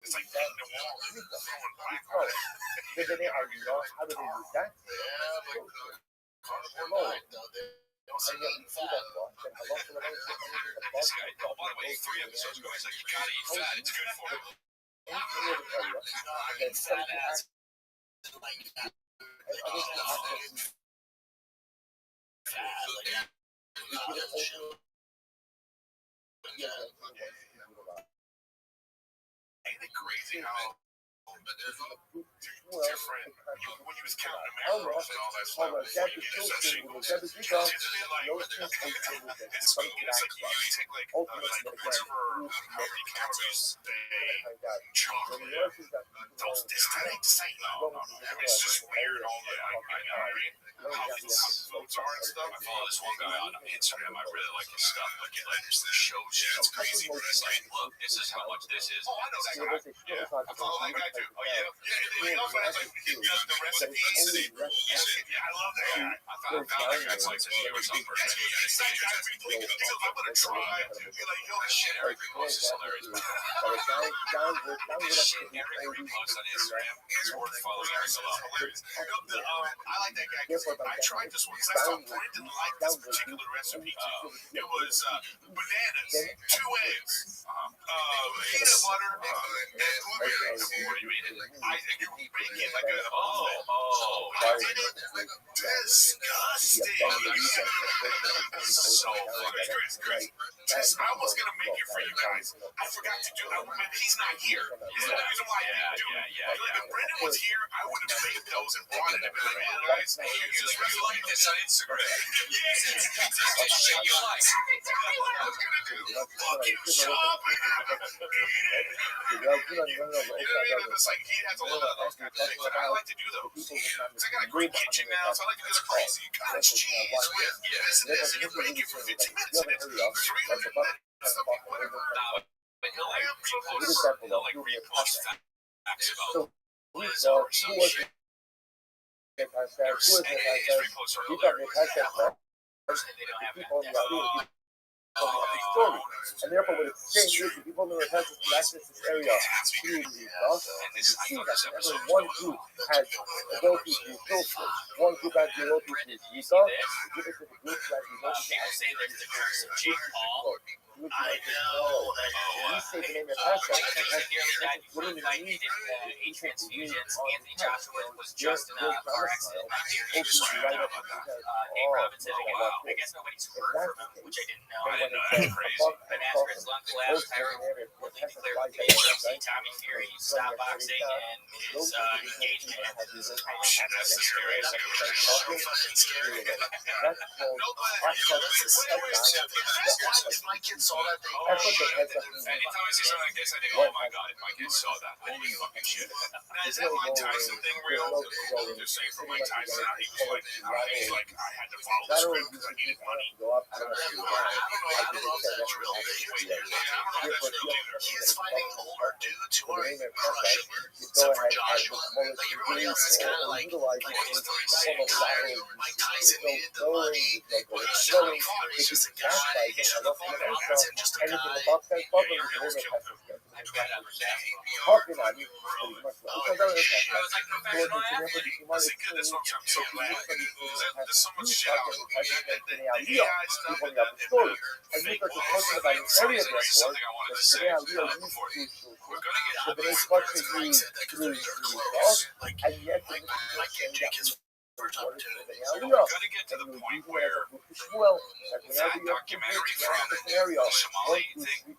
It's like painting the wall and throwing black on it. Then they are how do they use that? And yet we see that one. Then I love the way this guy, oh, by the way, 3 episodes ago, he's like, you gotta eat fat, it's good for you. Then fat ass. Ain't it crazy how different when you was counting the macros and all that stuff before you get into shingles? It's like, it's funny, it's like you take like whatever, how many calories they chocolate. Those, this ain't the same. No. I mean, it's just weird all the, you know what I mean? How the foods are and stuff. I follow this one guy on Instagram. I really like his stuff. Like, this show shit. It's crazy, but it's like, look, this is how much this is. Oh, I know that guy. Yeah, I follow that guy too. Oh, yeah. Yeah, he also has like, he does the recipes. Yeah, I love that guy. I found that guy's like some or something. It's that guy we think I'm gonna try. You're like, yo, shit, Eric reposts is hilarious. Shit, Eric reposts on Instagram is worth following. Eric's a lot hilarious. I like that guy. I tried this one because I saw Brendan like this particular recipe. It was bananas, 2 eggs, peanut butter, and blueberries. What do you mean? You bake it like a I did it disgusting. So fucking great. I was gonna make it for you guys. I forgot to do it. He's not here. He's the reason why I didn't do it. Like if Brendan was here, I would have made those and brought it and been like, hey guys, you like this on Instagram. This shit you like. What I was gonna do. Fucking chop. You know what I mean? It's like he has a lot of those kind of things. Like I like to do those. Because I got a great kitchen now, so I like to do the crazy cottage cheese with this. You bake it for 15 minutes and it's 300 minutes. But he'll like repost facts about Liz or some shit. His reposts are hilarious. And they don't have that. Story. And therefore, what it's saying is, the people in the repentance to access this area through the cross, and you see that whenever one group has the ability to filter, one group has the ability to Esau, give it to the group that you want to say there's the curse of Jake Paul. I know. You say the name of Pastor. What do you mean? 8 transfusions. Anthony Joshua was just in a car accident. He was right up on Nate Robinson. I guess nobody's heard from him, which I didn't know. I didn't know. That's crazy. Ben Askren's lung collapsed. Tyron Woodley declared with UFC. Tommy Fury stopped boxing, and his engagement at his shit. That's scary. So fucking scary. My kids saw that thing. Anytime I see something like this, I think, oh my god, if my kids saw that, holy fucking shit. Is that Mike Tyson thing real? Just saying for Mike Tyson, he's like, I had to follow the script because I needed money. I don't know if that's real. He's finding older dudes who are crushing her, except for Joshua. Like everybody else is kind of like in the 36. Mike Tyson needed the money. When he's showing fun, he's just a guy. He's just a fucking just a guy. Your heels killed him. I tried to understand. Talking on you, I was like professional athlete. Listen, good, that's what I'm saying. There's so much shit out there. The AI stuff and the fake walls. Like, something I wanted to say before. We're going to get hot things that could be close. Like, Mike and Jake is first opportunity. So we're going to get to the point where that documentary from the Somali thing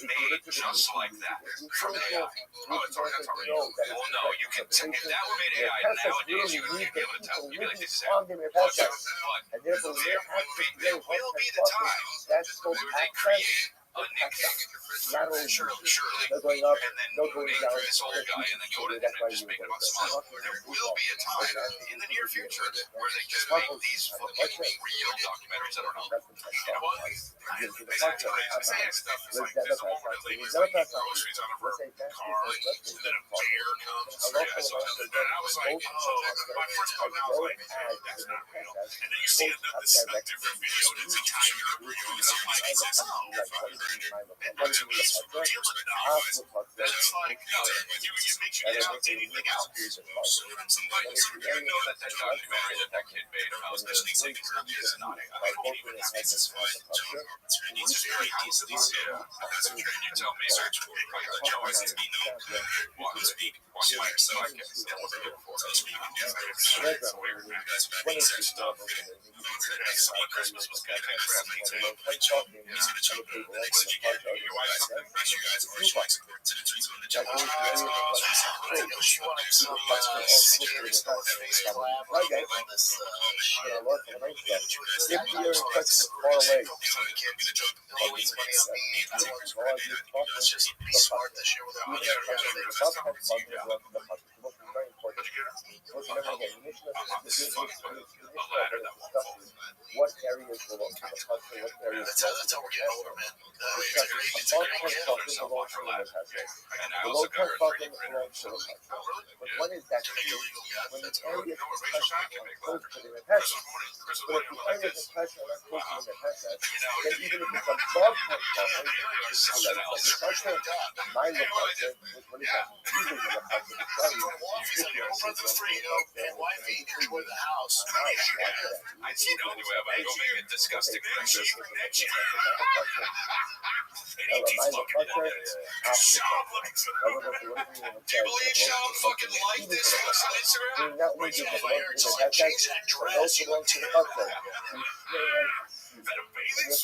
made just like that from AI. Oh, it's already that's already. Well, no, you can. If that were made AI nowadays, you would be able to tell. You'd be like, this is how. But there will be the time when they create lateral Surely. they're going up, And then no going down. this old guy, and then Yoda That's why just you made go about to smile. There will be a time in the near future where they just make these fucking real documentaries that are not. You know what? I say stuff. It's like there's a woman that leaves like groceries out of her car, and then a bear comes. Yeah, I saw that. And I was like, oh, my first thought now was like, that's not real. And then you see a different video that's a tiger, and I'm like, it's just real enough. Then it's like, no, you make sure you don't take anything else. Somebody you know that documentary that kid made about especially signature is not. I don't even think it's fine. It's just very easy. Yeah, that's what you tell me. Search for it. Joe, I see me know. Watch my so I guess that wasn't good for us. It's weird, man. That's bad stuff. Christmas was good. What areas will what areas that's how we're getting older, man. It's a great gift. the low cut button belongs to the but what is that to when the area is pressure close to the attachment? But if the area is pressure not close to the attachment, then even if it's above cut button, it's too late. So the pressure might look like this. What is that? Usually the pressure is Enjoy the house. I see the only way I'm going to make it disgusting. Do you believe Sean fucking liked this post on Instagram? Wait till you hear it's like change that dress. You look terrible. Is that amazing?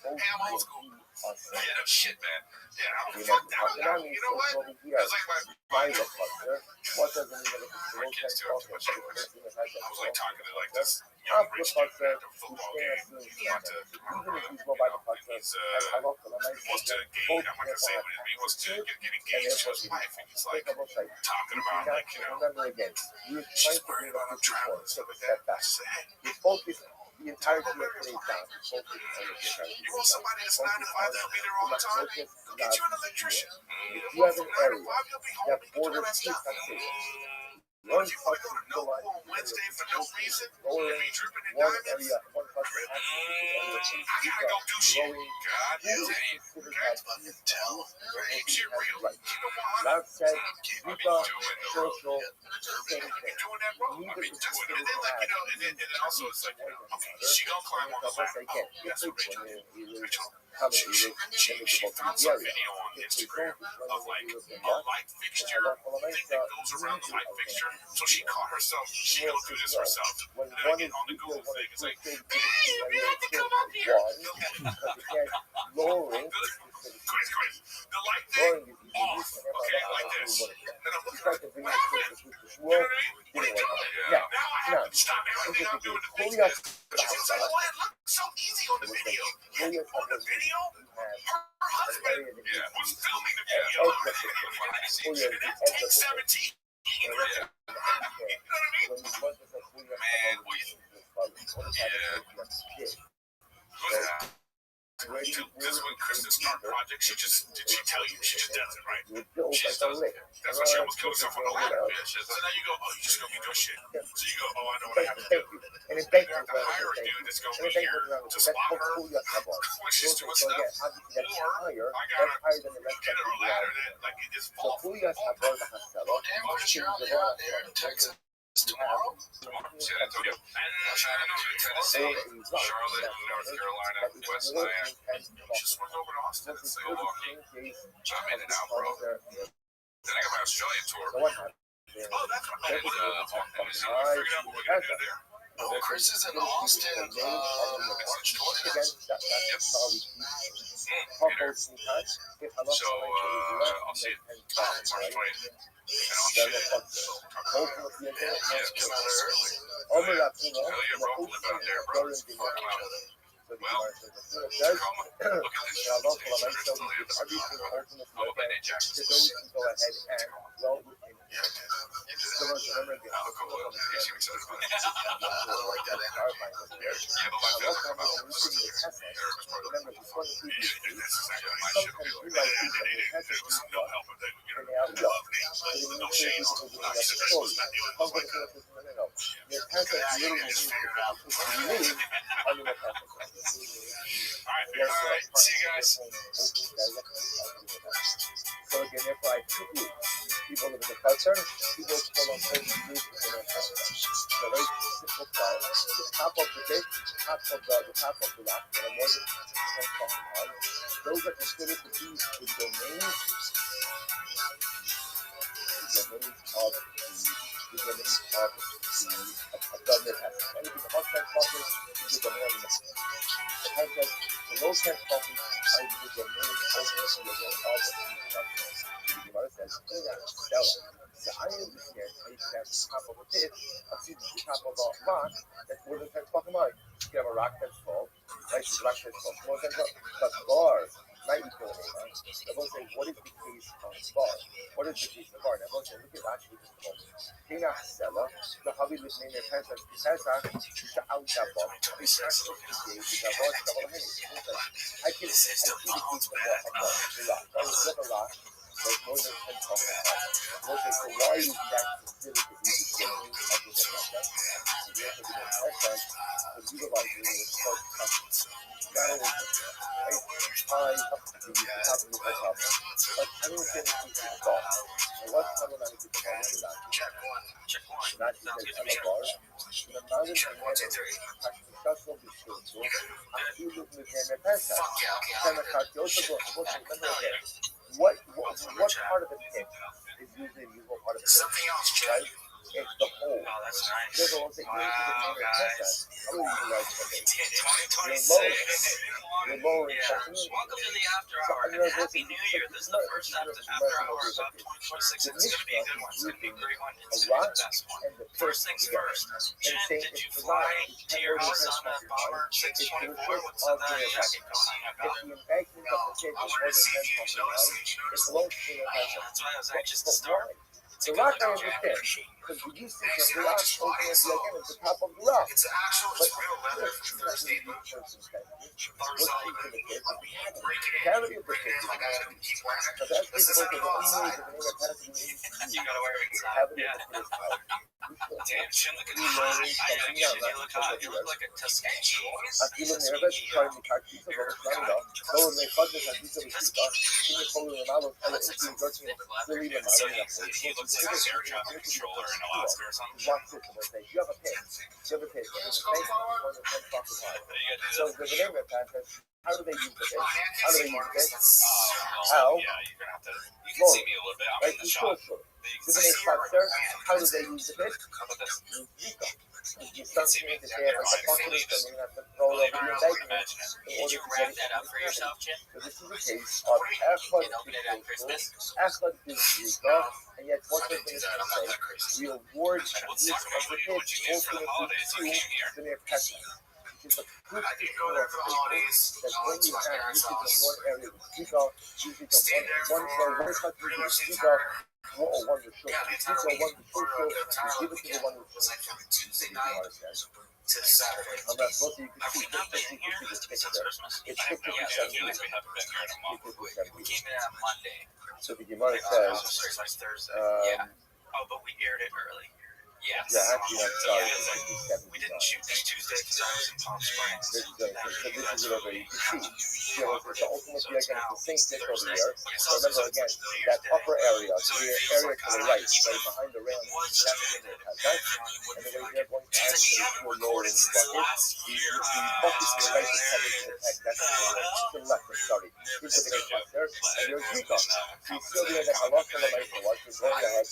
Hey, I'm old school. Yeah, no shit, man. Yeah, fuck that. You know what? That's like my what doesn't even kids do it too much anyways. I was like talking to like this young rich dude at a football game. He went to he's wants to engage. I'm not gonna say what he wants to get engaged to his wife, and he's like talking about like she's worried about him traveling and stuff like that. I just said, hey, the entirety of today's time. you want somebody that's 9 to 5 that'll be there all the time? Go get you an electrician. If you have an area that that borders two countries, one you want to go to no on Wednesday for no reason, and be dripping in diamonds. I gotta go do shit. God damn. Fucking tell. Shit real. You know what? I've said, I've been doing that wrong. I've been doing it. And then, like, and then also it's like, she gonna climb on the ladder. That's what Rachel did. She found some video on Instagram of like a light fixture thing that goes around the light fixture. So she caught herself. She gonna do this herself. And then I get on the Google thing. It's like, babe, you have to come up here. lowering Crazy. The light thing off. Okay, like this. And I'm looking like, what happened? You know what I mean? What are you doing? Now I have to stop everything I'm doing to fix this. But she was like, oh, it looked so easy on the video. On the video, her husband was filming the video. And that's take 17. You know what I mean? Man, This when Kristen start project, she tell you she just does it, right? She just does it. That's why she almost killed herself on the ladder, bitch. So now you go, oh, you just gonna be doing shit. So you go, oh, I know what I have to do. And then you have to hire a dude that's gonna be here to spot her when she's doing stuff. Or I gotta get her a ladder that like it is full. Oh, damn, we're sure out there in Texas. Tomorrow? San Antonio. Tennessee, Charlotte, North Carolina, Westland. Just swing over to Austin and say hello. I'm in and out, bro. Then I got my Australian tour. Oh, that's what I did. And so I figured out what we're going to do there. Oh, Chris is in Austin. March 20th. Yep. So, I'll see you March 20th. So the Well, Gemara says, the Tuna says, look at this. Allah Kolamayso, we give everything ultimately again to those who go ahead and dwell within Yeah, it. man. So remember again, I'll go with clarifying this here. Yeah, but Allah my Kolamayso, we see the Tessa. Remember, the one who This is exactly my shit. sometimes we like things that the Tessa There was do no help with it. and they are real. So No you need to shame. people who look at the story. Some of the things that no. The Tessa literally means the people who believe are the Tessa. Alright, see you guys. So again, therefore I two groups. People live in the culture, people call on holy groups in the culture. So very simple style. The top of the pit, the top of the rock, that are more than 10 fucking high. Those are considered to be the domains of the Netherlands. Anything above 10 fucking is the domain of the Netherlands. The low 10 fucking are the domain of the Gemara says, the iron is here, placed at the top of a pit, the top of a rock that's more than 10 fucking miles. You have a rock that's full, right? The rock that's full, more than 10 but bar, might be full, right? Everyone say, what is the case of bar? What is the case of bar? Everyone say, look at actually this moment. Hina Sella, the hobby listening in their pants, Tessa, the out that bar. The actual case is that bar, I can see the case of the rock. That was never rock. So more than 10 fucking miles. So why is that considered to be the domain of the Netherlands? So therefore, the Netherlands was utilizing it as part of the not only high up to the top of the top, but I don't think it's the ball. So what's problematic with the ball is that not because of the bar. The mountain and successful disposal, I feel it with the Netherlands. Then the Cartiosa will remember again. What part of the pit is usually the usual part of the pit? Right? It's the hole. Oh, that's nice. There's a lot Wow, guys. How many of you guys know this? 2026. You're lower in Yeah. something. Welcome to the After Hour. And Happy New Year. This is the first After Hour of 2026. And it's going to be a good one. It's going to be a great one. It's going to be the best one. First things first. Jen, did you fly to your house on that bomber 624? What's the jacket going on about? If the embankment of the pit is more than 10 fucking miles, it's low to the Yeah, that's why I was anxious to start. The rock I understand, because the usage of the rock ultimately again is the top of the rock. It's actual, But it's real leather for Thursday. what's key to the pit? The cavity of the pit is Like, I gotta keep wearing it. so that's This is because how of you the go only way outside. the name of passing is You gotta wear it the inside. cavity Yeah. of the pit is high. Damn, Shin, look at you. You look like a Tuskegee. Aquí los nerves traen mi cartita, vamos dando. Luego me falta esa pizza de chica. Tiene todo lo malo, a la gente que yo tengo de la madre. He looks like an air traffic controller in Alaska or something. Watch this, and they say, you have a pit. You have a pit. And it's based on more than 10 fucking miles. You gotta do So this. the name of that says, how do they use the pit? How do they use the pit? How? Yeah, you're gonna have to. You can see me a little bit. I'm Right, in the you shot. sure. The name factor, how do they use the pit? How about this? You start seeing that they have a fucking system, you're going to have to throw it over your basement in Did order you to wrap get that up it. for yourself, Jim? So this is the case of athletic Open it at Christmas. Utah, and yet what they're going to say, we award the use of the pit ultimately to the near pet, which is the proof I didn't go there for the holidays. that when you have usage of one area of Utah, usage of one country of Utah, or one to show. Utah, one to show, you give it to the one to It was show. like from Tuesday night to Saturday. I'm not supposed to, you can Have see we not been this, you here can see this since picture. Christmas? It's Yeah, 50% I feel like we haven't been here in a month. We came in on Monday. So the Gemara Oh, says, sorry, last Thursday. um, Yeah. Oh, but we aired it early. Yes. yeah, actually, I'm sorry, Yeah, it's like, we didn't shoot this Tuesday because I was in Palm Springs. This is it over, you can see. So ultimately, again, it's the same thing over here. Remember, again, that upper area, the area to the right, behind the railing, that's where they have that. And the way they're going to add to the lower in the bucket, the bucket to the right is headed to the head, that's to the left, sorry. is the Bnei Chaser, and you're Zrika. So you still doing the halach and the ma'aser watch. You're going ahead, and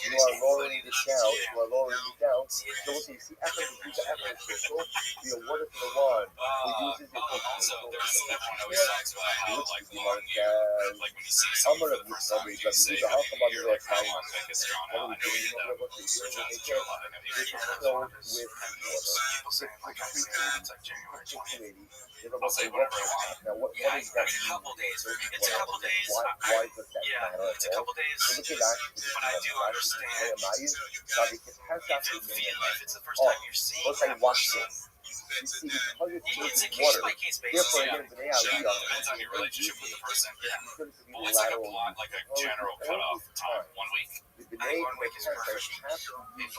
you are lowering it down. You are lowering it down. So what you see after the Zrika, after the circle, we award it to the one who uses it for circle. Amar of Rabbi, the half about the time. What are we doing? What are we doing? I'll say whatever I want. Now, what Yeah, is that? it's a couple days. It's a couple days. Why does that matter? It's a couple days. But I do understand. If it's the first time you're seeing let's say watch this. You see, it's a water. case by case Therefore, basis. again, Depends on your relationship with the person. But it's like a block, like a general cutoff time. 1 week. I think 1 week is perfect. But if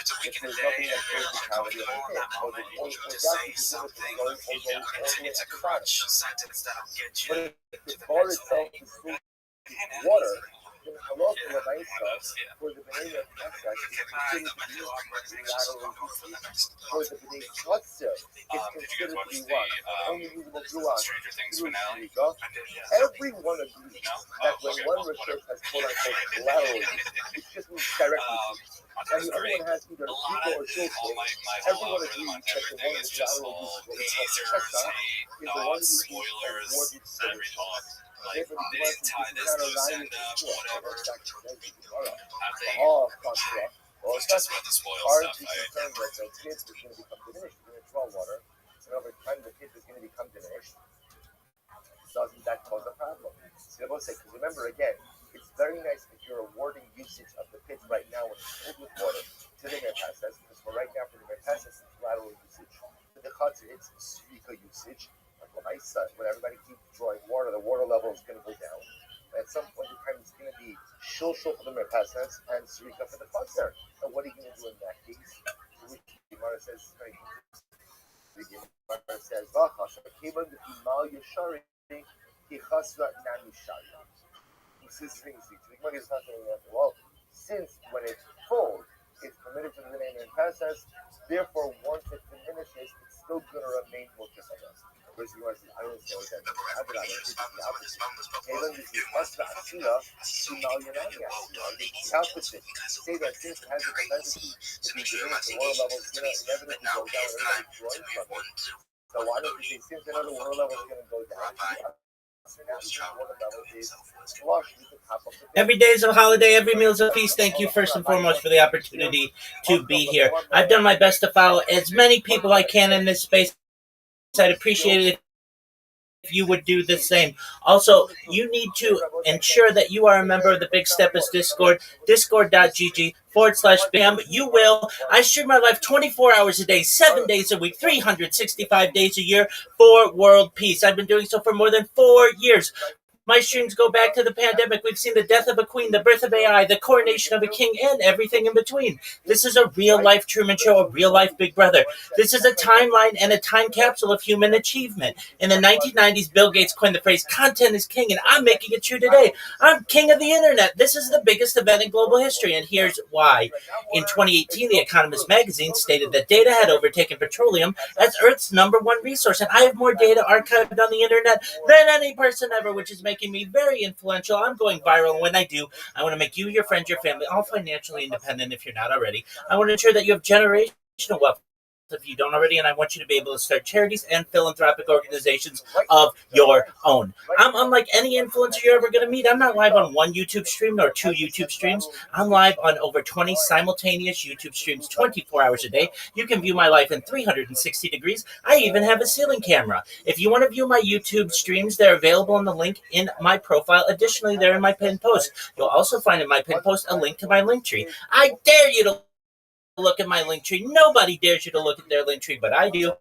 it's a week and a day, we're talking more in that moment. You need to say something. It's a crutch sentence that'll get you to the next thing. Water. For the Yeah. Bnei Chaser, it's considered to be what? Only using the Ruach. Stranger Things finale. Everyone agrees that when one research has quote-unquote collateral, it just means directly. And the other one has either Zrika or Shilko. Everyone agrees that the one with collateral uses what we call Chesa is the one who is awarded service. They didn't tie this loose end up, whatever. It's just about the spoil stuff. Concerned that the kids is going to become diminished. You're going to draw water, and over time the kids is going to become diminished. Doesn't that cause a problem? So because remember again, it's very nice if you're awarding usage of the pit right now when it's filled with water to the Merpasses, because for right now for the Merpasses it's lateral usage. For the Chatzir it's Zrika usage. When everybody keeps drawing water, the water level is going to go down. At some point in time, it's going to be shulshul for the Merpasses and Zrika for the Chatzir. And what are you going to do in that case? Which Gemara says, the Gemara says, well, since when it's full, it's permitted to the name and passes, therefore once it diminishes, it's still going to remain multifaceted. Whereas you want to say, I don't understand what that means. It's the opposite. Even if you trust the Asila, the opposite. Say that since it has a propensity to be diminished, the water level is going to inevitably go down, everybody's drawing from it. So why don't you say, since another water level is going to go down, every day is a holiday, every meal is a feast. Thank you first and foremost for the opportunity to be here. I've done my best to follow as many people I can in this space. I'd appreciate it if you would do the same. Also, you need to ensure that you are a member of the Big Steppers Discord, discord.gg/BAM. You will. I stream my life 24 hours a day, 7 days a week, 365 days a year for world peace. I've been doing so for more than 4 years. My streams go back to the pandemic. We've seen the death of a queen, the birth of AI, the coronation of a king, and everything in between. This is a real-life Truman Show, a real-life Big Brother. This is a timeline and a time capsule of human achievement. In the 1990s, Bill Gates coined the phrase, content is king, and I'm making it true today. I'm king of the internet. This is the biggest event in global history, and here's why. In 2018, The Economist magazine stated that data had overtaken petroleum as Earth's #1 resource, and I have more data archived on the internet than any person ever, which is making me very influential. I'm going viral, and when I do, I want to make you, your friends, your family all financially independent if you're not already. I want to ensure that you have generational wealth if you don't already, and I want you to be able to start charities and philanthropic organizations of your own. I'm unlike any influencer you're ever going to meet. I'm not live on one YouTube stream or 2 YouTube streams. I'm live on over 20 simultaneous YouTube streams 24 hours a day. You can view my life in 360 degrees. I even have a ceiling camera. If you want to view my YouTube streams, they're available on the link in my profile. Additionally, they're in my pinned post. You'll also find in my pinned post a link to my link tree. I dare you to look at my link tree. Nobody dares you to look at their link tree, but I do.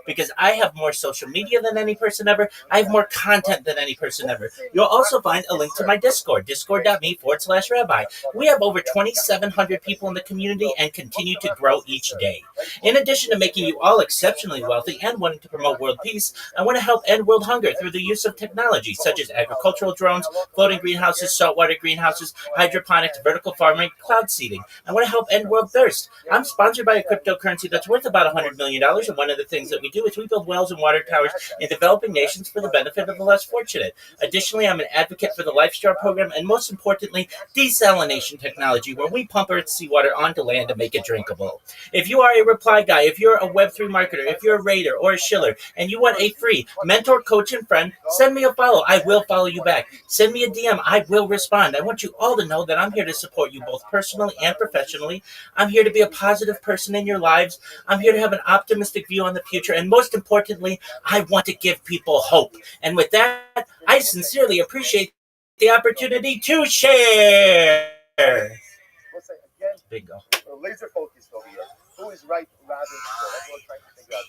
Because I have more social media than any person ever. I have more content than any person ever. You'll also find a link to my Discord, discord.me/Rabbi. We have over 2,700 people in the community and continue to grow each day. In addition to making you all exceptionally wealthy and wanting to promote world peace, I want to help end world hunger through the use of technology such as agricultural drones, floating greenhouses, saltwater greenhouses, hydroponics, vertical farming, cloud seeding. I want to help end world thirst. I'm sponsored by a cryptocurrency that's worth about $100 million, and one of the things things that we do is we build wells and water towers in developing nations for the benefit of the less fortunate. Additionally, I'm an advocate for the Lifestar program and, most importantly, desalination technology, where we pump Earth's seawater onto land to make it drinkable. If you are a reply guy, if you're a Web3 marketer, if you're a raider or a shiller, and you want a free mentor, coach, and friend, send me a follow. I will follow you back. Send me a DM. I will respond. I want you all to know that I'm here to support you both personally and professionally. I'm here to be a positive person in your lives. I'm here to have an optimistic view on the future. And most importantly, I want to give people hope. And with that, I sincerely appreciate the opportunity to share. Bingo. Laser focused over here. Who is right rather than wrong? That's what we're trying to figure out.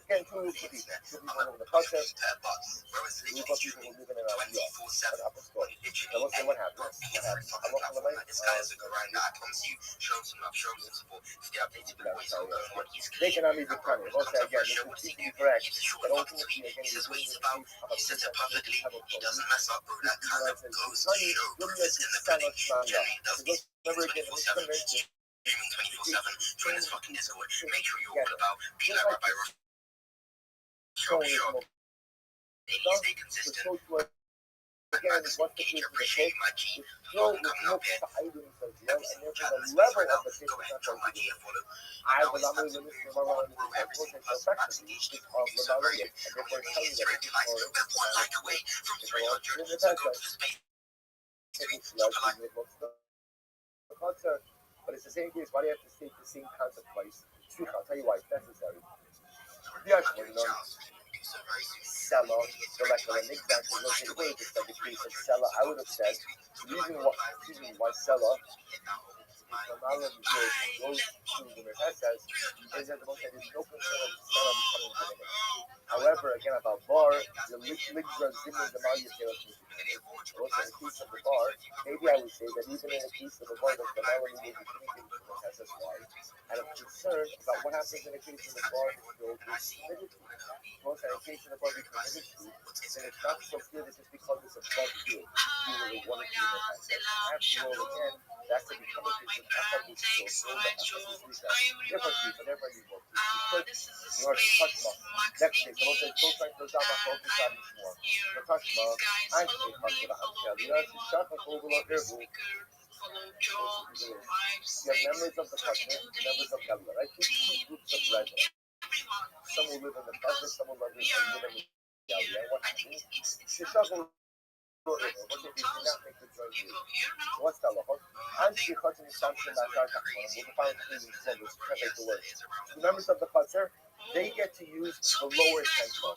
Again, two groups of people. Two people over the culture. Group of people who live in an area. An upper story. Now let's say what happened. They cannot be determined. Let's say again, this is completely correct. But ultimately, again, you're doing this He says it perfectly. He doesn't mess up, bro. That kind of goes to show. It's in the footage. Jenny does these 24/7. Streaming 24/7. Join his fucking Discord. Make sure you're all about. Be like Rabbi Rothschild. Stay consistent. Again, what's the case Appreciate my G. no items as well, and therefore the level of the case is not going to be. I will not move in this environment effectively because of the malaria, and therefore telling them it's but it's the same case. Why do you have to state the same concept twice? I'll tell you why it's necessary. Yes, Seller, molecular exactly what they were just like the case of Seller. I would have said the reason why Seller goes to the Mercedes is that the most there is no concern of Seller becoming the however, again about bar, the Ligra Zimmer the Malia therapy. Also in the case of the bar, maybe I would say that even in the case of the bar that the Malia will be communicating to the Mercedes and I'm concerned about what happens in the case of the bar if the old is committed to. Most in the case of the bar being committed to, then it's not so clear that just because it's above you, you really want to do the Mercedes. After all, again, that's the becoming case of Apple so next thing, also so trying to down my focus on each one. The customer, I say customer, I'm telling you, that's a shot of over on their roof. You have members of the customer, members of Kelly, right? Two groups of residents. Some will live in the business, some will live in the area. What happens? The shuffle. What's that? Anti cutting something like that. Members of the culture, they get to use the lower tempo.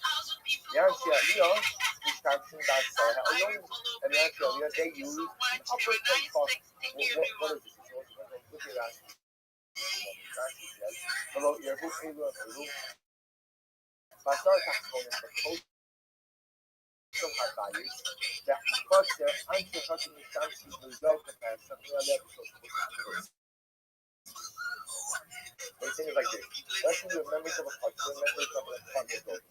The anti-Aliyah, which function that's and the anti-Aliyah, they use the upper tempo. What is it? Look at that. Hello, you're who? High values that culture anti-cutting substances will welcome as something they say it like this. Let's say you're members of a culture, members of a culture,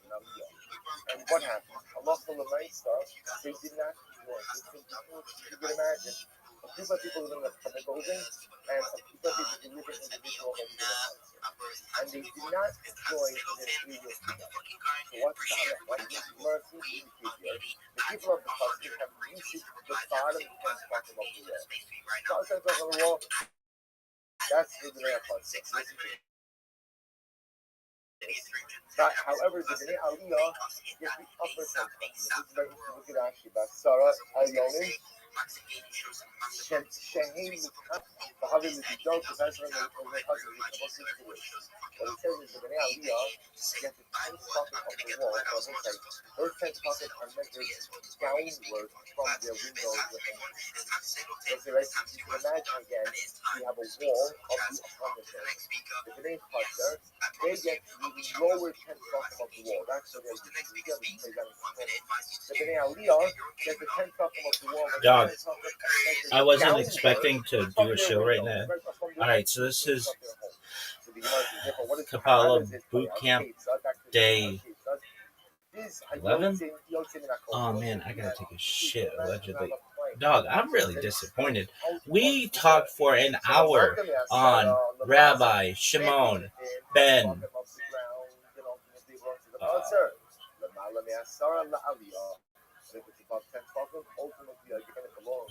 and what happened? A lot of the nice stuff, they did not join. You can imagine. A group of people live in a public building, and a group of people live in individual homes. And they did not join in the previous year. So what's that? What is mercy indicator? The people of the culture have reached the bottom 10 spots of the wall. Outside of the wall, that's the B'nai culture. However, the B'nai Aliyah is the upper 10 spots. This is very interesting to actually about Sarah Ayonim. Shaheen Bahavi with the joke of Ezra and the husband. What it says is the B'nai Aliyah get the 10 pockets of the wall, or those 10 pockets are measured downward from their windows. Let's say, right, you can imagine again, you have a wall of the apartment. The B'nai culture, they get the lower 10 pockets of the wall. That's what they're using. The B'nai Aliyah get the 10 pockets of the wall. Dog, I wasn't expecting to do a show right now. Alright, so this is Kabbalah Boot Camp Day 11? Oh man, I gotta take a shit, allegedly. dog, I'm really disappointed. We talked for an hour on Rabbi Shimon ben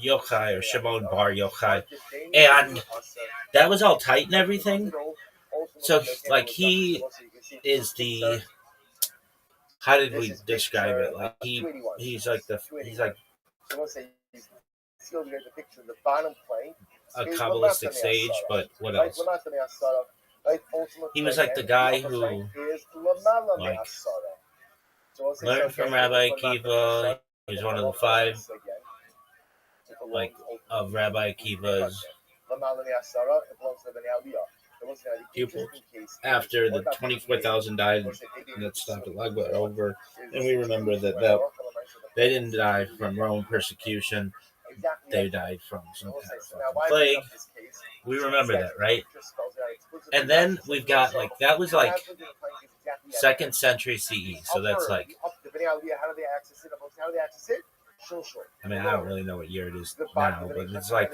Yochai or Shimon bar Yochai, and that was all tight and everything. So like he is the, how did we describe it? Like he's like the bottom plane. a Kabbalistic sage, but what else? He was like the guy who like learned from Rabbi Akiva. He was one of the five like of Rabbi Akiva's pupils. After the 24,000 died, that stopped the Lagba over, and we remember that they didn't die from Roman persecution. They died from some kind of plague. We remember that, right? And then we've got like that was like 2nd century CE, so that's like, I mean, I don't really know what year it is now, but it's like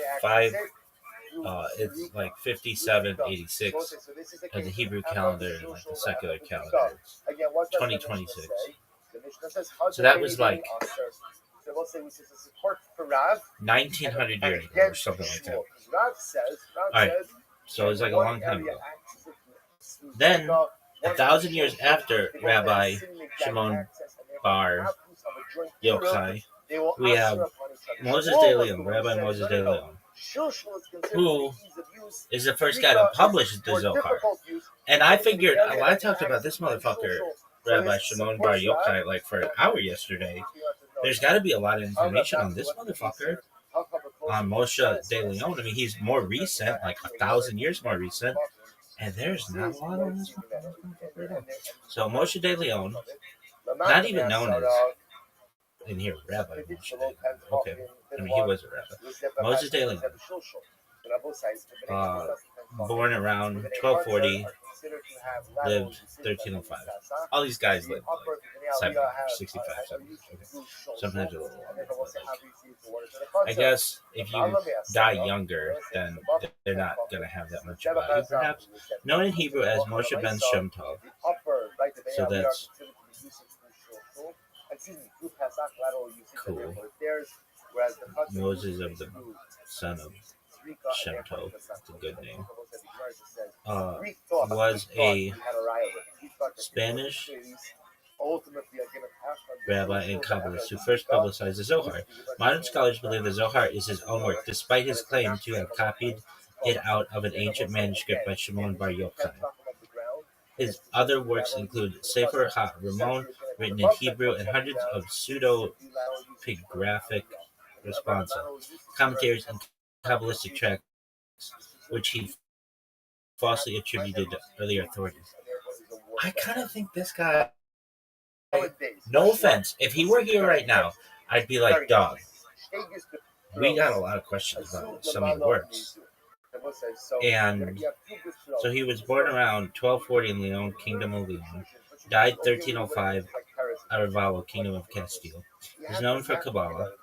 it's like 5786 of the Hebrew calendar, and like the secular calendar, 2026. So that was like 1900 years ago or something like that. Alright, so it's like a long time ago. Then, 1,000 years after Rabbi Shimon bar Yochai, we have Moses de Leon, Rabbi Moses de Leon, who is the first guy to publish the Zohar. And I figured, I talked about this motherfucker, Rabbi Shimon bar Yochai, like for an hour yesterday. There's got to be a lot of information on this motherfucker, on Moshe de Leon. I mean, he's more recent, like 1,000 years more recent, and there's not a lot on this motherfucker. So Moshe de Leon, not even known as, in here, Rabbi Moshe de Leon. Okay, I mean, he was a rabbi. Moses de Leon, born around 1240, lived 1305. All these guys lived like 65, 70. Okay. Sometimes a little longer. I guess if you die younger, then they're not going to have that much about you, perhaps. Known in Hebrew as Moshe ben Shem Tov. So that's cool. Moses of the son of Shem Tov, that's a good name, was a Spanish rabbi and Kabbalist who first publicized the Zohar. Modern scholars believe the Zohar is his own work, despite his claim to have copied it out of an ancient manuscript by Shimon bar Yochai. His other works include Sefer HaRamon, written in Hebrew, and hundreds of pseudepigraphic responsa, commentaries, and Kabbalistic tracts, which he falsely attributed to earlier authorities. I kind of think this guy, no offense, if he were here right now, I'd be like, dog, we got a lot of questions about some of your works. And so he was born around 1240 in Leon, Kingdom of Leon, died 1305, Arevalo, Kingdom of Castile. He's known for Kabbalah.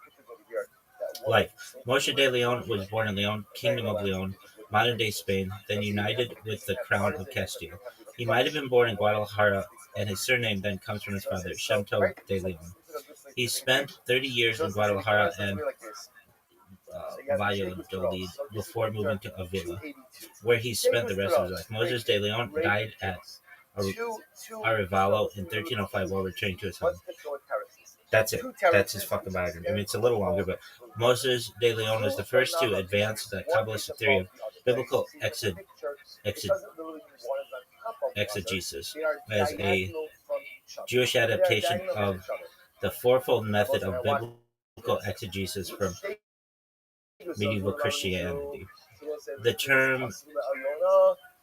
Life. Moshe de Leon was born in Leon, Kingdom of Leon, modern-day Spain, then united with the Crown of Castile. He might have been born in Guadalajara, and his surname then comes from his father, Shem Tov de Leon. He spent 30 years in Guadalajara and Valladolid before moving to Avila, where he spent the rest of his life. Moses de Leon died at Arevalo in 1305 while returning to his home. That's it. That's his fucking biography. I mean, it's a little longer, but Moses de Leon was the first to advance the Kabbalistic theory of biblical exegesis as a Jewish adaptation of the fourfold method of biblical exegesis from medieval Christianity. The term,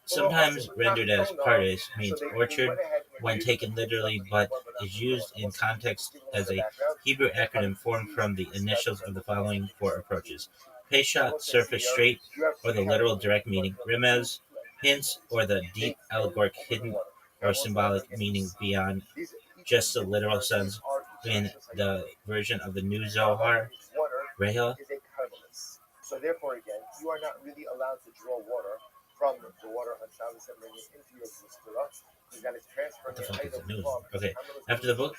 sometimes rendered as pardes, means orchard when taken literally, but is used in context as a Hebrew acronym formed from the initials of the following four approaches: Peshat, surface, straight, or the literal direct meaning; Remez, hints, or the deep allegoric, hidden, or symbolic meaning beyond just the literal sense. In the version of the new Zohar, Reha So therefore, again, you are not really allowed to draw water from the water on Shabbos and bring it into your Gustara. You got to transfer What the the fuck is item it? News? from Okay. Hamilus After the book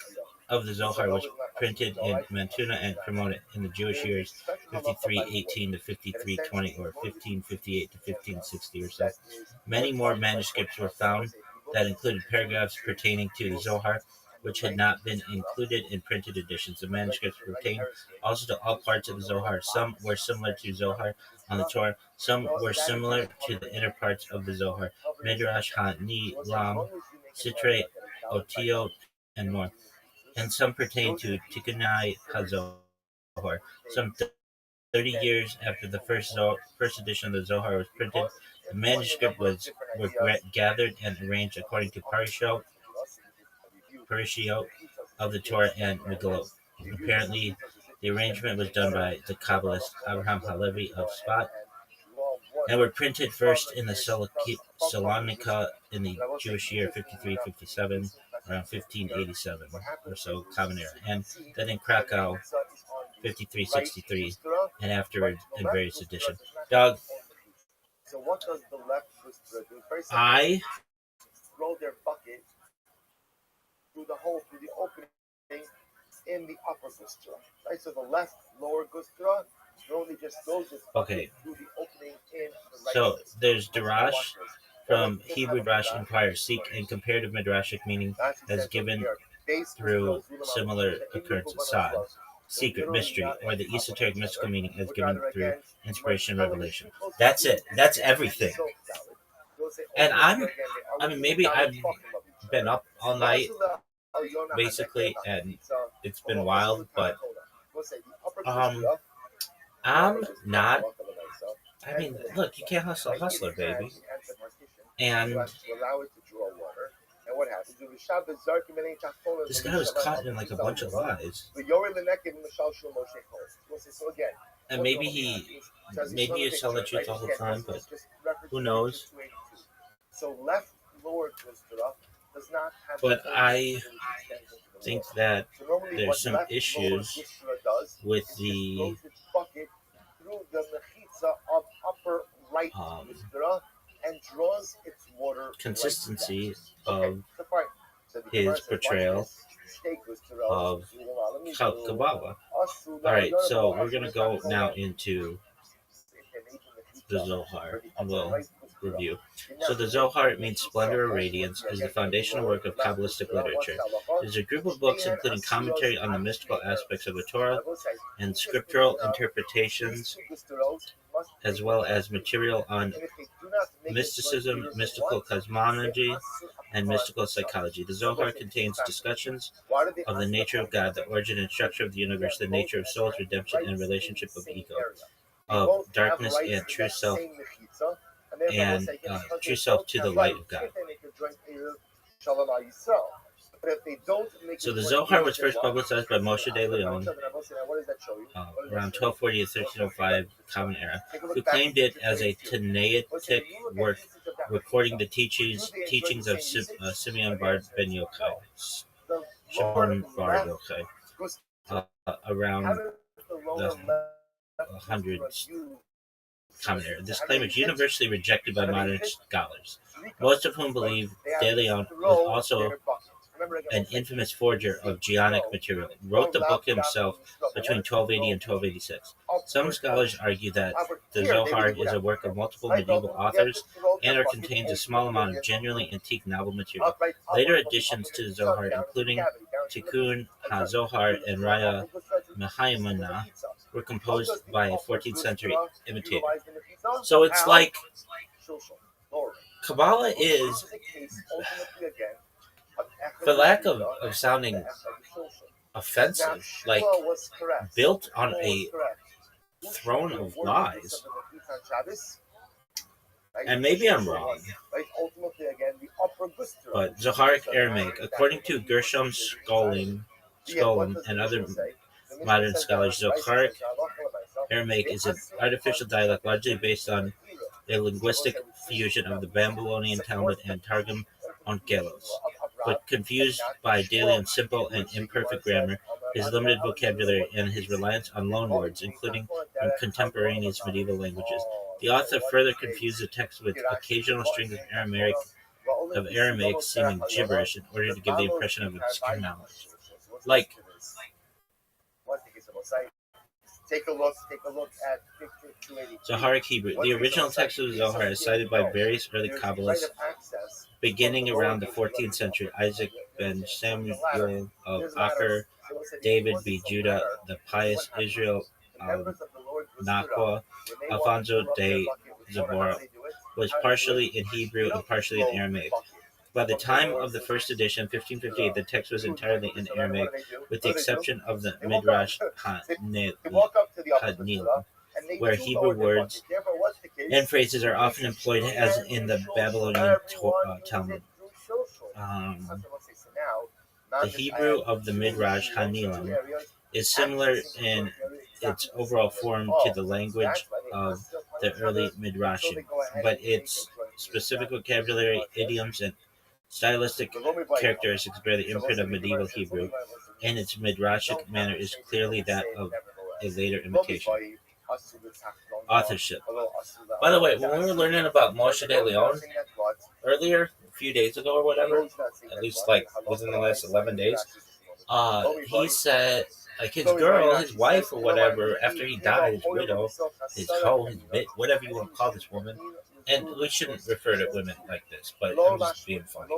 of the So Zohar no was is not printed Ashur, in right? Mantua and promoted in the Jewish There is a years special halacha by the way 5318 to that 5320 essentially or as long as it's 1558 to area 1560 or so. that is Many one more part by manuscripts one were part. found So if you look that at included paragraphs pertaining to the Zohar, which had not been included in printed editions. The manuscripts pertained also to all parts of the Zohar. Some were similar to Zohar on the Torah, some were similar to the inner parts of the Zohar, Midrash HaNilam, Sitrei, Otiot, and more, and some pertain to Tikkunai HaZohar. Some 30 years after the first edition of the Zohar was printed, the manuscript were gathered and arranged according to Parashiyot of the Torah and Megillot. Apparently, the arrangement was done by the Kabbalist Abraham Halevi of Sfat, and were printed first in the Salonika in the Jewish year 5357, around 1587 or so, Common Era, and then in Krakow 5363, and afterwards in various editions. Dog, So what does the left Gustara do? Very simple. I Throw their bucket through the hole, through the opening in the upper Gustara. Right? So the left lower Gustara only just throws its bucket through the opening in the right. So there's Darash from Hebrew Drash Inquirer, Sikh and comparative midrashic meaning as given through similar occurrences. Sod, secret, mystery, or the esoteric mystical meaning as given through inspiration and revelation. That's it. That's everything. And I mean, maybe I've been up all night, basically, and it's been wild, but I'm not. I mean, look, you can't hustle a hustler, baby. And this guy was caught in like a bunch of lies. And maybe he's telling the truth all the time, but who knows? So left lower Gustara does not have. But I think that there's some issues with the through the mechitza of upper right Gustara and draws its water consistency of his portrayal of Kabbalah. Alright, so we're going to go now into the Zohar, and we'll review. So the Zohar means splendor or radiance, is the foundational work of Kabbalistic literature. It is a group of books including commentary on the mystical aspects of the Torah and scriptural interpretations, as well as material on mysticism, mystical cosmology, and mystical psychology. The Zohar contains discussions of the nature of God, the origin and structure of the universe, the nature of souls, redemption, and relationship of ego, of darkness and true self, and true self to the light of God. So the Zohar was first publicized by Moshe de Leon around 1240 to 1305 Common Era, who claimed it as a Tanaitic work recording the teachings of Simeon Bar Ben Yochai, Shimon Bar Yochai, around the hundreds Common Era. This claim is universally rejected by modern scholars, most of whom believe De Leon was also an infamous forger of Geonic material, wrote the book himself between 1280 and 1286. Some scholars argue that the Zohar is a work of multiple medieval authors and or contains a small amount of genuinely antique novel material. Later additions to the Zohar, including Tikkun HaZohar and Raya Mehaimana, were composed by a 14th century imitator. So it's like Kabbalah is, for lack of sounding offensive, like built on a throne of lies. And maybe I'm wrong, but Zoharic Aramaic, according to Gershom Scholem and other modern scholars, Zoharic Aramaic is an artificial dialect largely based on a linguistic fusion of the Babylonian Talmud and Targum Onkelos. But confused by De Leon's simple and imperfect grammar, his limited vocabulary, and his reliance on loanwords, including from contemporaneous medieval languages. The author further confused the text with occasional strings of Aramaic seeming gibberish in order to give the impression of obscure knowledge. Like, Take a look at picture 282. Zoharic Hebrew. The original text of the Zohar is cited by various early Kabbalists beginning around the 14th century. Isaac ben Samuel of Acre, David b. Judah, the pious Israel Nachwa, Alfonso de Zabora, was partially in Hebrew and partially in Aramaic. By the time of the first edition, 1558, the text was entirely in Aramaic, with the exception of the Midrash Hadnilim, where Hebrew words and phrases are often employed as in the Babylonian Talmud. The Hebrew of the Midrash Hadnilim is similar in its overall form to the language of the early Midrashim, but its specific vocabulary, idioms, and stylistic characteristics bear the imprint of medieval Hebrew, and its midrashic manner is clearly that of a later imitation. Authorship. By the way, when we were learning about Moshe de Leon earlier, a few days ago or whatever, at least like within the last 11 days, he said, like his girl, his wife or whatever, after he died, his widow, his hoe, his bit, whatever you want to call this woman, and we shouldn't refer to women like this, but I'm just being funny.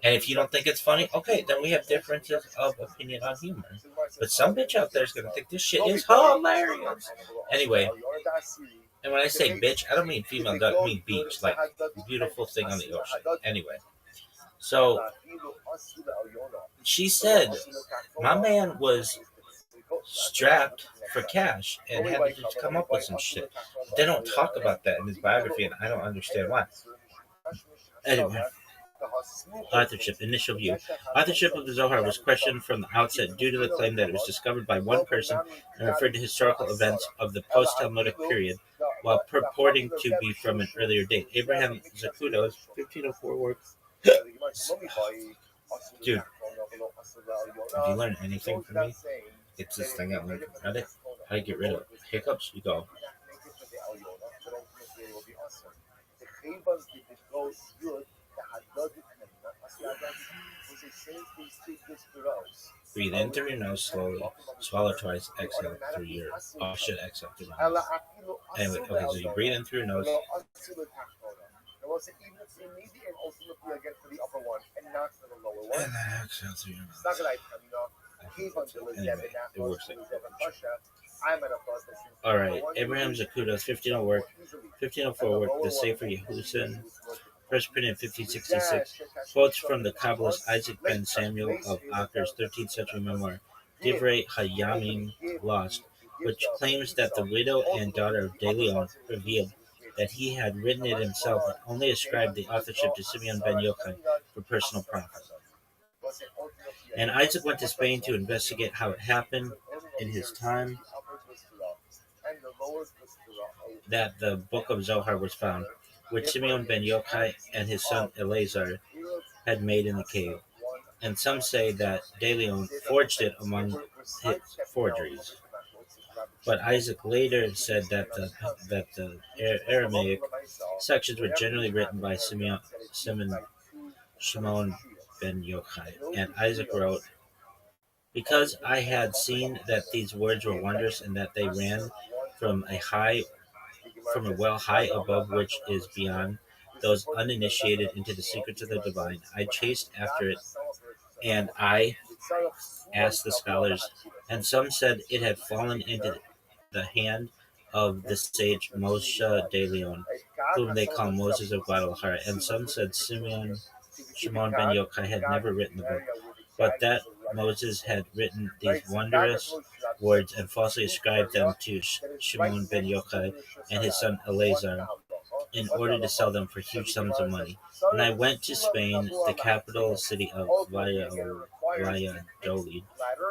And if you don't think it's funny, okay, then we have differences of opinion on humor. But some bitch out there is going to think this shit is hilarious. Anyway, and when I say bitch, I don't mean female, I mean beach, like beautiful thing on the ocean. Anyway, so she said my man was strapped for cash and had to just come up with some shit. They don't talk about that in his biography, and I don't understand why. Anyway, authorship, initial view. Authorship of the Zohar was questioned from the outset due to the claim that it was discovered by one person and referred to historical events of the post-Talmudic period, while purporting to be from an earlier date. Abraham Zacuto's 1504 work. Dude, if you learn anything from me, it's this thing I learned from Reddit. How to get rid of hiccups, you go. Breathe in through your nose slowly, swallow twice, exhale through your exhale through your nose. Anyway, okay, so you breathe in through your nose. And then exhale through your mouth. Anyway, it works like that. Alright, Abraham Zacuto's 1504 work, The Sefer Yehusin, first printed in 1566, quotes from the Kabbalist Isaac ben Samuel of Acre's 13th century memoir, Divrei Hayamim Lost, which claims that the widow and daughter of De Leon revealed that he had written it himself and only ascribed the authorship to Simeon ben Yochai for personal profit. And Isaac went to Spain to investigate how it happened in his time that the Book of Zohar was found, which Simeon ben Yochai and his son Eleazar had made in the cave. And some say that De Leon forged it among his forgeries. But Isaac later said that the Aramaic sections were generally written by Shimon ben Yochai. And Isaac wrote, because I had seen that these words were wondrous and that they ran from a well high above which is beyond those uninitiated into the secrets of the divine, I chased after it, and I asked the scholars, and some said it had fallen into the hand of the sage Moshe de Leon, whom they call Moses of Guadalajara, and some said Shimon ben Yochai had never written the book, but that Moses had written these wondrous words and falsely ascribed them to Shimon ben Yochai and his son Eleazar in order to sell them for huge sums of money. When I went to Spain, the capital city of Valladolid,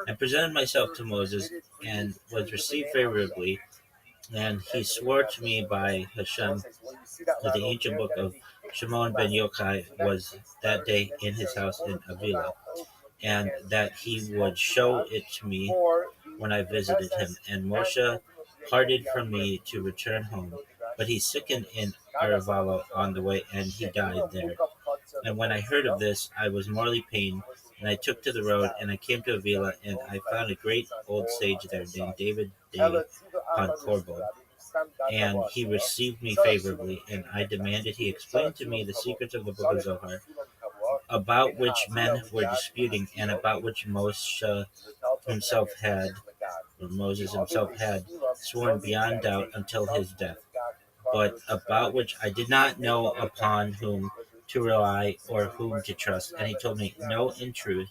and presented myself to Moses and was received favorably, and he swore to me by Hashem that the ancient book of Shimon ben Yochai was that day in his house in Avila. and that he would show it to me when I visited him. And Moshe parted from me to return home, but he sickened in Aravalo on the way, and he died there. And when I heard of this, I was mortally pained, and I took to the road, and I came to Avila, and I found a great old sage there named David de Poncorbo, and he received me favorably, and I demanded he explain to me the secrets of the book of Zohar, about which men were disputing, and about which himself had, Moses himself had sworn beyond doubt until his death, but about which I did not know upon whom to rely or whom to trust. And he told me, "No, in truth,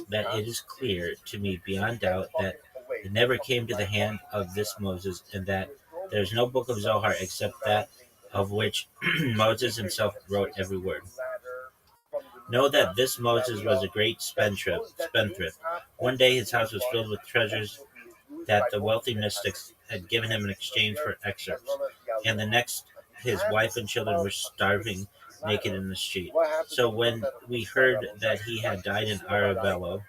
that it is clear to me beyond doubt that it never came to the hand of this Moses, and that there is no book of Zohar except that of which Moses himself wrote every word. Know that this Moses was a great spendthrift. One day his house was filled with treasures that the wealthy mystics had given him in exchange for excerpts, and the next his wife and children were starving naked in the street. So when we heard that he had died in Arevalo,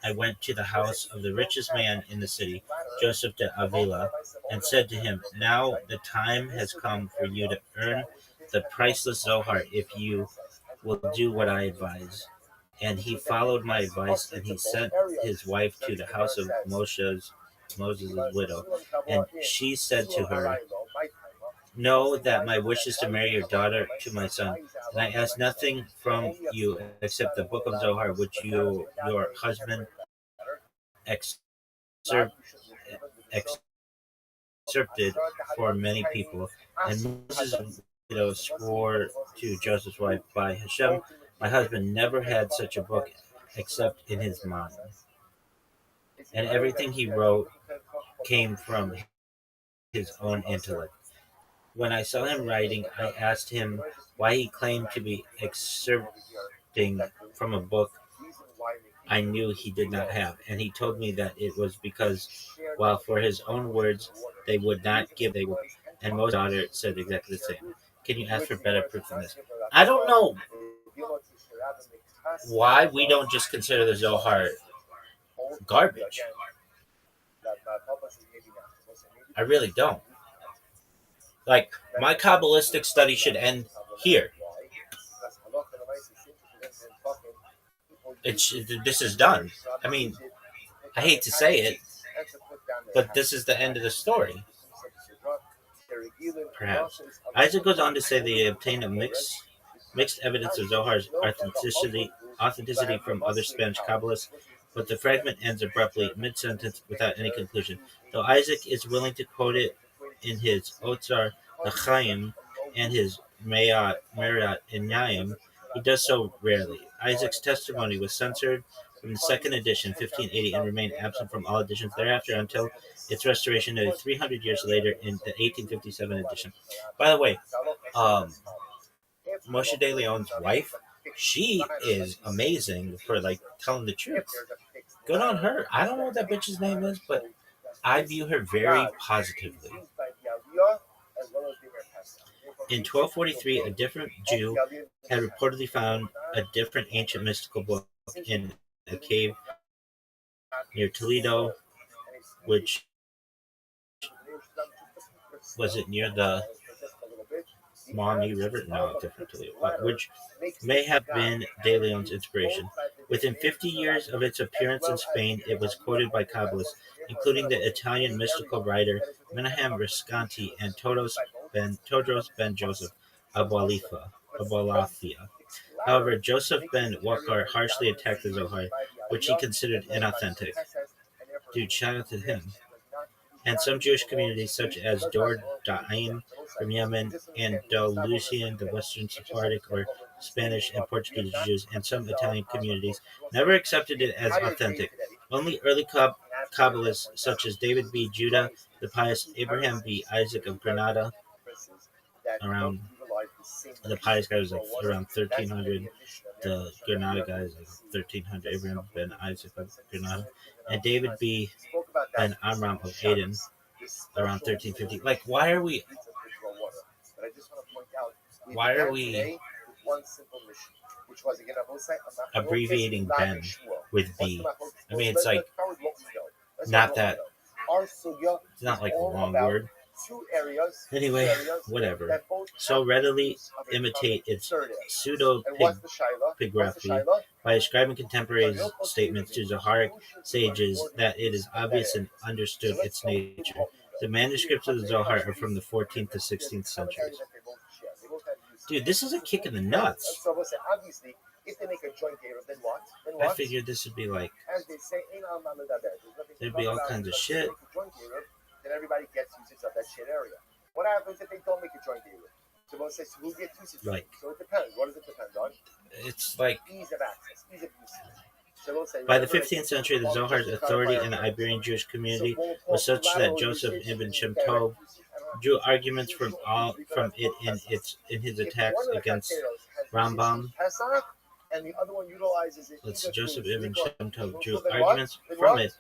I went to the house of the richest man in the city, Joseph de Avila, and said to him, "Now the time has come for you to earn the priceless Zohar if you will do what I advise." And he followed my advice, and he sent his wife to the house of Moses' widow. And she said to her, "Know that my wish is to marry your daughter to my son, and I ask nothing from you except the book of Zohar, which your husband excerpt, excerpted for many people." And Moses' widow swore to Joseph's wife, "By Hashem, my husband never had such a book except in his mind, and everything he wrote came from his own intellect." When I saw him writing, I asked him why he claimed to be excerpting from a book I knew he did not have, and he told me that it was because, while for his own words they would not give, they would. And Moses' daughter said exactly the same. Can you ask for better proof than this? I don't know why we don't just consider the Zohar garbage. I really don't. Like, my Kabbalistic study should end here. This is done. I mean, I hate to say it, but this is the end of the story. Perhaps. Isaac goes on to say they obtained a mixed evidence of Zohar's authenticity from other Spanish Kabbalists, but the fragment ends abruptly, mid-sentence, without any conclusion. Though Isaac is willing to quote it in his Otzar L'Chaim and his Merat Inayim, he does so rarely. Isaac's testimony was censored from the second edition, 1580, and remained absent from all editions thereafter until its restoration nearly 300 years later in the 1857 edition. By the way, Moshe de Leon's wife, she is amazing for like telling the truth. Good on her. I don't know what that bitch's name is, but I view her very positively. In 1243, a different Jew had reportedly found a different ancient mystical book in a cave near Toledo, which was it near the Maumee River? No, different Toledo, which may have been De Leon's inspiration. Within 50 years of its appearance in Spain, it was quoted by Kabbalists, including the Italian mystical writer Menahem Riscanti and Todros ben Joseph Abulafia. However, Joseph ben Wakar harshly attacked the Zohar, which he considered inauthentic. Dude, shout out to him. And some Jewish communities, such as Dor Da'im from Yemen, Andalusian, the Western Sephardic or Spanish and Portuguese Jews, and some Italian communities, never accepted it as authentic. Only early Kabbalists, such as David B. Judah, the pious Abraham B. Isaac of Granada, the pious guy was like around 1300, the Granada guy is like 1300, Abraham ben Isaac of Granada, and David B. ben Amram of Aden around 1350. Like, why are we abbreviating Ben with B. I mean, it's like not that. It's not like a long word. Anyway, whatever. So readily imitate its pseudepigraphy by ascribing contemporary statements to Zoharic sages that it is obvious and understood its nature. The manuscripts of the Zohar are from the 14th to 16th centuries. Dude, this is a kick in the nuts. So obviously, if they make a joint Eruv, then what? I figured this would be like, As they say, there'd be all kinds of shit. Then everybody gets usage of that shit area. What happens if they don't make a joint Eruv? So we'll say, so who gets usage? Like, so it depends. What does it depend on? It's like, ease of access, ease of usage. So we'll say, by the 15th century, the Zohar's authority in the Iberian Jewish community was such that Joseph ibn Shem Tov drew arguments from it in his attacks against Rambam. And the other one utilizes it. Joseph ibn Shem Tov drew arguments from it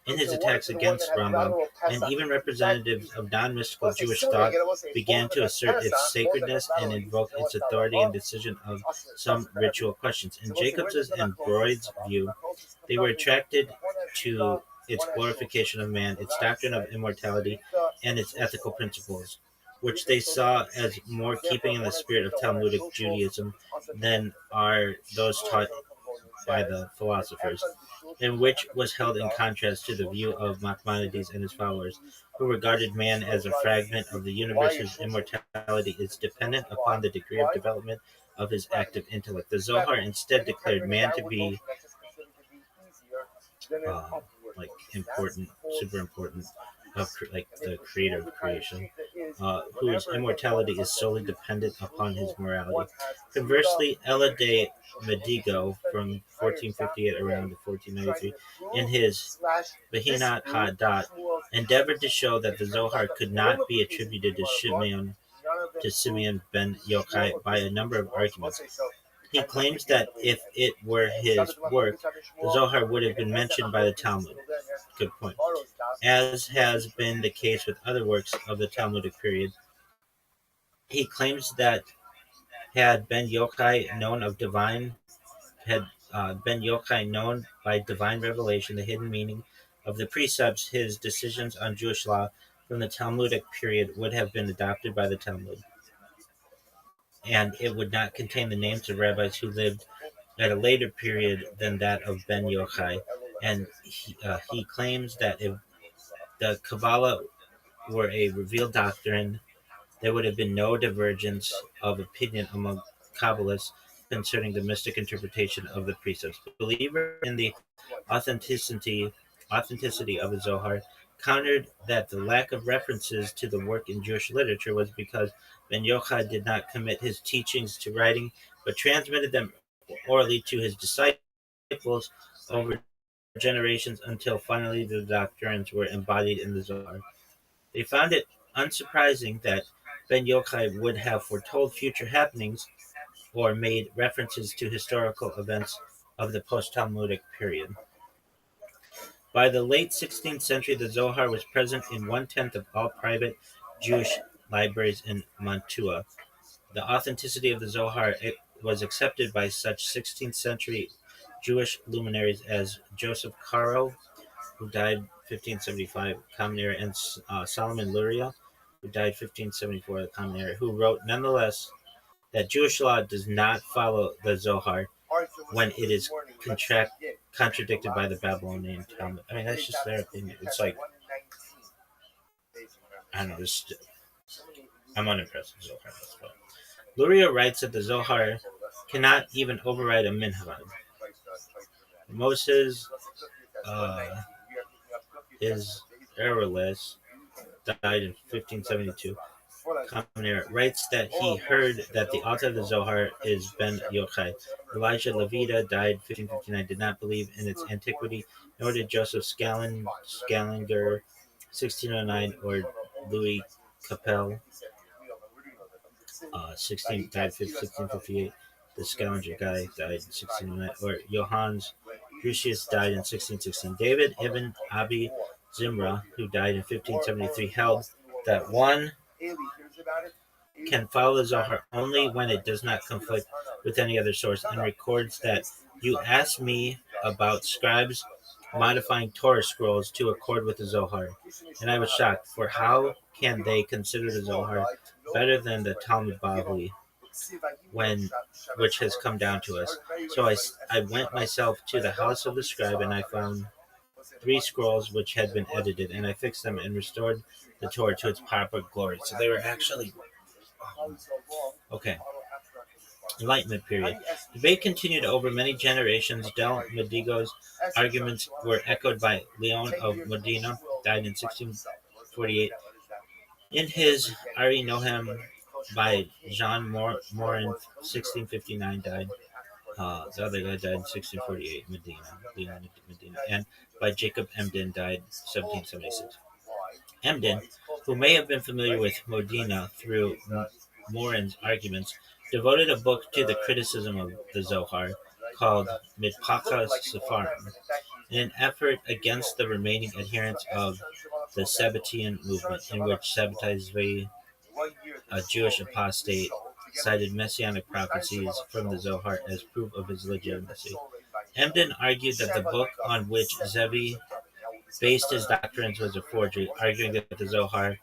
in his attacks against Rambam, and even representatives of non-mystical Jewish thought began to assert its sacredness and invoke its authority in decision of some ritual questions. In Jacobs's and Broid's view, they were attracted to its glorification of man, its doctrine of immortality, and its ethical principles, which they saw as more keeping in the spirit of Talmudic Judaism than are those taught by the philosophers, and which was held in contrast to the view of Maimonides and his followers, who regarded man as a fragment of the universe whose immortality is dependent upon the degree of development of his active intellect. The Zohar instead declared man to be like important, super important, like the creator of creation, whose immortality is solely dependent upon his morality. Conversely, Ella de Medigo from 1458 around to 1493, in his Behinat Hadat, endeavored to show that the Zohar could not be attributed to Simeon ben Yochai by a number of arguments. He claims that if it were his work, the Zohar would have been mentioned by the Talmud. Good point. As has been the case with other works of the Talmudic period, he claims that had Ben Yochai known by divine revelation the hidden meaning of the precepts, his decisions on Jewish law from the Talmudic period would have been adopted by the Talmud, and it would not contain the names of rabbis who lived at a later period than that of Ben Yochai. And he claims that if the Kabbalah were a revealed doctrine, there would have been no divergence of opinion among Kabbalists concerning the mystic interpretation of the precepts. Believer in the authenticity of the Zohar countered that the lack of references to the work in Jewish literature was because Ben Yochai did not commit his teachings to writing, but transmitted them orally to his disciples over generations until finally the doctrines were embodied in the Zohar. They found it unsurprising that Ben Yochai would have foretold future happenings or made references to historical events of the post-Talmudic period. By the late 16th century, the Zohar was present in 1/10 of all private Jewish libraries in Mantua. The authenticity of the Zohar was accepted by such 16th century Jewish luminaries as Joseph Caro, who died 1575, Common Era, and Solomon Luria, who died 1574, Common Era, who wrote nonetheless that Jewish law does not follow the Zohar when it is contradicted by the Babylonian Talmud. I mean, that's just their opinion. It's like, I don't know, I'm unimpressed with Zohar. But Luria writes that the Zohar cannot even override a minhag. Moses is errorless, died in 1572. Common Era writes that he heard that the author of the Zohar is Ben Yochai. Elijah Levita died 1559, did not believe in its antiquity, nor did Joseph Scaliger 1609 or Louis Capel 1658. The Scaliger guy died in 1609, or Johannes Drusius died in 1616. David Ibn Abi Zimra, who died in 1573, held that one can follow the Zohar only when it does not conflict with any other source, and records that you asked me about scribes modifying Torah scrolls to accord with the Zohar, and I was shocked, for how can they consider the Zohar better than the Talmud Bavli, when which has come down to us? So I went myself to the house of the scribe, and I found 3 scrolls which had been edited, and I fixed them and restored the Torah to its proper glory. So they were actually okay. Enlightenment period. Debate continued over many generations. Del Medigo's arguments were echoed by Leon of Modena, died in 1648. In his Ari Nohem by Jean Morin, 1659, died. The other guy died in 1648, Leon of Medina. And by Jacob Emden, died 1776. Emden, who may have been familiar with Modena through Morin's arguments, devoted a book to the criticism of the Zohar called Mitpacha Sepharim, in an effort against the remaining adherents of the Sabbatean movement, in which Sabbatai Zvi, a Jewish apostate, cited messianic prophecies from the Zohar as proof of his legitimacy. Emden argued that the book on which Zevi based his doctrines was a forgery, arguing that the Zohar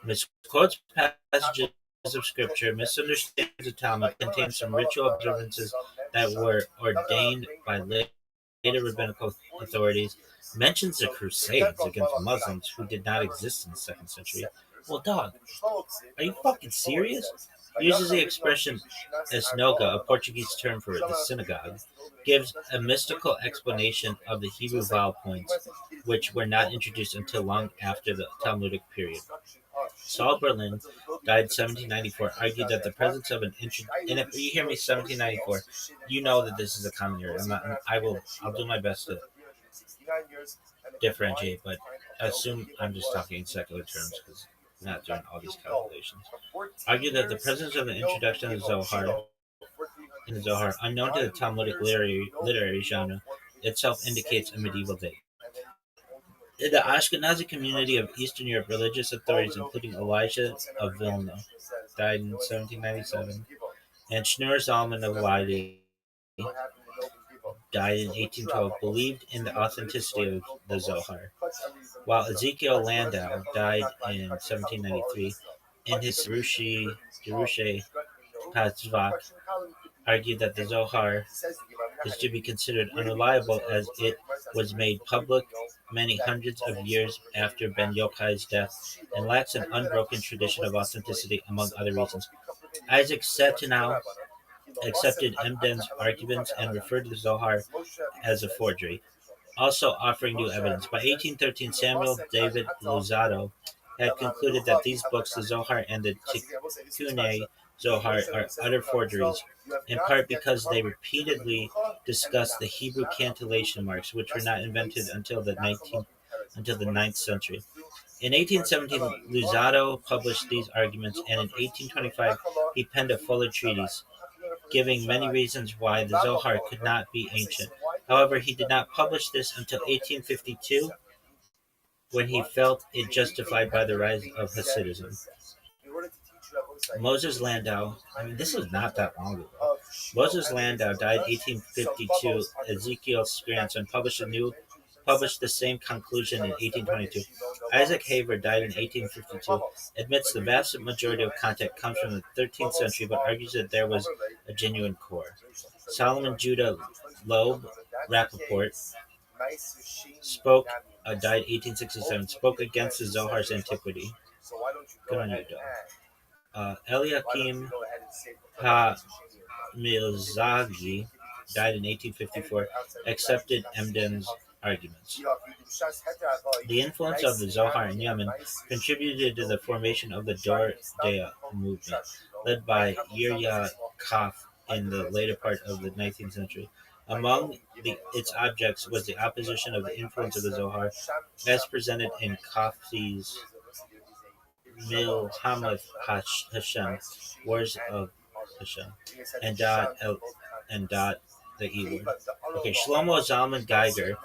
misquotes passages of scripture, misunderstands the Talmud, contains some ritual observances that were ordained by later rabbinical authorities, mentions the Crusades against Muslims who did not exist in the 2nd century. Well, dog, are you fucking serious? Uses the expression esnoga, a Portuguese term for the synagogue, gives a mystical explanation of the Hebrew vowel points, which were not introduced until long after the Talmudic period. Saul Berlin, died 1794, argued that the presence of and if you hear me 1794, you know that this is a common area. I'll do my best to differentiate, but assume I'm just talking in secular terms because I'm not doing all these calculations. Argued that the presence of the introduction of the Zohar, unknown to the Talmudic literary genre, itself indicates a medieval date. In the Ashkenazi community of Eastern Europe, religious authorities, including Elijah of Vilna, died in 1797, and Schneur Zalman of Leyde, died in 1812, believed in the authenticity of the Zohar, while Ezekiel Landau, died in 1793, in his Derushe Patzvak, argued that the Zohar is to be considered unreliable as it was made public many hundreds of years after Ben Yochai's death and lacks an unbroken tradition of authenticity, among other reasons. Isaac Setinow accepted Emden's arguments and referred to the Zohar as a forgery, also offering new evidence. By 1813, Samuel David Luzzatto had concluded that these books, the Zohar and the Tikkun Zohar, are utter forgeries, in part because they repeatedly discuss the Hebrew cantillation marks, which were not invented until the 9th century. In 1817, Luzzatto published these arguments, and in 1825 he penned a fuller treatise, giving many reasons why the Zohar could not be ancient. However, he did not publish this until 1852, when he felt it justified by the rise of Hasidism. Moses Landau, this was not that long ago. Moses Landau died 1852. Ezekiel's grandson published the same conclusion in 1822. Isaac Haver died in 1852, admits the vast majority of content comes from the 13th century, but argues that there was a genuine core. Solomon Judah Loeb Rappaport died 1867, spoke against the Zohar's antiquity. Good on you, dog. Eliakim Ha-Milzagi died in 1854, accepted Emden's arguments. The influence of the Zohar in Yemen contributed to the formation of the Dor Dea movement, led by Yirya Kaf in the later part of the 19th century. Among its objects was the opposition of the influence of the Zohar, as presented in Kaf's Milhamad Hashem, Wars of Hashem, and Dot the E word. Okay, Shlomo Zalman Geiger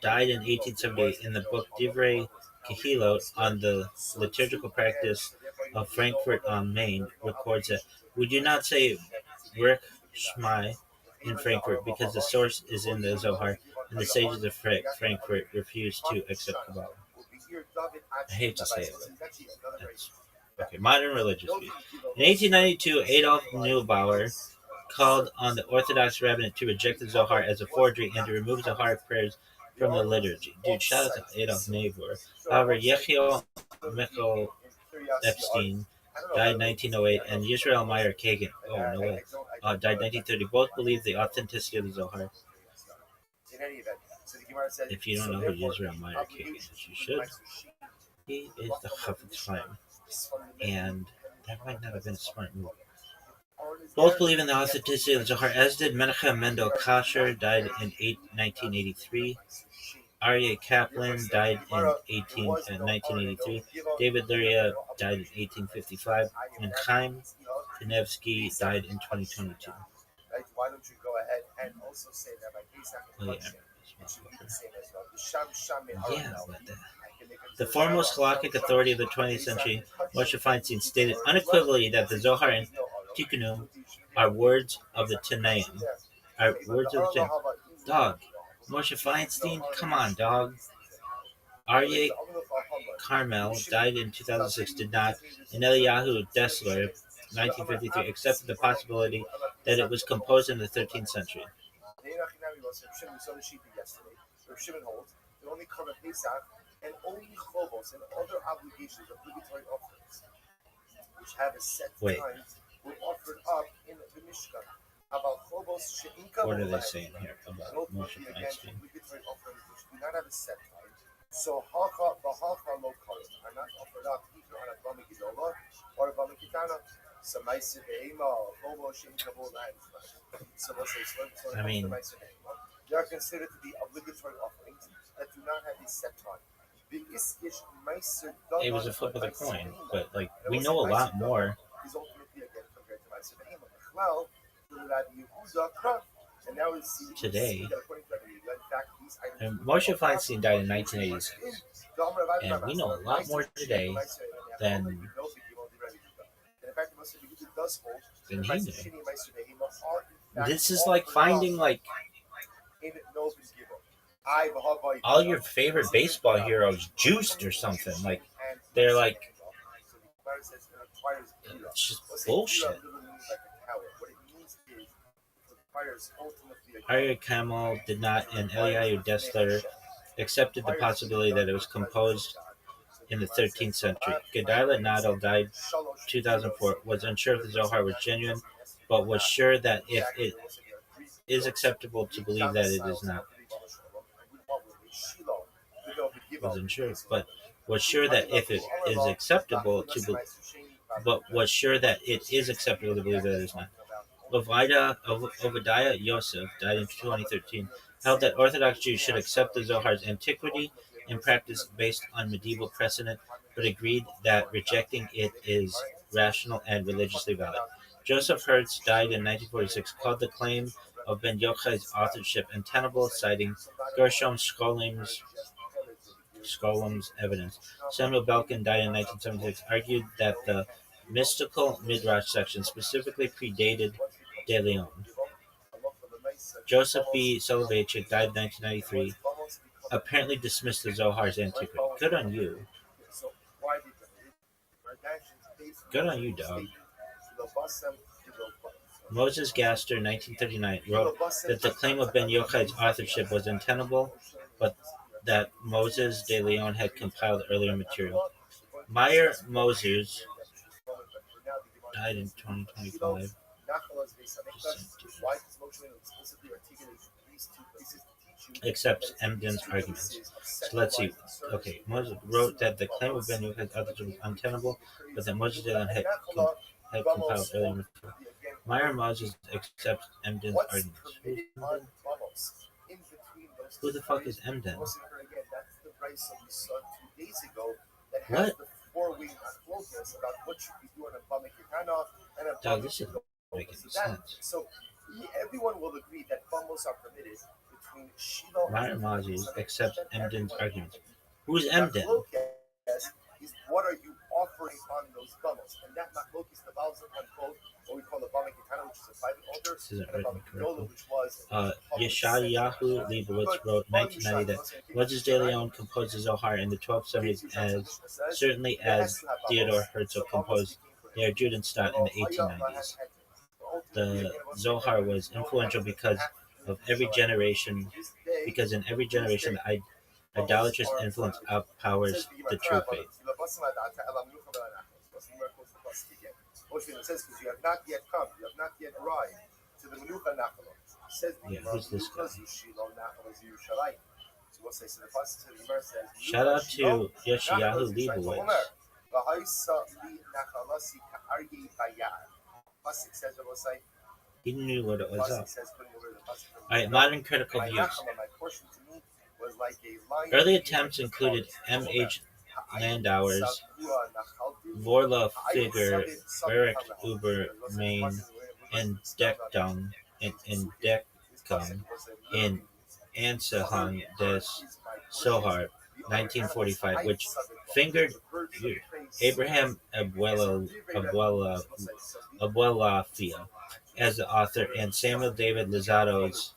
died in 1878 in the book Divrei Kehilot on the liturgical practice of Frankfurt on Main records that we do not say Rich Shmai in Frankfurt because the source is in the Zohar, and the sages of Frankfurt refused to accept Kabbalah. I hate to say it, but that's okay. Modern religious views. In 1892, Adolf Neubauer called on the Orthodox rabbinate to reject the Zohar as a forgery and to remove Zohar prayers from the liturgy. Dude, shout out to Adolf Neubauer. However, Yechiel Michael Epstein died 1908, and Yisrael Meyer Kagan, oh no way, died 1930. Both believe the authenticity of the Zohar. If you don't know who Yisrael Meyer Kagan is, you should. He is the Chafetz Chaim, and that might not have been a smart move. Both believe in the authenticity of the Zohar, as did Menachem Mendel Kasher, died in 1983. Aryeh Kaplan died in 1983. David Luria died in 1855. And Chaim Kanevsky died in 2022. Why don't you go ahead and also say that by Pesach Oh, yeah. it should be the same as well. Yeah, but the foremost halakhic authority of the 20th century, Moshe Feinstein, stated unequivocally that the Zohar and Tikkunim are words of the Tanaim. Dog. Moshe Feinstein? Come on, dog. Aryeh Carmel died in 2006, did not, and Eliyahu Dessler, 1953, accepted the possibility that it was composed in the 13th century. And only chobos and other obligations, obligatory offerings, which have a set time, were offered up in the Mishkan. What are they saying here about Moshe Feinstein? Obligatory offerings which do not have a set time. So halcha v'halcha lo kalim are not offered up either on a bama gedola or a bama kitana. So ma'aseh ve'ema or chobo she'in kabul la'in. So let's say I mean, they are considered to be obligatory offerings that do not have a set time. It was a flip of the coin, but like we know a lot more today. And Moshe Feinstein died in 1986, and we know a lot more today than he knew. This is like finding like all your favorite baseball heroes juiced or something. Like they're like, it's just bullshit. Aryeh Kamel did not, and Eliyahu Dessler accepted the possibility that it was composed in the 13th century. Gedaliah Nadal died 2004, was unsure if the Zohar was genuine, but was sure that if it is acceptable to believe that it is not. Wasn't sure, but was sure that if it is acceptable to believe that it is not. Obadiah Yosef died in 2013, held that Orthodox Jews should accept the Zohar's antiquity and practice based on medieval precedent, but agreed that rejecting it is rational and religiously valid. Joseph Hertz died in 1946, called the claim of Ben Yochai's authorship untenable, citing Gershom Scholom's evidence. Samuel Belkin died in 1976, argued that the mystical Midrash section specifically predated De Leon. Joseph B. Soloveitchik died in 1993, apparently dismissed the Zohar's antiquity. Good on you. Good on you, dog. Moses Gaster, 1939, wrote that the claim of Ben Yochai's authorship was untenable, but that Moses de Leon had compiled earlier material. Meyer Moses died in 2025. Accepts Emden's arguments. So let's see. Okay, Moses wrote that the claim of Ben Yochai's authorship was untenable, but that Moses de Leon had compiled earlier material. Meyer Moses accepts Emden's arguments. Who the fuck is Emden? What? Dog, this isn't making sense. So everyone will agree that bumbles are permitted between Meyer Moses accepts Emden's arguments. Who is Emden? What are you offering on those bumbles? and that machlokes devolves upon both what we call the Bava Kitana, which is a private altar, This isn't and the written Bava Gedola, correctly. which was Yeshayahu Leibowitz wrote in 1990 that Moses de Leon composed the Zohar in the 1270s as certainly as Theodor Herzl composed the Judenstadt in the 1890s. The Zohar was influential because in every generation the idolatrous influence outpowers the true faith. It says, because you have not yet come, you have not yet arrived to the Menucha Nachalo. Yeah, who's this guy? Says, shout out to Yeshayahu Leibowitz. He knew what it was up. Alright, modern critical views. Early attempts included M.H. Landauer's Vorla Figure, Barak Uber Main, and Dekdung in Ansahang des Sohar, 1945, which fingered Abraham Abuelafia as the author and Samuel David Lozato's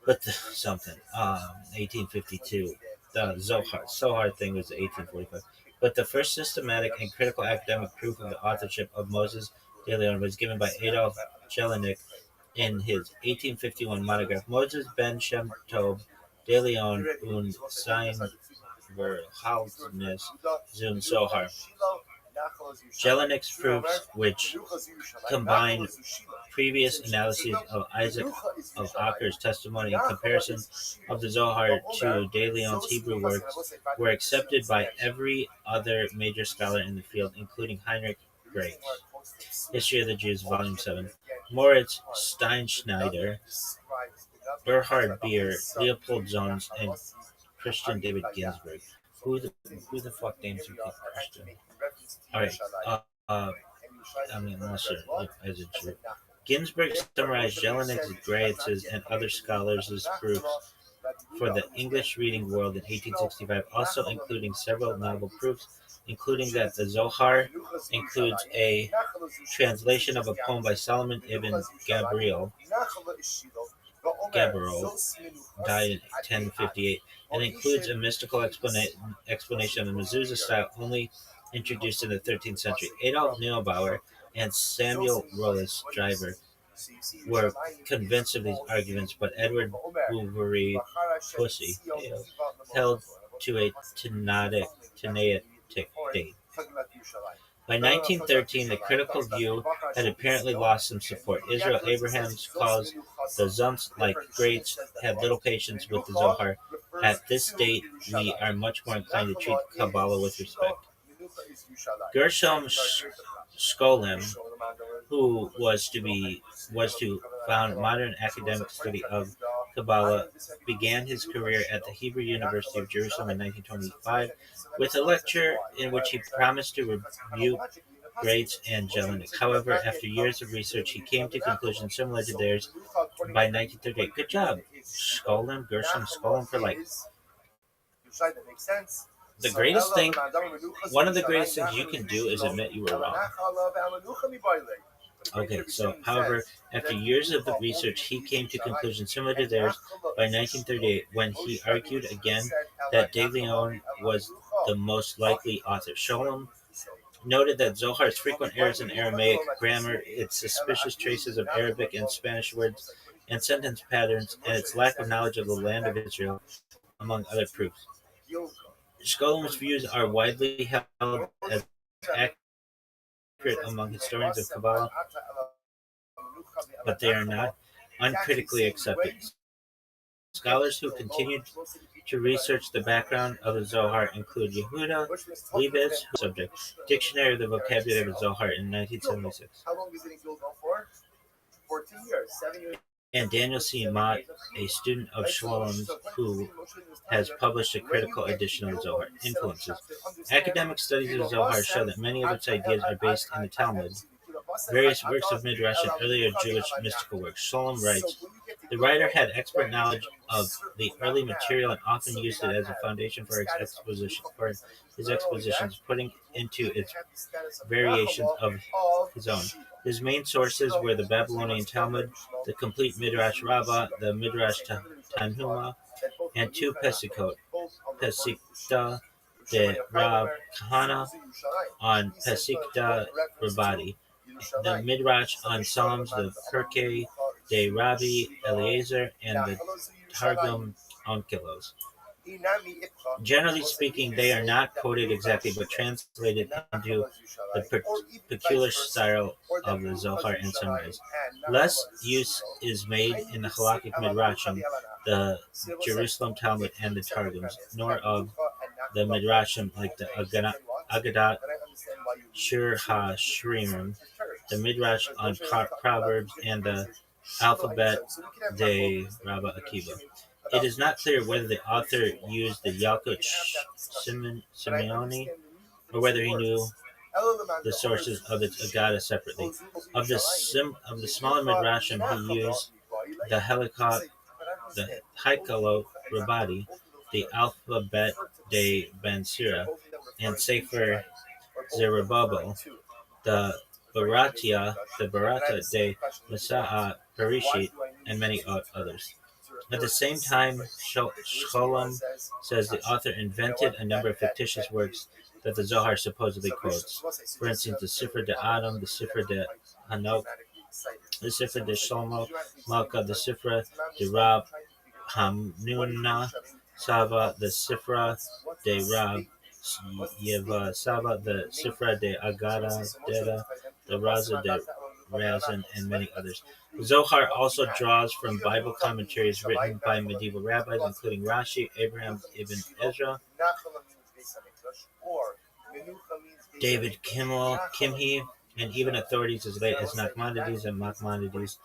1852. The Zohar thing was 1845. But the first systematic and critical academic proof of the authorship of Moses de Leon was given by Adolf Jelinek in his 1851 monograph, Moses ben Shem Tov de Leon und sein Verhältnis zum Zohar. Jelinek's proofs, which combine previous analyses of Isaac of Acker's testimony and comparison of the Zohar to De Leon's Hebrew works, were accepted by every other major scholar in the field, including Heinrich Graetz, History of the Jews, Volume 7, Moritz Steinschneider, Gerhard Beer, Leopold Zons, and Christian David Ginsburg. Who the fuck names you Christian? Alright, unless you're as a Jew. Ginsburg summarized Jelinek's, Graetz's, and other scholars' proofs for the English-reading world in 1865, also including several novel proofs, including that the Zohar includes a translation of a poem by Solomon ibn Gabriel, died in 1058, and includes a mystical explanation of the mezuzah style only introduced in the 13th century. Adolf Neubauer and Samuel Rollis Driver were convinced of these arguments, but Edward Bouverie Pussy held to a Tanaitic date. By 1913, the critical view had apparently lost some support. Israel Abrahams calls the Zunz, like Graetz, had little patience with the Zohar. At this date, we are much more inclined to treat Kabbalah with respect. Gershom Scholem, who was to found modern academic study of Kabbalah, began his career at the Hebrew University of Jerusalem in 1925 with a lecture in which he promised to rebuke Graetz and Jelinek. However, after years of research, he came to conclusions similar to theirs by 1938. Good job, Gershom Scholem, for the greatest thing, one of the greatest things you can do is admit you were wrong. Okay, so, however, after years of the research, he came to conclusions similar to theirs by 1938 when he argued again that De Leon was the most likely author. Scholem noted that Zohar's frequent errors in Aramaic grammar, its suspicious traces of Arabic and Spanish words and sentence patterns, and its lack of knowledge of the land of Israel, among other proofs. Scholem's views are widely held as accurate among historians of Kabbalah, but they are not uncritically accepted. Scholars who continued to research the background of the Zohar include Yehuda Leibowitz, subject, Dictionary of the Vocabulary of the Zohar in 1976. How long is it in Gilgal for? 14 years, 7 years. And Daniel C. Mott, a student of Shlomo's, who has published a critical edition of the Zohar. Influences. Academic studies of the Zohar show that many of its ideas are based in the Talmud, various works of Midrash, and earlier Jewish mystical works. Sholem writes, The writer had expert knowledge of the early material and often used it as a foundation for his expositions, putting into its variations of his own. His main sources were the Babylonian Talmud, the complete Midrash Rabbah, the Midrash Tanhuma, and two Pesikot, Pesikta de Rab Kahana on Pesikta Rabbi, the Midrash on Psalms, the Pirkei de Rabbi Eliezer, and the Targum Onkelos. Generally speaking, they are not quoted exactly, but translated into the peculiar style of the Zohar and Sunrise. Less use is made in the Halakhic Midrashim, the Jerusalem Talmud, and the Targums, nor of the Midrashim like the Agadat, Shir HaShrimim, the Midrash on Proverbs, and the Alphabet de Rabbi Akiva. It is not clear whether the author used the Yalkut Simeoni or whether he knew the sources of the Agadah separately. Of the smaller Midrashim, he used the Haikalot Rabadi, the Alphabet de Ben Sira, and Sefer Zerubbabel, the Barata de Masa'a Parishit, and many others. At the same time, Sholem says the author invented a number of fictitious works that the Zohar supposedly quotes. For instance, the Sifra de Adam, the Sifra de Hanok, the Sifra de Shlomo Malka, the Sifra de Rab Hamnuna Sava, the Sifra de Rab Yeva Sava, the Sifra de Agada Deda, the Raza de Razan, and many others. The Zohar also draws from Bible commentaries written by medieval rabbis, including Rashi, Abraham ibn Ezra, David Kimhi, and even authorities as late as Nachmanides and Maimonides,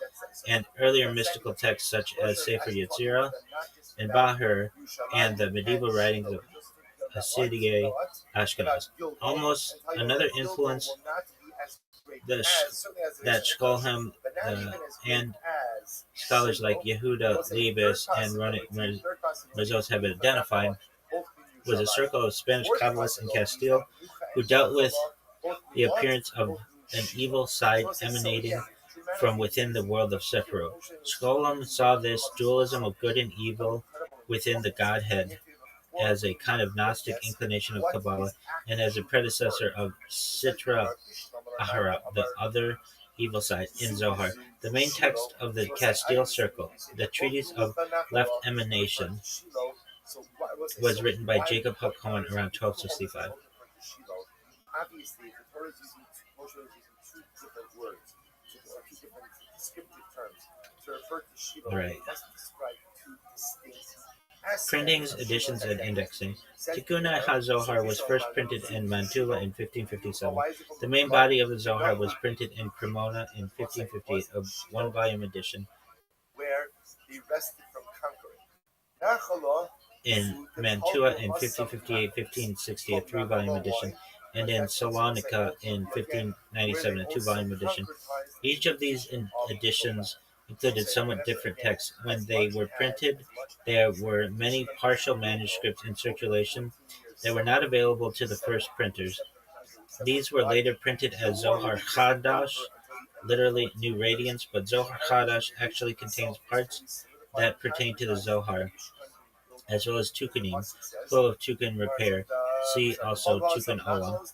and earlier mystical texts such as Sefer Yetzirah and Bahar, and the medieval writings of Hasidiyei Ashkenaz. Almost another influence that Shkolhem and scholars like Yehuda Leibus and Ronit Merzos have identified was a circle of Spanish Kabbalists in Castile who dealt with the appearance of an evil side emanating from within the world of Sephiroth. Shkolem saw this dualism of good and evil within the Godhead as a kind of Gnostic inclination of Kabbalah and as a predecessor of Sitra Ahara, the other evil side, in Zohar. The main text of the Castile Circle, the Treatise of Left Emanation, was written by Jacob Hakohen around 1265. Obviously, the Torah is using two different words, two different descriptive terms to refer to Shiloh. Right. It must describe two distinct aspects. Printings, editions, and indexing. Tikkunei HaZohar was first printed in Mantua in 1557. The main body of the Zohar was printed in Cremona in 1558, a one-volume edition. Where they rested from conquering. In Mantua in 1558-1560, a three-volume edition, and in Salonika in 1597, a two-volume edition. Each of these editions included somewhat different texts. When they were printed, there were many partial manuscripts in circulation that were not available to the first printers. These were later printed as Zohar Chadash, literally New Radiance, but Zohar Chadash actually contains parts that pertain to the Zohar, as well as Tukkunim, full of Tukkun repair. See also Tukkun Olam,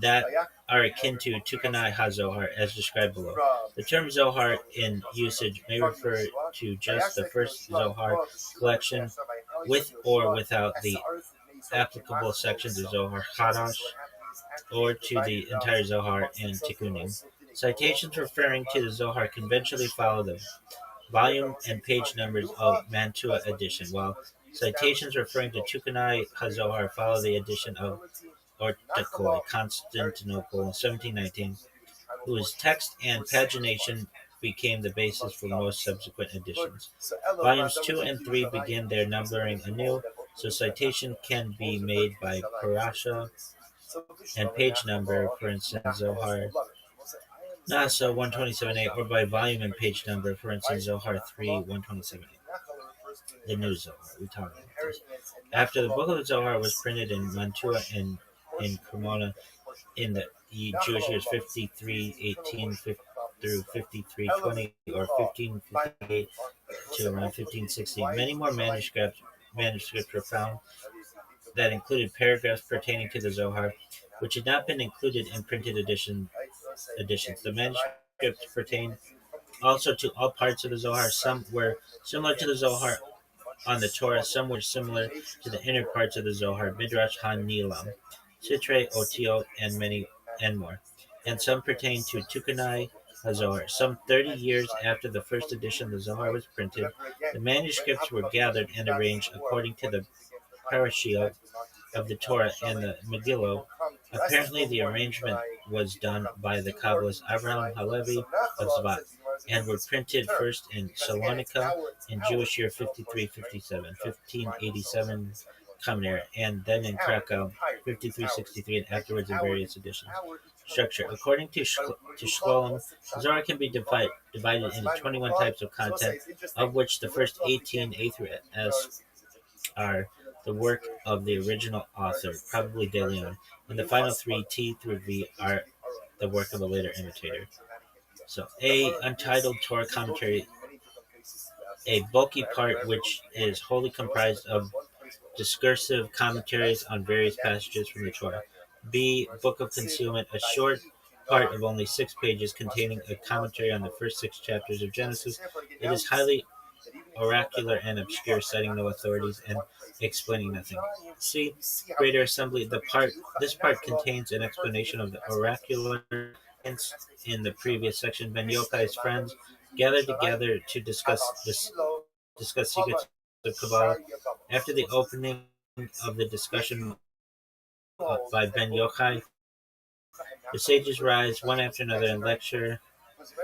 that are akin to Tikkunei HaZohar as described below. The term Zohar in usage may refer to just the first Zohar collection, with or without the applicable sections of Zohar Chadash, or to the entire Zohar and Tikkunim. Citations referring to the Zohar conventionally follow the volume and page numbers of Mantua edition, while citations referring to Tikkunei HaZohar follow the edition of Ortaköy, Constantinople, 1719, whose text and pagination became the basis for most subsequent editions. Volumes 2 and 3 begin their numbering anew, so citation can be made by parasha and page number. For instance, Zohar NASA 127A, or by volume and page number, for instance, Zohar 3 127A. The new Zohar, we talked about this. After the book of the Zohar was printed in Mantua and in Cremona in the Jewish years 5318 through 5320 or 1558 to around 1560, many more manuscripts were found that included paragraphs pertaining to the Zohar, which had not been included in printed editions. The manuscripts pertained also to all parts of the Zohar. Some were similar to the Zohar on the Torah, some were similar to the inner parts of the Zohar, Midrash HaNilam, Sitrei Otiot, and more. And some pertain to Tukanai HaZohar. Some 30 years after the first edition of the Zohar was printed, the manuscripts were gathered and arranged according to the parashiot of the Torah and the Megillah. Apparently, the arrangement was done by the Kabbalist Avraham Halevi of Zvat, and were printed first in Salonika in Jewish year 1587 Common Era, and then in Krakow 5363, and afterwards in various editions. Structure. According to Shlomo, Zohar can be divided into 21 types of content, of which the first 18, A through S, are the work of the original author, probably De Leon, and the final 3, T through V, are the work of a later imitator. So, A, Untitled Torah Commentary, a bulky part which is wholly comprised of discursive commentaries on various passages from the Torah. B, Book of Concealment, a short part of only 6 pages containing a commentary on the first 6 chapters of Genesis. It is highly oracular and obscure, citing no authorities and explaining nothing. C, Greater Assembly. This part contains an explanation of the oracular in the previous section. Ben Yochai's friends gathered together to discuss secrets of Kabbalah. After the opening of the discussion by Ben Yochai, the sages rise one after another and lecture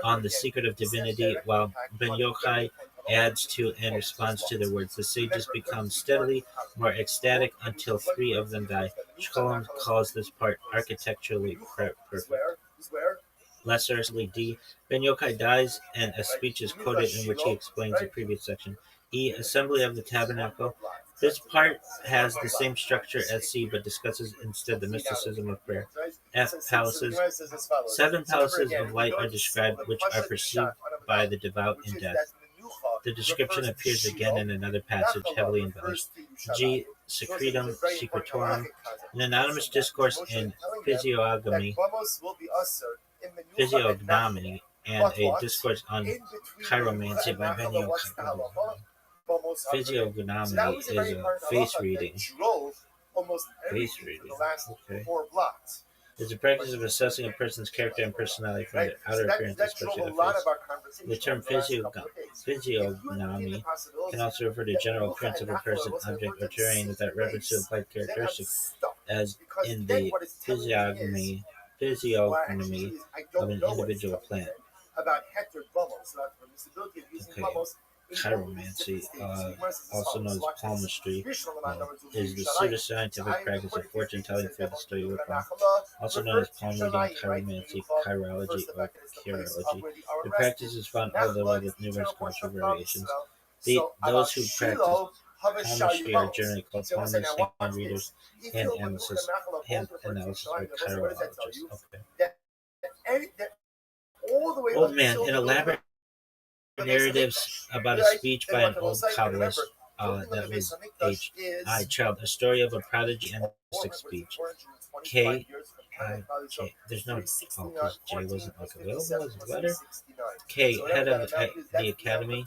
on the secret of divinity, while Ben Yochai adds to and responds to their words. The sages become steadily more ecstatic until 3 of them die. Sholem calls this part architecturally perfect. Lesser D. Ben Yochai dies, and a speech is quoted in which he explains the previous section. E. Assembly of the Tabernacle. This part has the same structure as C, but discusses instead the mysticism of prayer. F. Palaces. 7 palaces of light are described, which are perceived by the devout in death. The description appears again in another passage, heavily embellished. G. Secretum Secretorum. An anonymous discourse in physiognomy, and a discourse on chiromancy by Ben Yochai. Physiognomy is a face reading. Okay. Is the practice of assessing a person's character and personality from their outer appearance, especially the face. The term physiognomy can also refer to general appearance of a person, object, or terrain without reference to implied characteristics, as in the physiognomy of an individual plant. Okay. Chiromancy, also known as palmistry, is the pseudoscientific practice of fortune telling through the study of palm, also known as palm reading, chiromancy, chirology, or chirology. The practice is found all over with numerous cultural variations. Those who practice palmistry are generally called palmists, hand readers, hand analysis, or chirologists. Okay. Old man, an elaborate narratives about a speech by an old Kabbalist, that was H. Child, a story of a prodigy and mystic speech. K. There's no, because J wasn't available as a letter. K. Head of the Academy,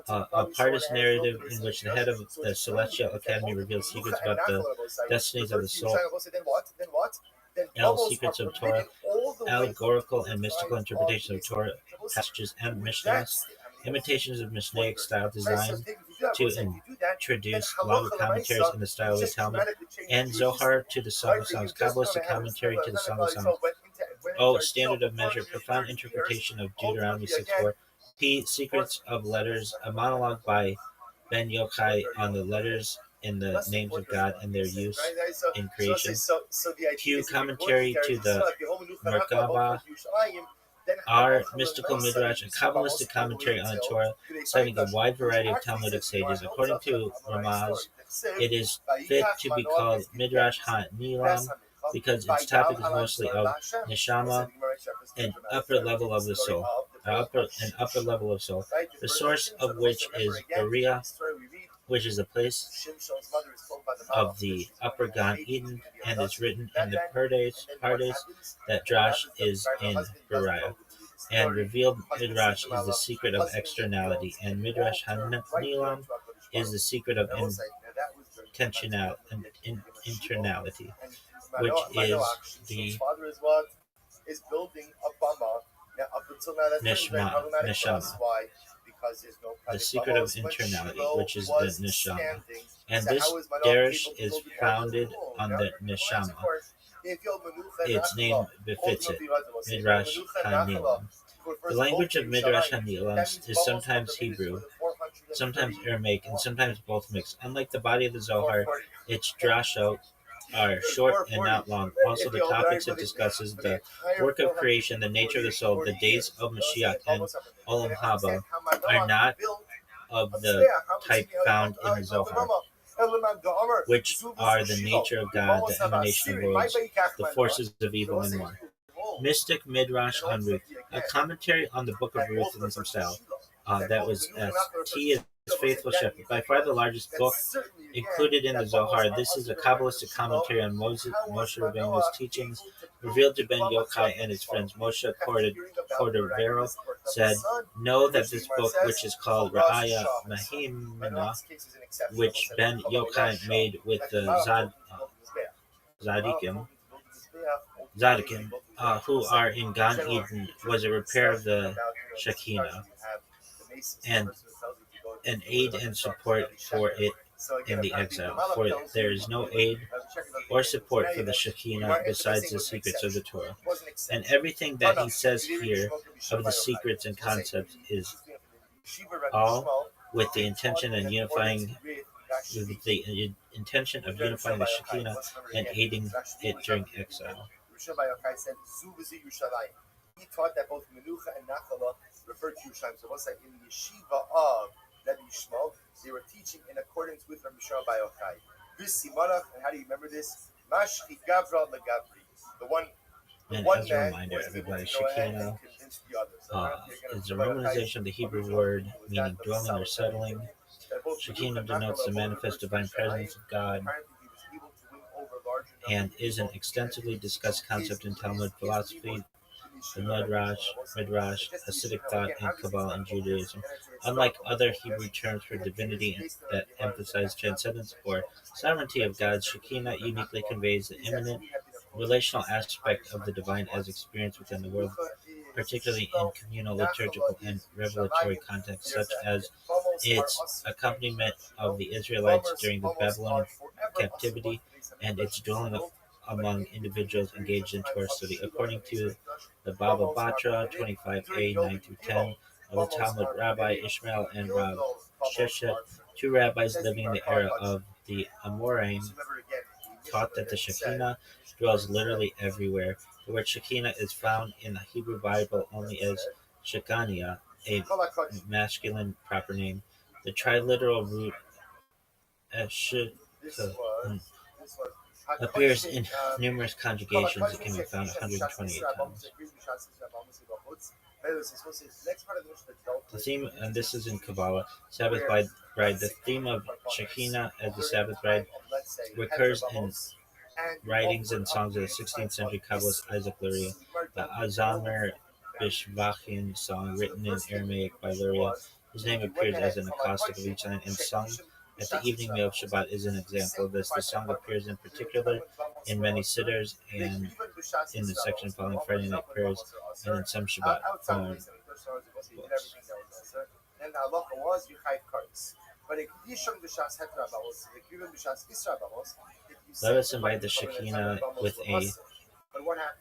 a partist narrative in which the head of the Celestial Academy reveals secrets about the destinies of the soul. L. Secrets of Torah, allegorical and mystical interpretation of Torah passages and Mishnahs. Imitations of Mishnaic style designed to introduce longer commentaries in the style of the Talmud, and Zohar to the Song of Songs, Kabbalistic commentary to the Song of Songs. O. Standard of measure, profound interpretation of Deuteronomy 6:4. P. Secrets of letters, a monologue by Ben Yochai on the letters in the names of God and their use in creation. Q. Commentary to the Merkabah Our mystical midrash, a Kabbalistic commentary on the Torah, citing a wide variety of Talmudic sages. According to Ramaz, it is fit to be called Midrash HaNilam because its topic is mostly of neshama, an upper level of the soul, an upper level of soul, the source of which is Berea, which is the place of the upper Gan Eden, and is written in the Pardes that Drash is in Beriah. And revealed Midrash is the secret of externality, and Midrash HaNilam is the secret of internality, which is the neshama, the secret of internality, which is the neshama. And this derech is founded on the neshama. Its name befits it, Midrash HaNilam. The language of Midrash HaNilam is sometimes Hebrew, sometimes Aramaic, and sometimes both mixed. Unlike the body of the Zohar, its drashot are short and not long. Also, the topics it discusses, the work of creation, the nature of the soul, the days of Mashiach, and Olam Haba, are not of the type found in the Zohar, which are the nature of God, the emanation of worlds, the forces of evil, and more. Mystic Midrash on Ruth, a commentary on the book of Ruth in some style. That was T is Faithful Shepherd, by far the largest book included in the Zohar. This is a Kabbalistic commentary on Moshe Rabbeinu's teachings, revealed to Ben Yochai and his friends. Moshe Cordovero said, "Know that this book, which is called Ra'aya Mahimena, which Ben Yochai made with the Zadikim, who are in Gan Eden, was a repair of the Shekinah, and an aid and support for it in the exile. For there is no aid or support for the Shekinah besides the secrets of the Torah." And everything that he says here of the secrets and concepts is all with the intention of unifying the Shekinah and aiding it during exile. He taught that both Menucha and Nachala referred to Yerushalayim. So what's like in the yeshiva of Rabbi Yishmael, they were teaching in accordance with Rabbi Shimon Bar Yochai. This Simarach, and how do you remember this? Mashchi Gavra Legavri. The one as a reminder, everybody, Shekinah is a romanization of the Hebrew word meaning dwelling or settling. Shekinah denotes the manifest divine presence of God and is an extensively discussed concept in Talmud philosophy, the Midrash, Hasidic thought, and Kabbalah and Judaism. Unlike other Hebrew terms for divinity that emphasize transcendence or sovereignty of God, Shekinah uniquely conveys the immanent relational aspect of the divine as experienced within the world, particularly in communal, liturgical, and revelatory contexts, such as its accompaniment of the Israelites during the Babylonian captivity and its dwelling among individuals engaged in Torah study. According to the Baba Batra 25a 9-10 of the Talmud, Rabbi Ishmael and Rav Sheshet, two rabbis living in the era of the Amoraim, taught that the Shekinah dwells literally everywhere. The word Shekinah is found in the Hebrew Bible only as Shekaniah, a masculine proper name. The triliteral root appears in numerous conjugations. It can be found 128 times. The theme, and this is in Kabbalah, Sabbath bride. The theme of Shekinah as the Sabbath bride recurs in writings and songs of the 16th century Kabbalist Isaac Luria. The Azamer Bishvachin song, written in Aramaic by Luria, his name appears as an acrostic of each line and sung at the evening meal of Shabbat is an example of this. The song appears in particular in many sidders and in the section following Friday night prayers and in some Shabbat books. Let us invite the Shekinah with a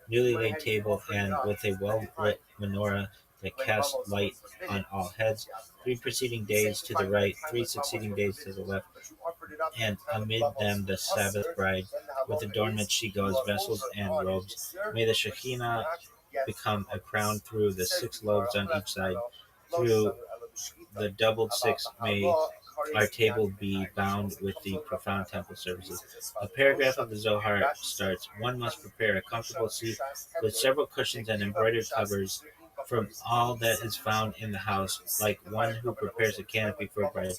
newly laid table and with a well-lit menorah that casts light on all heads, 3 preceding days to the right, 3 succeeding days to the left, and amid them the Sabbath bride, with adornments she goes, vessels and robes. May the Shekinah become a crown through the 6 lobes on each side. Through the doubled 6 may our table be bound with the profound temple services. A paragraph of the Zohar starts, one must prepare a comfortable seat with several cushions and embroidered covers from all that is found in the house, like one who prepares a canopy for a bride.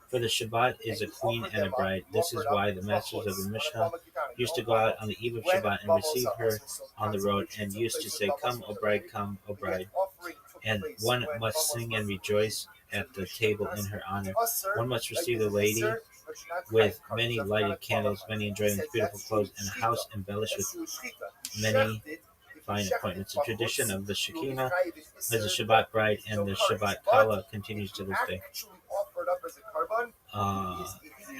For the Shabbat is a queen and a bride. This is why the masters of the Mishnah used to go out on the eve of Shabbat and receive her on the road, and used to say, "Come, O bride, come, O bride." And one must sing and rejoice at the table in her honor. One must receive the lady with many lighted candles, many enjoyments, beautiful clothes, and a house embellished with many fine appointments. The tradition of the Shekinah as a Shabbat bride and the Shabbat Kala continues to this day.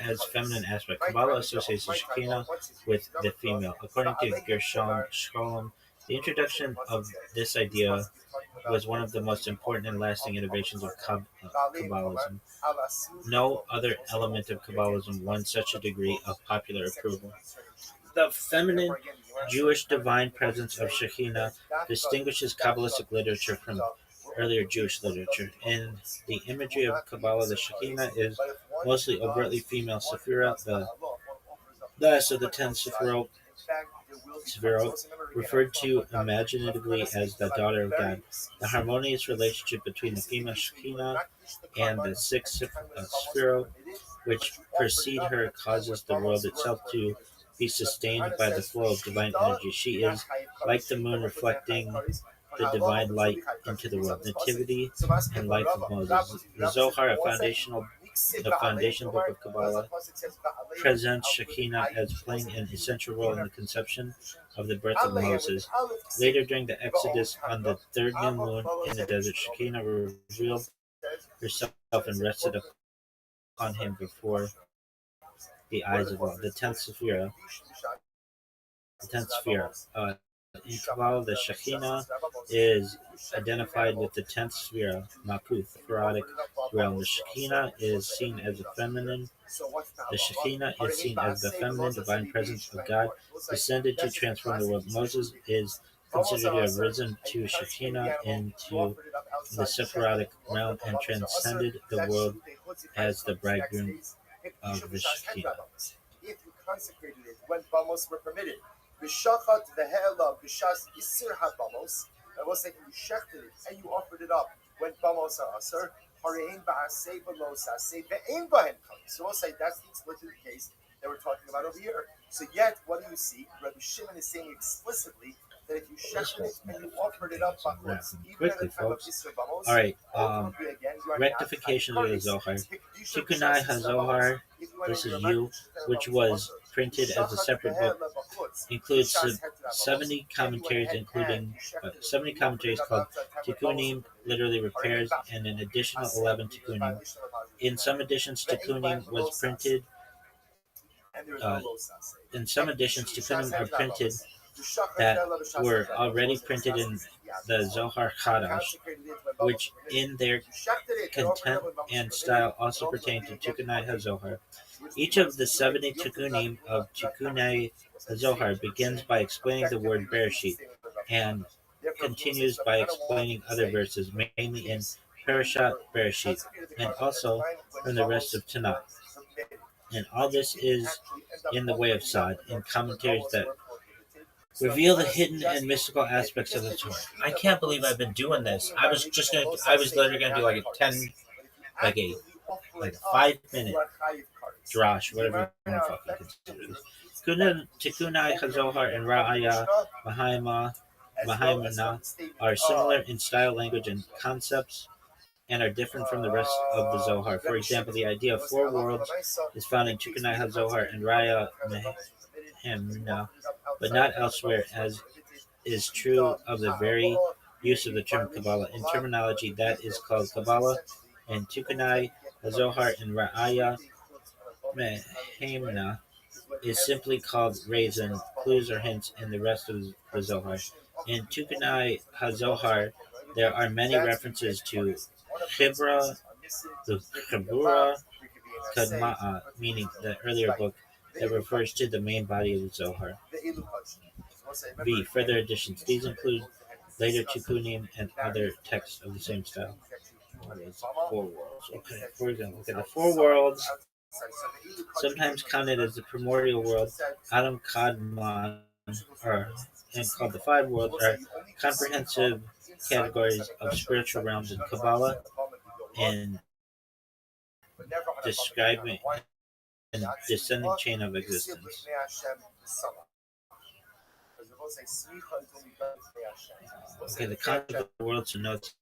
As feminine aspect, Kabbalah associates the Shekinah with the female. According to Gershom Scholem, the introduction of this idea was one of the most important and lasting innovations of Kabbalism. No other element of Kabbalism won such a degree of popular approval. The feminine Jewish divine presence of Shekinah distinguishes Kabbalistic literature from earlier Jewish literature. In the imagery of Kabbalah, the Shekinah is mostly overtly female Sephirah, the last of the 10 Sephirot, referred to imaginatively as the daughter of God. The harmonious relationship between the female Shekinah and the 6 Sephirot, which precede her, causes the world itself to be sustained by the flow of divine energy. She is like the moon, reflecting the divine light into the world. Nativity and life of Moses. The Zohar, the foundation book of Kabbalah, presents Shekinah as playing an essential role in the conception of the birth of Moses. Later, during the Exodus on the third new moon in the desert, Shekinah revealed herself and rested upon him before the eyes of all. The 10th Sephirah. In Kabbalah, the Shekinah is identified with the 10th Sephirah, Malkuth, the Pharaonic realm. The Shekinah is seen as the feminine. The Shekinah is seen as the feminine divine presence of God descended to transform the world. Moses is considered to have risen to Shekinah into the Sephirotic realm and transcended the world as the bridegroom of the Shekinah. If you consecrated it when bamos were permitted, v'shachat v'he'ela b'shas isir ha-bamos, and was like you shechted it and you offered it up when bamos are asur, harein ba'asei v'lo sasei ve'ein b'hem kalim. So we'll say that's the explicit case that we're talking about over here. So yet, what do you see? Rabbi Shimon is saying explicitly that if you shechted it and you offered it up, Quickly, folks. All right. Rectification of the Zohar. Tikunai HaZohar, this is you, which was printed as a separate book, includes 70 commentaries, including 70 commentaries called Tikkunim, literally repairs, and an additional 11 Tikkunim. In some editions, Tikkunim was printed. In some editions, Tikkunim are printed that were already printed in the Zohar Chadash, which in their content and style also pertain to Tikkunai HaZohar. Each of the 70 Tikkunim of Tikkunai HaZohar begins by explaining the word Bereshit and continues by explaining other verses, mainly in Parashat Bereshit, and also from the rest of Tanakh. And all this is in the way of Sod, in commentaries that reveal the hidden and mystical aspects of the Torah. I can't believe I've been doing this. I was literally gonna do like a 5-minute drash, whatever you want to fucking consider this. Tikkunai HaZohar and Ra'aya Mahaimana are similar in style, language, and concepts, and are different from the rest of the Zohar. For example, the idea of 4 worlds is found in Tikkunai HaZohar and Ra'aya Mahimna, but not elsewhere, as is true of the very use of the term Kabbalah. In terminology, that is called Kabbalah, and Tikkunai HaZohar and Ra'aya Mahimna is simply called raisin, clues or hints in the rest of the Zohar. In Tikkunai HaZohar, there are many references to Chibra, the Chabura Kadma'a, meaning the earlier book that refers to the main body of the Zohar. B. Further additions. These include later Tikkunim, and other texts of the same style. What is four worlds? Okay, for example, the four worlds, sometimes counted as the primordial world, Adam Kadmon, or and called the five worlds, are comprehensive categories of spiritual realms in Kabbalah and describing and descending chain of existence. Okay, the concept of the world denotes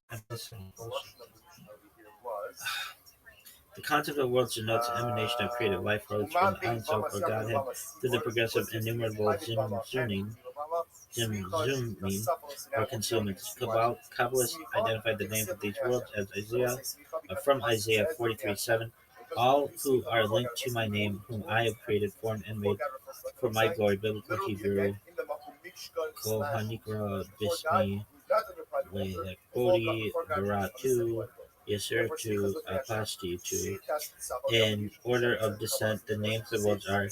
the concept of worlds denotes an emanation of creative life flows from the Ein Sof or Godhead through the progressive innumerable Zimzumim or concealments. Kabbalists identified the names of these worlds as from Isaiah 43:7. All who are linked to my name, whom I have created, formed, and made for my glory. Biblical Hebrew. Kohanikra Bismi Lekbodi Baratu Yesertu Apastitu. In order of descent, the names of the worlds are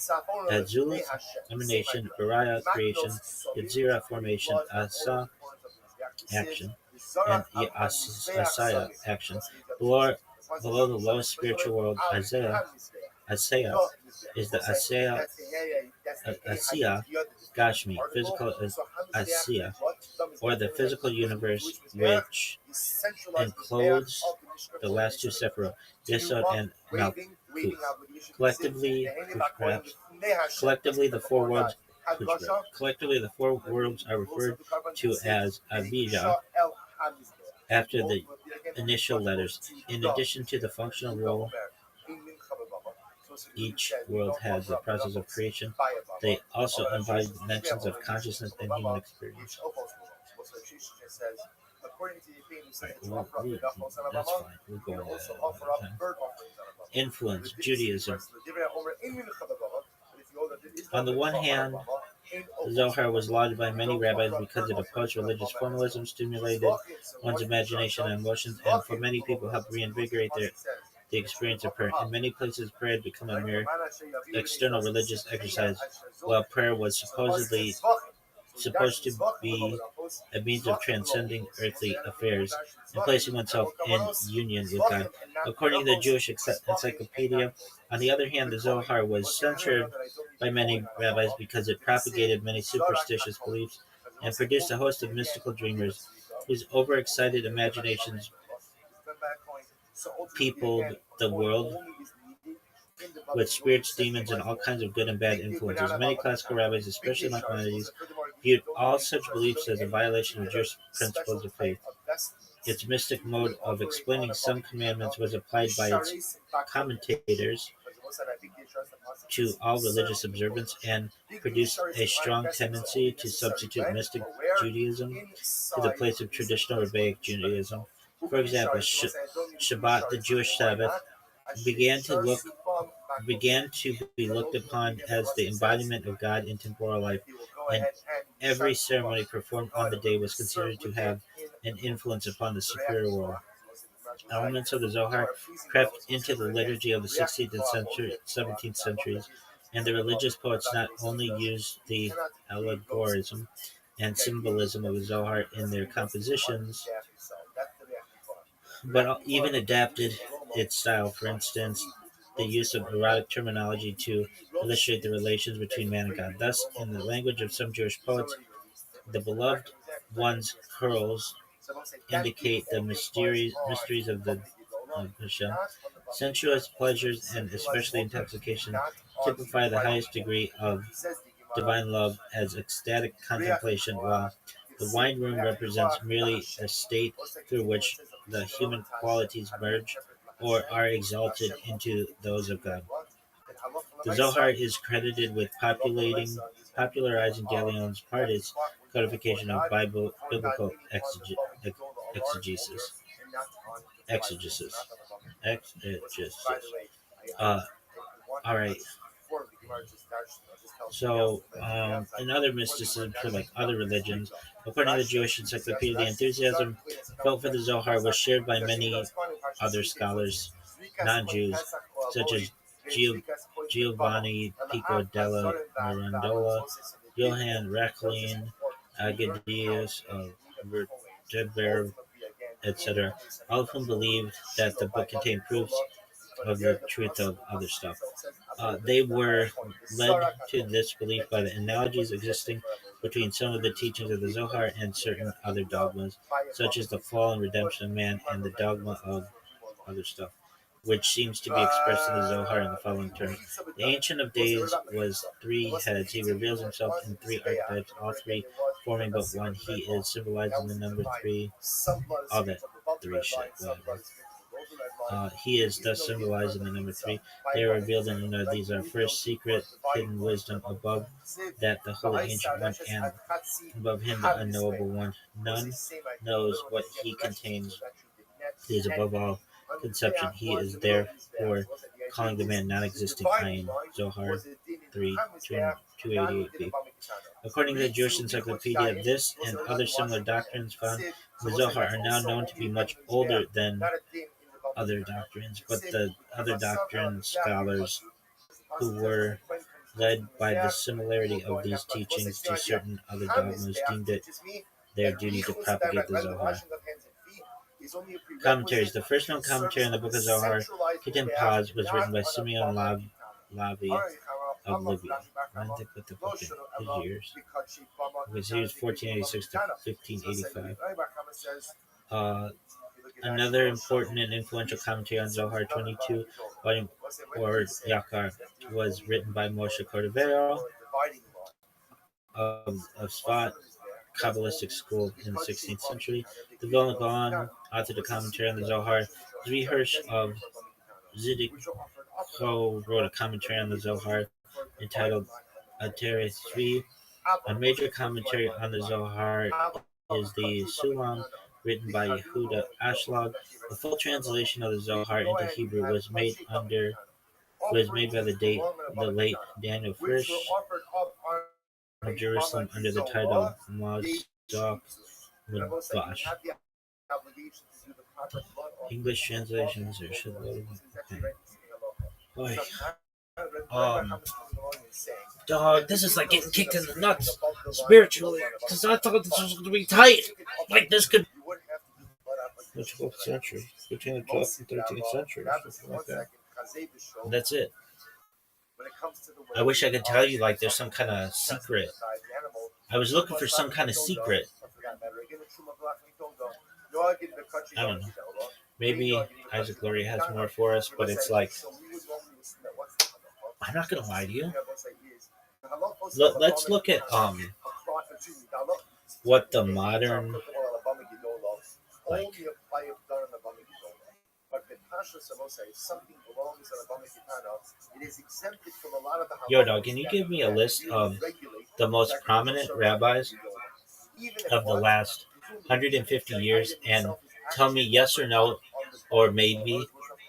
Adzul, emanation, Baraya, creation, Yetzira, formation, Asa, action, and Asaya, action. Below the lowest spiritual world, Asaya, is the Asiya Gashmi, physical Asiya, or the physical universe, which encloses the last two Sephirot, Yesod and Malkuth. Collectively, the four worlds are referred to as Avijah after the initial letters. In addition to the functional role each world has the process of creation, they also embody dimensions of consciousness and human experience. That's fine. We'll go into that another time. Influence, Judaism. On the one hand, the Zohar was lauded by many rabbis because it opposed religious formalism, stimulated one's imagination and emotions, and for many people helped reinvigorate the experience of prayer. In many places, prayer had become a mere external religious exercise, while prayer was supposed to be a means of transcending earthly affairs and placing oneself in union with God. According to the Jewish Encyclopedia, on the other hand, the Zohar was censored by many rabbis because it propagated many superstitious beliefs and produced a host of mystical dreamers whose overexcited imaginations peopled the world with spirits, demons, and all kinds of good and bad influences. Many classical rabbis, especially Maimonides, viewed all such beliefs as a violation of Jewish principles of faith. Its mystic mode of explaining some commandments was applied by its commentators to all religious observance and produced a strong tendency to substitute mystic Judaism to the place of traditional rabbinic Judaism. For example, Shabbat, the Jewish Sabbath, began to be looked upon as the embodiment of God in temporal life, and every ceremony performed on the day was considered to have an influence upon the superior world. Elements of the Zohar crept into the liturgy of the 16th and 17th centuries, and the religious poets not only used the allegorism and symbolism of the Zohar in their compositions, but even adapted its style. For instance, the use of erotic terminology to illustrate the relations between man and God. Thus, in the language of some Jewish poets, the beloved one's curls indicate the mysteries of Hashem. Sensuous pleasures and especially intoxication typify the highest degree of divine love as ecstatic contemplation, while the wine room represents merely a state through which the human qualities merge or are exalted into those of God. The Zohar is credited with popularizing Galileo's Pardes codification of biblical exegesis. All right. So, in other mysticism, like other religions, according to the Jewish Encyclopedia, the enthusiasm felt for the Zohar was shared by many other scholars, non-Jews, such as Giovanni Pico della Mirandola, Johann Rachlin, Agadius of vertebrate, etc., all of whom believed that the book contained proofs of the truth of other stuff. They were led to this belief by the analogies existing between some of the teachings of the Zohar and certain other dogmas, such as the fall and redemption of man and the dogma of other stuff, which seems to be expressed in the Zohar in the following terms. The Ancient of Days was three heads. He reveals himself in three archetypes, all three forming but one. He is symbolized in the number three. All that three shit, whatever. He is thus symbolized in the number three. They are revealed in another. These are first secret, hidden wisdom, above that the holy ancient one, and above him the unknowable one. None knows what he contains. He is above all conception. He is therefore calling the man non-existing Ayin. Zohar 3, 288b. According to the Jewish Encyclopedia, this and other similar doctrines found in the Zohar are now known to be much older than other doctrines, but the other doctrine scholars who were led by the similarity of these teachings to certain other dogmas deemed it their duty to propagate the Zohar. Commentaries. The first known commentary on the book of Zohar, Kitin Paz, was written by Simeon Lavi of Libya. When did they put the book in? His years? Because he was 1486 to 1585. Another important and influential commentary on Zohar 22, volume or Yakar, was written by Moshe Cordovero of Sfat Kabbalistic school in the 16th century. The Vilna Gaon authored a commentary on the Zohar. Zvi Hirsch of Zidikho wrote a commentary on the Zohar entitled Atere Tzvi. A major commentary on the Zohar is the Sulam, written by Yehuda Ashlag. A full translation of the Zohar into Hebrew was made by the late Daniel Frisch of Jerusalem under the title Mazak Mudbash. English translations are should load. Okay. Dog, this is like getting kicked in the nuts spiritually, because I thought this was going to be tight. Like this could. The 12th century, between the 12th and 13th century, or something like that. That's it. I wish I could tell you like there's some kind of secret. I was looking for some kind of secret. I don't know. Maybe Isaac Lurie has more for us, but it's like, I'm not going to lie to you. Let's look at what the modern like. Yo, dog, can you give me a list of the most prominent rabbis of the last 150 years and tell me yes or no, or maybe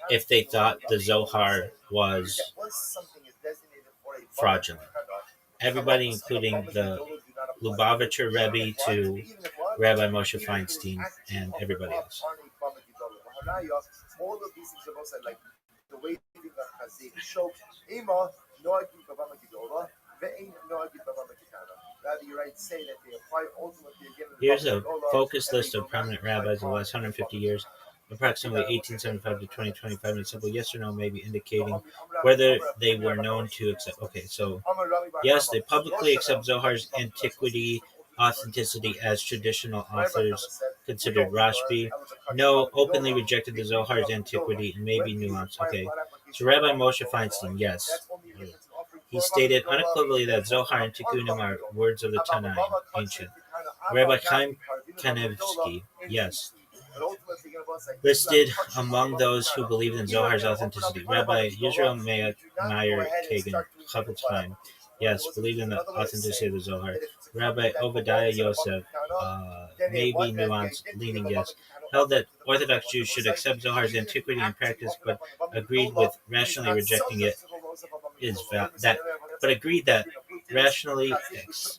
if they thought the Zohar was fraudulent? Everybody, including the Lubavitcher Rebbe to Rabbi Moshe Feinstein and everybody else. All of these things are also like the way they show Ema Noagim Bavama Gidola, Ve'in Noagim Bavama Kitana. Rather, you right say that they apply ultimately again. Here's a focused list of prominent rabbis of the last 150 years, approximately 1875 to 2025, and a simple yes or no may be indicating whether they were known to accept. Okay, so yes, they publicly accept Zohar's antiquity, authenticity as traditional authors considered Rashbi. No, openly rejected the Zohar's antiquity and maybe nuance. Okay, so Rabbi Moshe Feinstein, yes. He stated unequivocally that Zohar and Tikkunim are words of the Tanai, ancient. Rabbi Chaim Kanevsky, yes. Listed among those who believed in Zohar's authenticity. Rabbi Yisrael Meir Kagan, Chafetz Chaim, yes, believed in the authenticity of the Zohar. Rabbi Obadiah Yosef, maybe nuanced, leaning yes, held that Orthodox Jews should accept Zohar's antiquity and practice, but agreed with rationally rejecting it is agreed that rationally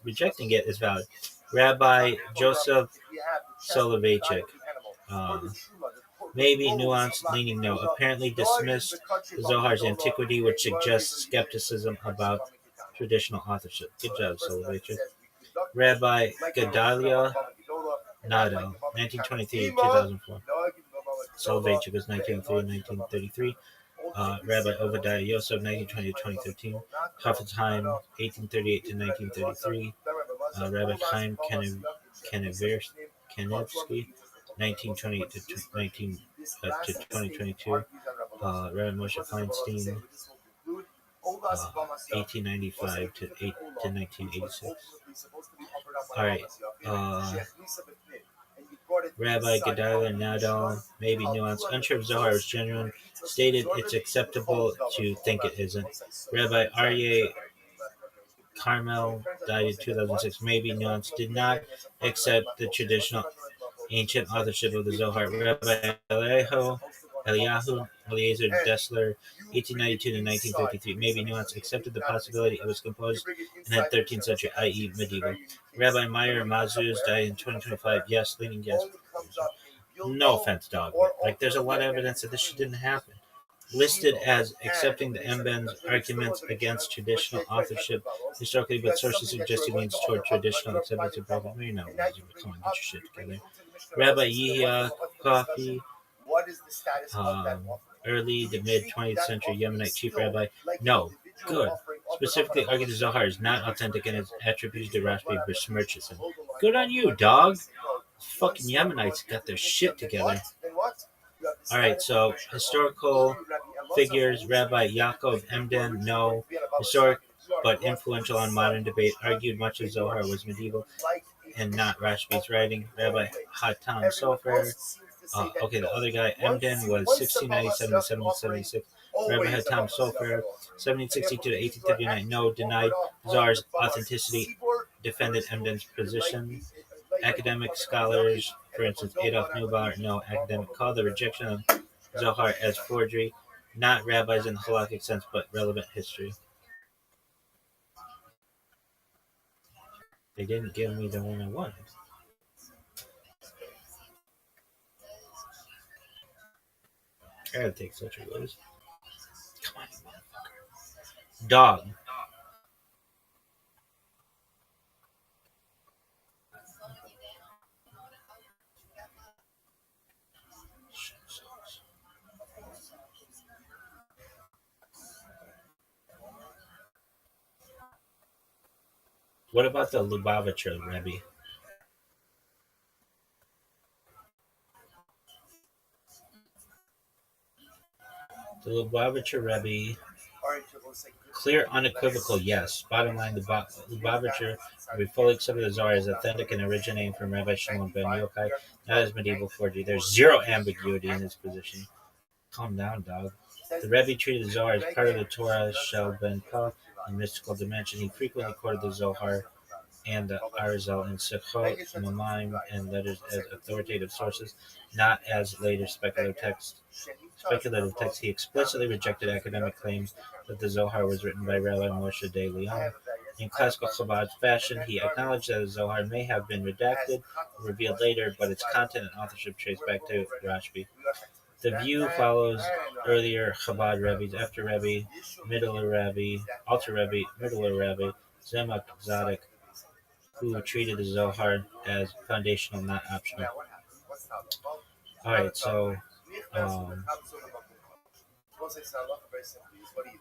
rejecting it is valid. Rabbi Joseph Soloveitchik, maybe nuanced, leaning no, apparently dismissed the Zohar's antiquity, which suggests skepticism about traditional authorship. Good job, Soloveitchik. Rabbi Gedalia Nado, 1923 to 2004. Soloveitchik was 1903 and 1933. Rabbi Obadiah Yosef, 1920 to 2013. Hafetz Chaim, 1838 to 1933. Rabbi Chaim Kanevsky, 1928 to 2022. Rabbi Moshe Feinstein, 1895 to 1986. All right. Rabbi Gedaliah Nadal, maybe nuance. Unsure if Zohar is genuine. Stated it's acceptable to think it isn't. Rabbi Aryeh Carmel died in 2006. Maybe nuance. Did not accept the traditional ancient authorship of the Zohar. Rabbi Eliyahu Eliezer Dessler, 1892 to 1953. Maybe nuance. Accepted the possibility it was composed in the 13th century, i.e. medieval. Rabbi Meyer Mazuz died in 2025. Yes, leaning yes. No offense, dog. Like, there's a lot of evidence that this shit didn't happen. Listed as accepting the Mben's arguments against traditional authorship historically, but sources suggest he leans toward traditional acceptance of prophet. Maybe not. Come on, get your shit together. Rabbi Yehia Kofi, early to mid 20th century Yemenite chief rabbi. No, good. Specifically argued the Zohar is not authentic and its attributes to Rashbi besmirches him. Good on you, dog. Fucking Yemenites got their shit together. Alright, so historical figures. Rabbi Yaakov Emden, no. Historic but influential on modern debate, argued much of Zohar was medieval and not Rashbi's writing. Rabbi Hatam Sofer. Okay, the other guy, Emden, was 1697 to 1776. Rabbi Hatam Sofer, 1762 to 1839. No, denied Zohar's authenticity, defended Emden's position. Academic scholars, for instance, Adolf Neubauer, no. Academic called the rejection of Zohar as forgery, not rabbis in the halakhic sense, but relevant history. They didn't give me the one I wanted. I gotta take such a lose. Come on, you motherfucker. Dog. What about the Lubavitcher Rebbe? The Lubavitcher Rebbe, clear, unequivocal, yes. Bottom line, the Lubavitcher Rebbe fully accepted the Zohar as authentic and originating from Rabbi Shimon ben Yochai, not as medieval forgery. There's zero ambiguity in his position. Calm down, dog. The Rebbe treated the Zohar as part of the Torah Shel Ben Pah in mystical dimension. He frequently quoted the Zohar and the Arizal in Sechot, Mamaim, and letters as authoritative sources, not as later speculative texts. He explicitly rejected academic claims that the Zohar was written by Rabbi Moshe de Leon. In classical Chabad fashion, he acknowledged that the Zohar may have been redacted or revealed later, but its content and authorship traced back to Rashbi. The view follows earlier Chabad rabbis, after Rabbi, Middler Rabbi, Alter Rabbi, Middler Rabbi, Zemak Zadok, who treated the Zohar as foundational, not optional. Alright, so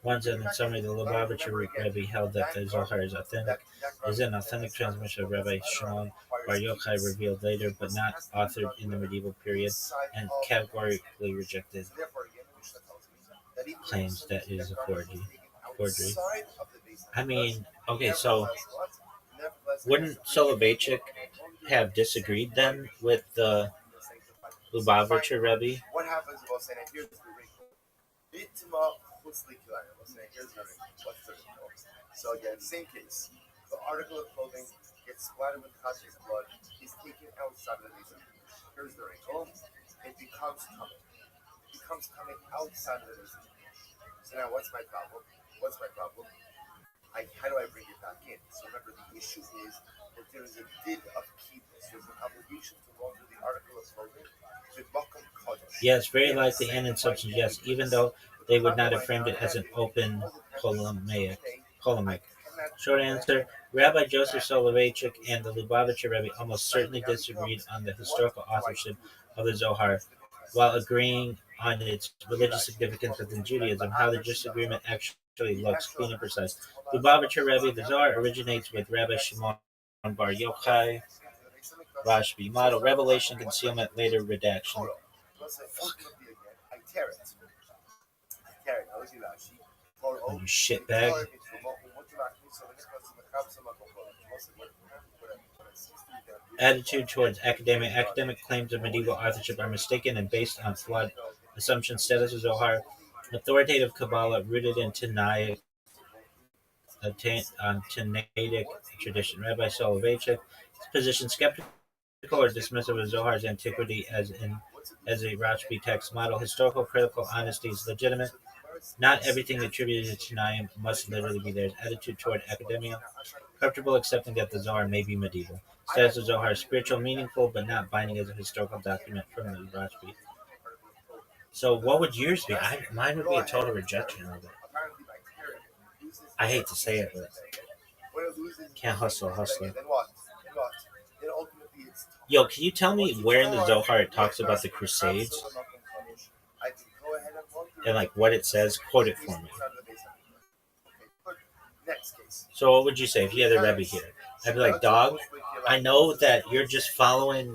once in summary, the Lubavitcher Rebbe held that the Zohar is an authentic transmission of Rabbi Shimon Bar Yochai, revealed later but not authored in the medieval period, and categorically rejected claims that it is a forgery. I mean, okay, so wouldn't Soloveitchik have disagreed then with the Lubavitcher Rebbe? What happens about saying, here's the wrinkle. What's the wrinkle? So again, same case. The article of clothing gets splattered with Chazir's blood. He's taken outside of the Nizam. Here's the wrinkle. It becomes coming. Outside of the Nizam. So now what's my problem? How do I bring it back in? So remember, the issue is that there is a din of kibbutz. There's an obligation to go through the article of clothing. Yes, very likely, and in substance, yes, even though they would not have framed it as an open polemic. Short answer: Rabbi Joseph Soloveitchik and the Lubavitcher Rebbe almost certainly disagreed on the historical authorship of the Zohar, while agreeing on its religious significance within Judaism. How the disagreement actually looks, clean and precise. Lubavitcher Rebbe: the Zohar originates with Rabbi Shimon Bar Yochai. Rashbi: model, revelation, concealment, later redaction. Oh, you shitbag. Attitude towards academia. Academic claims of medieval authorship are mistaken and based on flawed assumptions. Status of Zohar: authoritative Kabbalah rooted in Tanaitic tradition. Rabbi Soloveitchik: position skeptical or dismissive of Zohar's antiquity as a Rashbi text. Model: historical, critical, honesty is legitimate. Not everything attributed to Tannaim must literally be theirs. Attitude toward academia: comfortable accepting that the Zohar may be medieval. Status of Zohar: spiritual, meaningful, but not binding as a historical document from the Rashbi. So, what would yours be? Mine would be a total rejection of it. I hate to say it, but can't hustler. Yo, can you tell me where in the Zohar it talks about the Crusades and like what it says? Quote it for me. So, what would you say if you had a Rebbe here? I'd be like, dog, I know that you're just following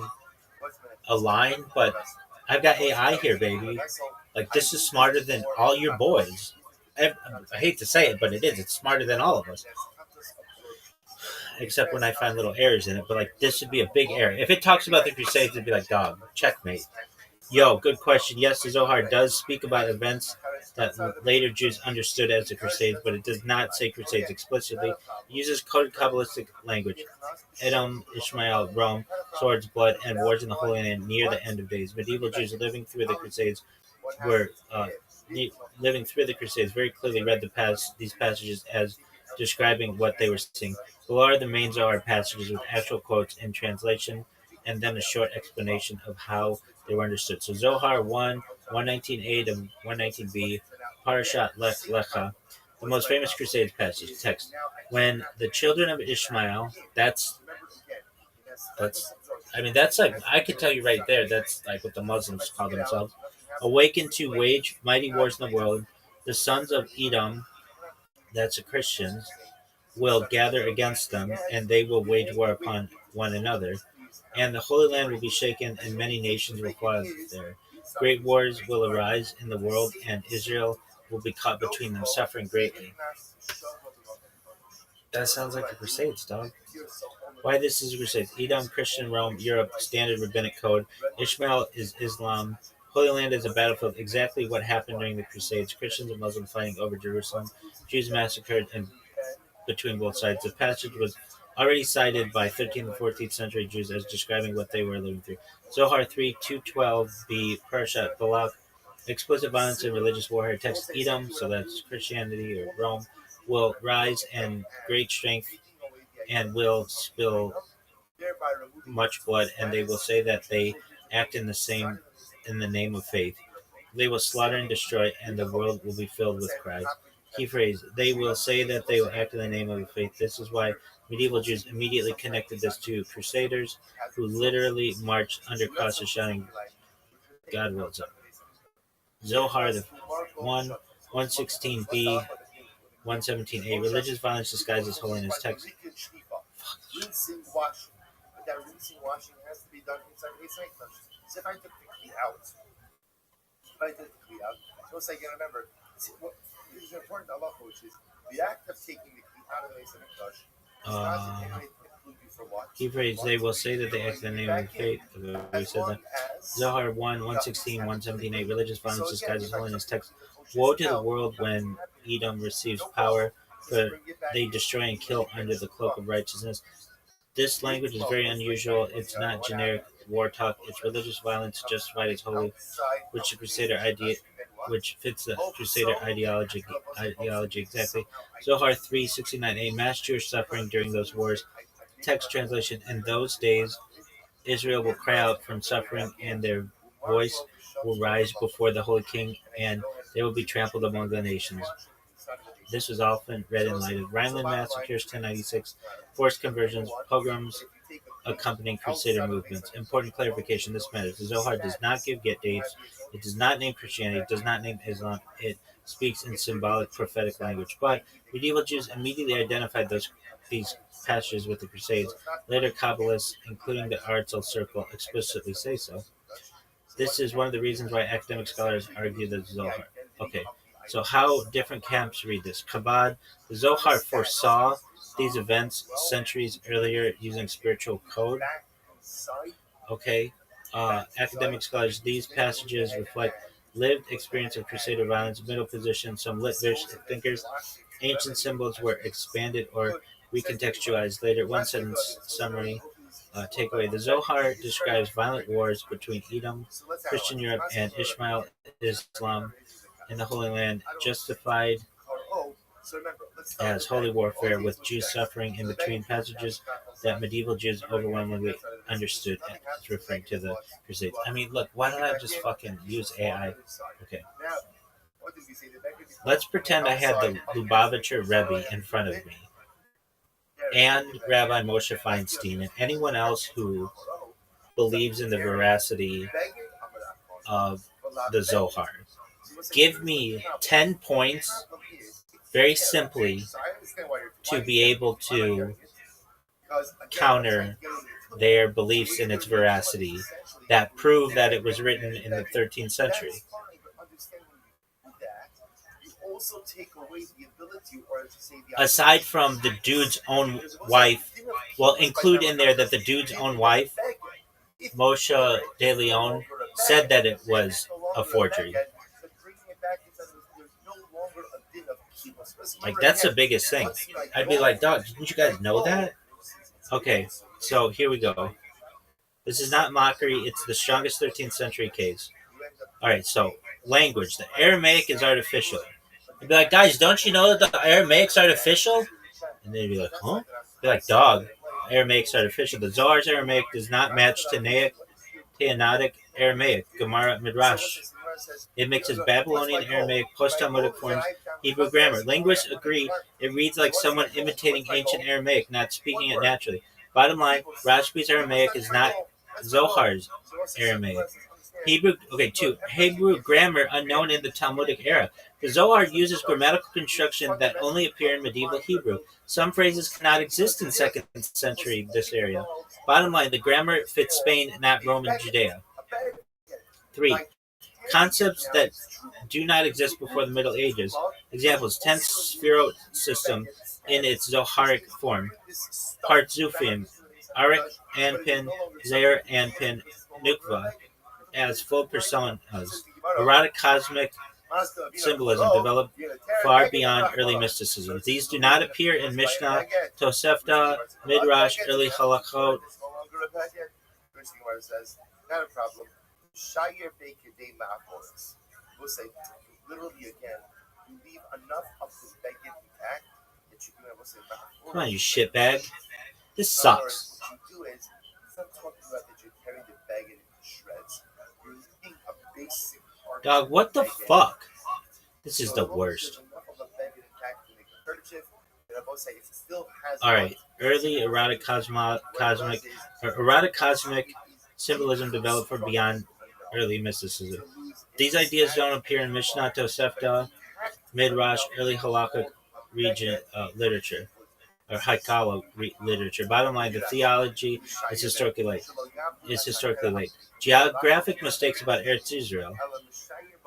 a line, but I've got AI here, baby. Like, this is smarter than all your boys. I hate to say it, but it is. It's smarter than all of us. Except when I find little errors in it. But, like, this would be a big error. If it talks about the Crusades, it'd be like, dog, checkmate. Yo, good question. Yes, the Zohar does speak about events that later Jews understood as the Crusades, but it does not say Crusades explicitly. It uses coded Kabbalistic language. Edom, Ishmael, Rome, swords, blood, and wars in the Holy Land near the end of days. Medieval Jews living through the Crusades very clearly read these passages as describing what they were seeing. Below are the main Zohar passages with actual quotes in translation, and then a short explanation of how they were understood. So Zohar 1, 119a to 119b, Parashat Lech Lecha, the most famous Crusades passage text. When the children of Ishmael, that's like, I could tell you right there, that's like what the Muslims call themselves, awakened to wage mighty wars in the world, the sons of Edom, that's the Christians, will gather against them, and they will wage war upon one another. And the Holy Land will be shaken, and many nations will fall there. Great wars will arise in the world, and Israel will be caught between them, suffering greatly. That sounds like the Crusades, dog. Why this is a Crusade? Edom, Christian, Rome, Europe, standard rabbinic code. Ishmael is Islam. Holy Land is a battlefield. Exactly what happened during the Crusades. Christians and Muslims fighting over Jerusalem. Jews massacred and between both sides. The passage was already cited by 13th and 14th century Jews as describing what they were living through. Zohar 3, 212b, Parashat Balak, explicit violence and religious warfare. Text: Edom, so that's Christianity or Rome, will rise in great strength and will spill much blood, and they will say that they act in the name of faith. They will slaughter and destroy, and the world will be filled with cries. Key phrase: they will say that they will act in the name of the faith. This is why medieval Jews immediately connected this to Crusaders, who literally marched under crosses shouting, God wills up. Zohar 1, 116b, 117a, religious violence disguised as holiness. Text. Rinsing, washing. But that rinsing, washing has to be done inside the East Lake. So if I took the key out, so it's like, you remember, there's an important halacha, which is the act of taking the key out of the East Lake is not in any way to preclude you from what? Key phrase: they will say that they act in the name of faith. We said that. Zohar 1, 116, 117a, religious violence disguised as holiness. Text. Woe to the world when Edom receives power, for they destroy and kill under the cloak of righteousness. This language is very unusual. It's not generic war talk. It's religious violence justified as holy, which fits the Crusader ideology exactly. Zohar 369a, mass Jewish suffering during those wars. Text translation: in those days, Israel will cry out from suffering, and their voice will rise before the Holy King, and they will be trampled among the nations. This was often read in light of Rhineland massacres, 1096, forced conversions, pogroms, accompanying crusader movements. Important clarification: this matters. The Zohar does not give get dates. It does not name Christianity. It does not name Islam. It speaks in symbolic, prophetic language. But medieval Jews immediately identified these passages with the Crusades. Later Kabbalists, including the Arzel Circle, explicitly say so. This is one of the reasons why academic scholars argue that the Zohar. Okay, so how different camps read this? Chabad, the Zohar foresaw these events centuries earlier using spiritual code. Okay, academic scholars, these passages reflect lived experience of Crusader violence. Middle position, some Litvish thinkers, ancient symbols were expanded or recontextualized later. One sentence summary. Takeaway: the Zohar describes violent wars between Edom, Christian Europe, and Ishmael Islam in the Holy Land, justified as holy warfare, with Jews suffering in between. Passages that medieval Jews overwhelmingly understood as referring to the Crusades. I mean, look, why don't I just fucking use AI? Okay. Let's pretend I had the Lubavitcher Rebbe in front of me, and Rabbi Moshe Feinstein, and anyone else who believes in the veracity of the Zohar. Give me 10 points, very simply, to be able to counter their beliefs in its veracity that prove that it was written in the 13th century. Aside from the dude's own wife, well, include in there that the dude's own wife, Moshe De Leon, said that it was a forgery. Like, that's the biggest thing. I'd be like, dog, didn't you guys know that? Okay, so here we go. This is not mockery. It's the strongest 13th century case. All right, so language. The Aramaic is artificial. I'd be like, guys, don't you know that the Aramaic's artificial? And they'd be like, huh? I'd be like, dog, Aramaic's artificial. The Zohar's Aramaic does not match Tanaitic Aramaic, Gemara Midrash. It mixes Babylonian Aramaic, post-Talmudic forms, Hebrew grammar. Linguists agree it reads like someone imitating ancient Aramaic, not speaking it naturally. Bottom line, Rashbi's Aramaic is not Zohar's Aramaic. Hebrew grammar unknown in the Talmudic era. The Zohar uses grammatical construction that only appear in medieval Hebrew. Some phrases cannot exist in 2nd century this area. Bottom line, the grammar fits Spain, not Roman Judea. 3. Concepts that do not exist before the Middle Ages. Examples: 10th Sphirot system in its Zoharic form. Partzufim, Arik Anpin, Zaire Anpin, Nukva, as full personas. Erotic cosmic symbolism developed far beyond early mysticism. These do not appear in Mishnah, Tosefta, Midrash, early Halachot. Not a problem. Shire Bekadei Ma'aforis. We'll say literally again, you leave enough of the beggar intact that you can have say Ma'aforis. Come on, you shitbag. This sucks. What you do is, it's not talking about that you're carrying the beggar into shreds. You're leaving a basic part. Dog, what the fuck? This is the worst. Alright, early erotic cosmic symbolism developed from beyond early mysticism. These ideas don't appear in Mishnah, Tosefta, Midrash, early halakhic region literature, or Haikala literature. Bottom line, the theology is historically late. Geographic mistakes about Eretz Israel.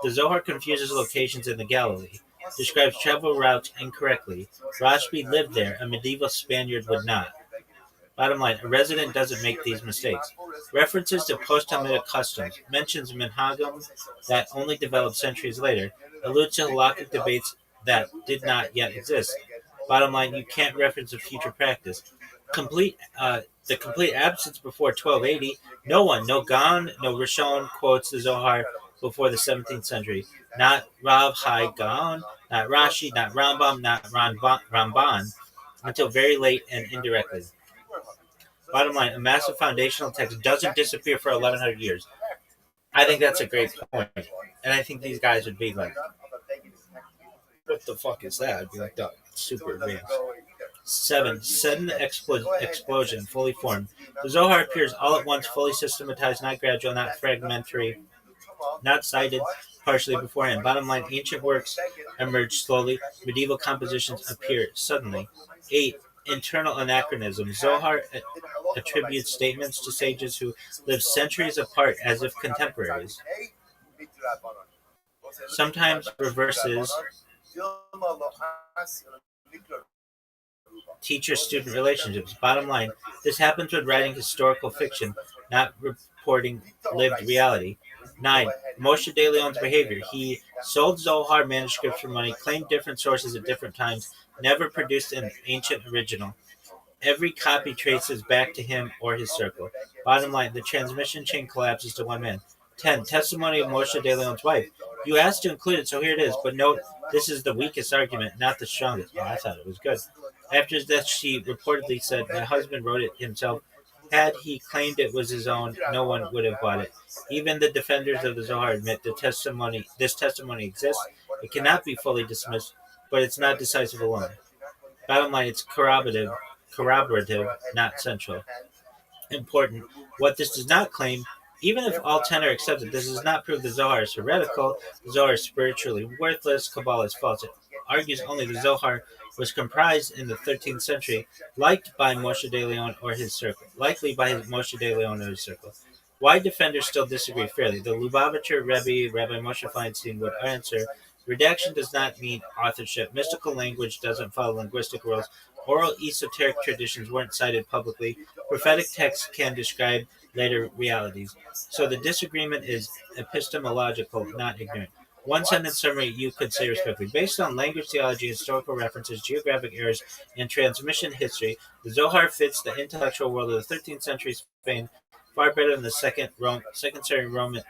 The Zohar confuses locations in the Galilee, describes travel routes incorrectly. Rashbi lived there, a medieval Spaniard would not. Bottom line, a resident doesn't make these mistakes. References to post-Talmudic customs, mentions minhagim that only developed centuries later, alludes to halakhic debates that did not yet exist. Bottom line, you can't reference a future practice. The complete absence before 1280, no one, no Gan, no Rishon quotes the Zohar before the 17th century. Not Rav Hai Gaon, not Rashi, not Rambam, not Ramban, until very late and indirectly. Bottom line, a massive foundational text doesn't disappear for 1100 years. I think that's a great point. And I think these guys would be like, what the fuck is that? I'd be like, dog, it's super advanced. 7. Sudden explosion, fully formed. The Zohar appears all at once, fully systematized, not gradual, not fragmentary, not cited partially beforehand. Bottom line, ancient works emerge slowly. Medieval compositions appear suddenly. 8. Internal anachronism. Zohar attributes statements to sages who lived centuries apart as if contemporaries. Sometimes reverses teacher-student relationships. Bottom line, this happens when writing historical fiction, not reporting lived reality. 9. Moshe de Leon's behavior. He sold Zohar manuscripts for money, claimed different sources at different times, never produced an ancient original. Every copy traces back to him or his circle. Bottom line, the transmission chain collapses to one man. 10. Testimony of Moshe de Leon's wife. You asked to include it, so here it is. But note, this is the weakest argument, not the strongest. Oh, I thought it was good. After his death, she reportedly said, my husband wrote it himself. Had he claimed it was his own, no one would have bought it. Even the defenders of the Zohar admit this testimony exists. It cannot be fully dismissed, but it's not decisive alone. Bottom line, it's corroborative, not central. Important. What this does not claim, even if all 10 are accepted, this does not prove the Zohar is heretical, the Zohar is spiritually worthless, Kabbalah is false. It argues only the Zohar was comprised in the 13th century, liked by Moshe de Leon or his circle. Likely by Moshe de Leon or his circle. Why defenders still disagree fairly? The Lubavitcher Rabbi Moshe Feinstein would answer, redaction does not mean authorship. Mystical language doesn't follow linguistic rules. Oral esoteric traditions weren't cited publicly. Prophetic texts can describe later realities. So the disagreement is epistemological, not ignorant. One sentence summary you could say respectfully. Based on language theology, historical references, geographic errors, and transmission history, the Zohar fits the intellectual world of the 13th century Spain far better than the second century Roman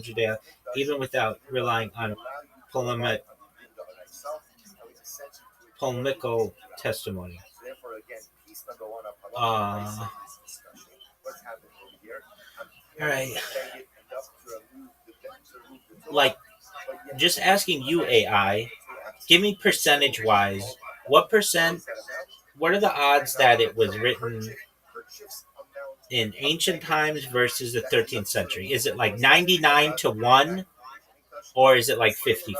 Judea, even without relying on polemical testimony. All right. Like, just asking you, AI, give me percentage-wise, what are the odds that it was written in ancient times versus the 13th century? Is it like 99 to 1, or is it like 50-50?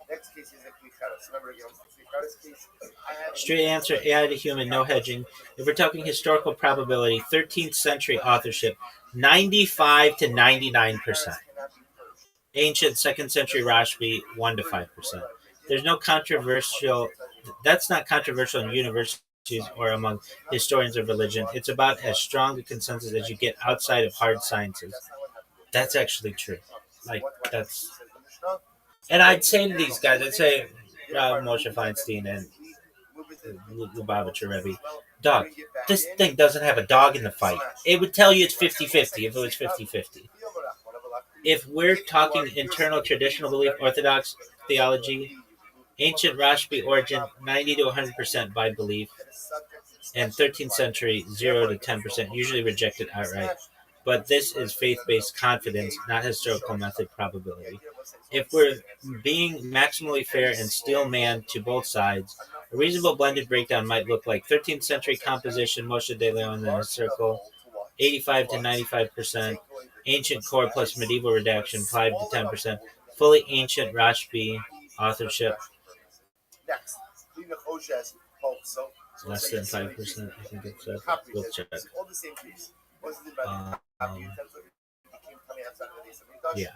Next case is a Klicharos. Remember again, Klicharos case. Straight answer, AI to human, no hedging. If we're talking historical probability, 13th century authorship, 95 to 99%. Ancient 2nd century Rashbi, 1 to 5%. There's no controversial, that's not controversial in universities or among historians of religion. It's about as strong a consensus as you get outside of hard sciences. That's actually true. Like, that's... And I'd say to these guys, I'd say Moshe Feinstein and Lubavitcher Rebbe, dog, this thing doesn't have a dog in the fight. It would tell you it's 50-50 if it was 50-50. If we're talking internal traditional belief, Orthodox theology, ancient Rashbi origin, 90 to 100% by belief, and 13th century, 0 to 10%, usually rejected outright. But this is faith-based confidence, not historical method probability. If we're being maximally fair and steel man to both sides, a reasonable blended breakdown might look like 13th century composition, Moshe de Leon in a circle, 85 to 95%, ancient core plus medieval redaction, 5 to 10%, fully ancient Rashbi authorship, less than 5%, I think it's we'll check. Yeah.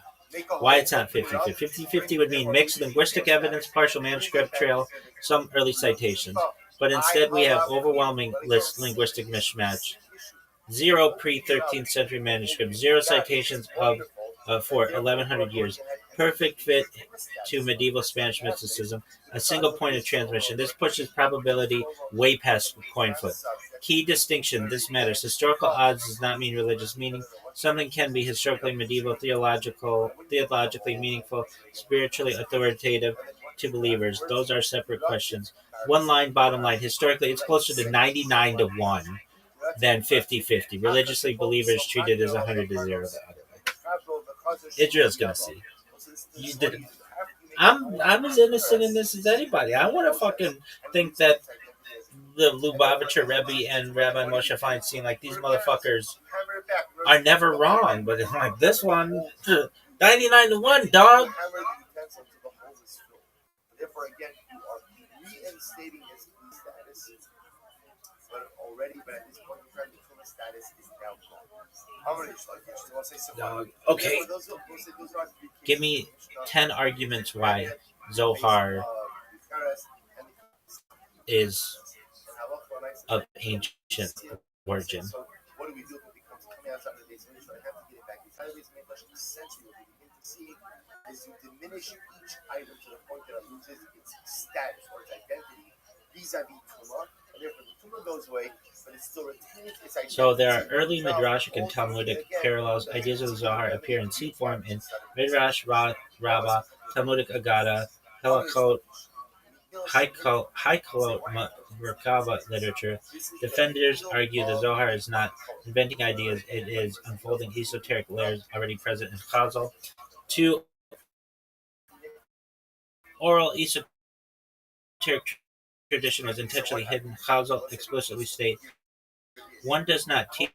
Why it's not 50-50? 50-50 would mean mixed linguistic evidence, partial manuscript trail, some early citations. But instead we have overwhelming linguistic mismatch. 0 pre-13th century manuscript, 0 citations for 1100 years. Perfect fit to medieval Spanish mysticism, a single point of transmission. This pushes probability way past coin flip. Key distinction, this matters. Historical odds does not mean religious meaning. Something can be historically medieval, theologically meaningful, spiritually authoritative to believers. Those are separate questions. One line, bottom line. Historically, it's closer to 99 to 1. than 50-50. Religiously believers treated as 100-0 the other way. Israel's gonna see. You did. I'm as innocent in this as anybody. I want to fucking think that the Lubavitcher Rebbe and Rabbi Moshe Feinstein, like these motherfuckers, are never wrong. But it's like this one, 99-1, dog. Therefore, again, you are reinstating his status, but already, but at this point in time, the status is now gone. Okay. Give me 10 arguments why Zohar is of ancient origin. What do we do if it becomes coming outside of the base? I have to get it back. The database main question essentially what we begin to see is you diminish each item to the point that it loses its status or its identity vis-a-vis Tumah, and therefore the Tumah goes away, but it still retains its identity. So there are early Midrashic and Talmudic parallels. Ideas of the Zohar appear in seed form in Midrash Rabbah, Talmudic Agada, Halakot, Haikolot Merkava literature. Defenders argue the Zohar is not inventing ideas, it is unfolding esoteric layers already present in Chazal. 2. Oral esoteric tradition was intentionally hidden. Chazal explicitly state, one does not teach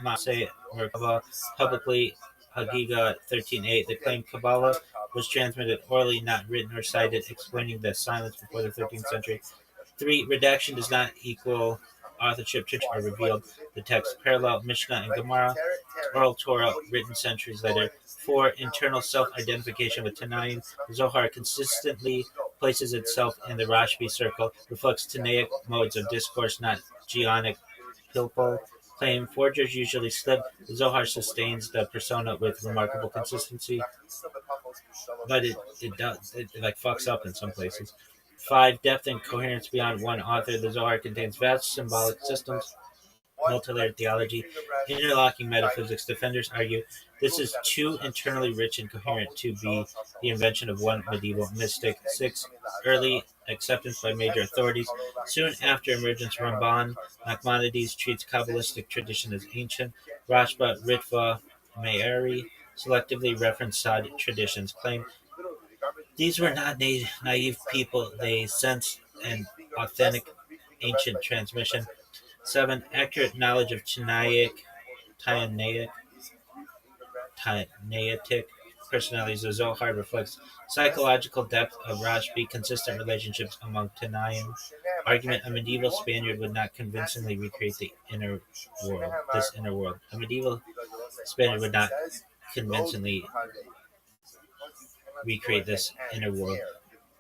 Maseh Merkava publicly. Hagiga 13.8. The claim Kabbalah was transmitted orally, not written or cited, explaining the silence before the 13th century. 3. Redaction does not equal authorship. Tradition are revealed. The text parallel Mishnah and Gemara. Oral Torah written centuries later. 4. Internal self-identification with Tanaim. Zohar consistently places itself in the Rashbi circle, reflects Tanaic modes of discourse, not Geonic pilpul. Claim forgers usually slip. The Zohar sustains the persona with remarkable consistency, but it like fucks up in some places. 5. Depth and coherence beyond one author. The Zohar contains vast symbolic systems, multi-layered theology, interlocking metaphysics. Defenders argue this is too internally rich and coherent to be the invention of one medieval mystic. 6. Early acceptance by major authorities. Soon after emergence, Ramban Nachmanides treats Kabbalistic tradition as ancient. Rashba, Ritva, Meiri selectively reference Sod traditions. Claim these were not naive people. They sensed an authentic ancient transmission. 7. Accurate knowledge of Tanaitic personalities. The Zohar reflects psychological depth of Rashbi, consistent relationships among Tanaim. Argument: a medieval Spaniard would not convincingly recreate the inner world. A medieval Spaniard would not convincingly recreate this inner world.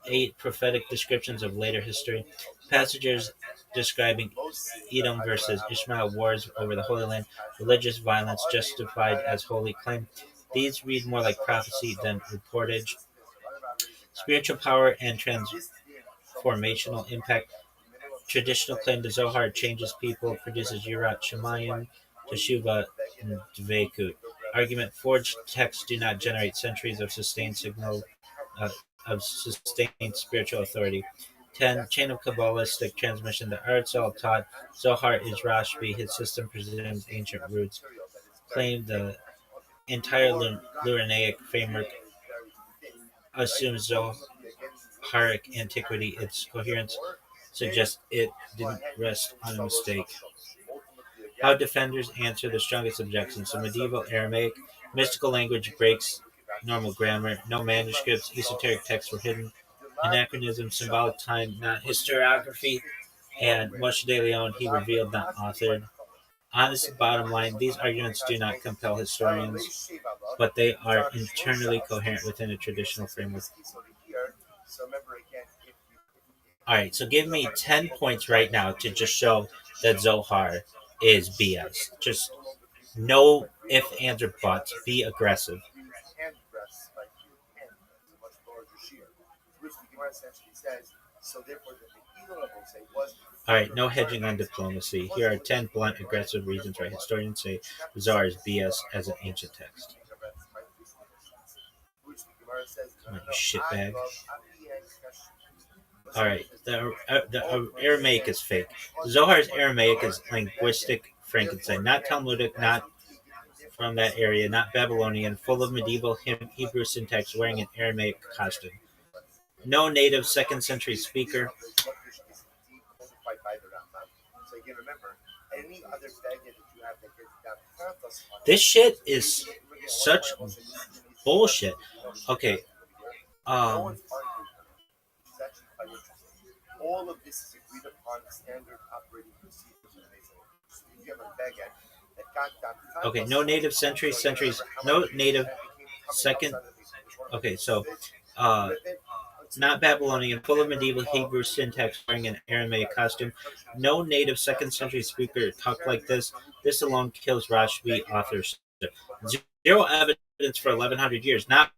8. Prophetic descriptions of later history. Passages describing Edom versus Ishmael, wars over the Holy Land, religious violence justified as holy. Claim these read more like prophecy than reportage. Spiritual power and transformational impact. Traditional claim the Zohar changes people, produces Yirat Shemayim, Teshuvah, and Dveikut. Argument: forged texts do not generate centuries of sustained spiritual authority. 10. Chain of Kabbalistic transmission. The ROTHSCHILD taught Zohar is Rashbi. His system presumes ancient roots. Claim the entire Luranaic framework assumes Zoharic antiquity. Its coherence suggests it didn't rest on a mistake. How defenders answer the strongest objections. The medieval Aramaic mystical language breaks normal grammar. No manuscripts. Esoteric texts were hidden. Anachronism, symbolic time, not historiography. And Moshe de Leon, he revealed, not authored. Honest bottom line, these arguments do not compel historians, but they are internally coherent within a traditional framework. Alright, so give me 10 points right now to just show that Zohar is BS. Just no ifs, ands, or buts. Be aggressive. Alright, no hedging on diplomacy. Here are 10 blunt, aggressive reasons why historians say the Zohar is BS as an ancient text. Come on, you shitbag. All right, the Aramaic is fake. Zohar's Aramaic is linguistic Frankenstein, not Talmudic, not from that area, not Babylonian, full of medieval Hebrew syntax, wearing an Aramaic costume. No native second century speaker. This shit is such bullshit. Okay. All of this is agreed upon standard operating procedures. You have a baguette that Okay, no native centuries, no native second. Okay, so not Babylonian, full of medieval Hebrew syntax, wearing an Aramaic costume. No native second century speaker talked like this. This alone kills Rashbi authorship. Zero evidence for 1100 years. Not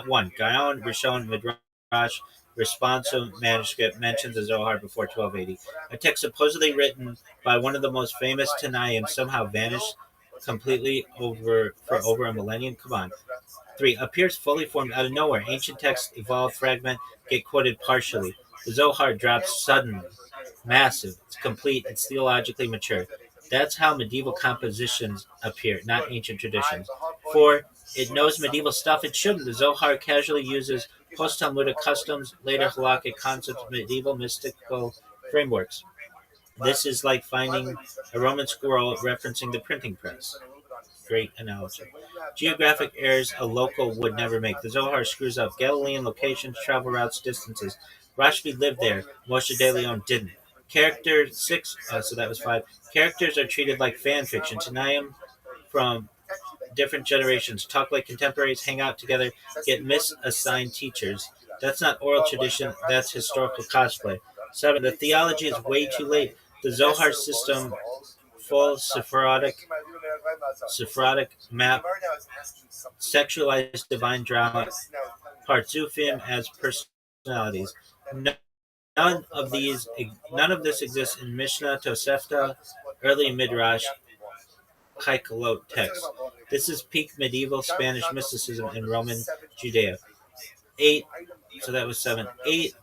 one. Gaon, Rishon, Midrash, Responsive manuscript mentions the Zohar before 1280. A text supposedly written by one of the most famous Tanaim somehow vanished completely for over a millennium. Come on. 3. Appears fully formed out of nowhere. Ancient texts evolve, fragment, get quoted partially. The Zohar drops suddenly. Massive. It's complete. It's theologically mature. That's how medieval compositions appear, not ancient traditions. 4. It knows medieval stuff it shouldn't. The Zohar casually uses post-Talmudic customs, later halakhic concepts, medieval mystical frameworks. This is like finding a Roman scroll referencing the printing press. Great analogy. Geographic errors a local would never make. The Zohar screws up Galilean locations, travel routes, distances. Rashbi lived there. Moshe de Leon didn't. Character 6, so that was 5. Characters are treated like fan fiction. Tanaim from different generations talk like contemporaries, hang out together, get misassigned teachers. That's not oral tradition, that's historical cosplay. 7. The theology is way too late. The Zohar system, full Sephardic map, sexualized divine drama, Partzufim as personalities. None of this exists in Mishnah, Tosefta, early Midrash, Haikalot text. This is peak medieval Spanish mysticism in Roman Judea. 8. So that was 7. 8.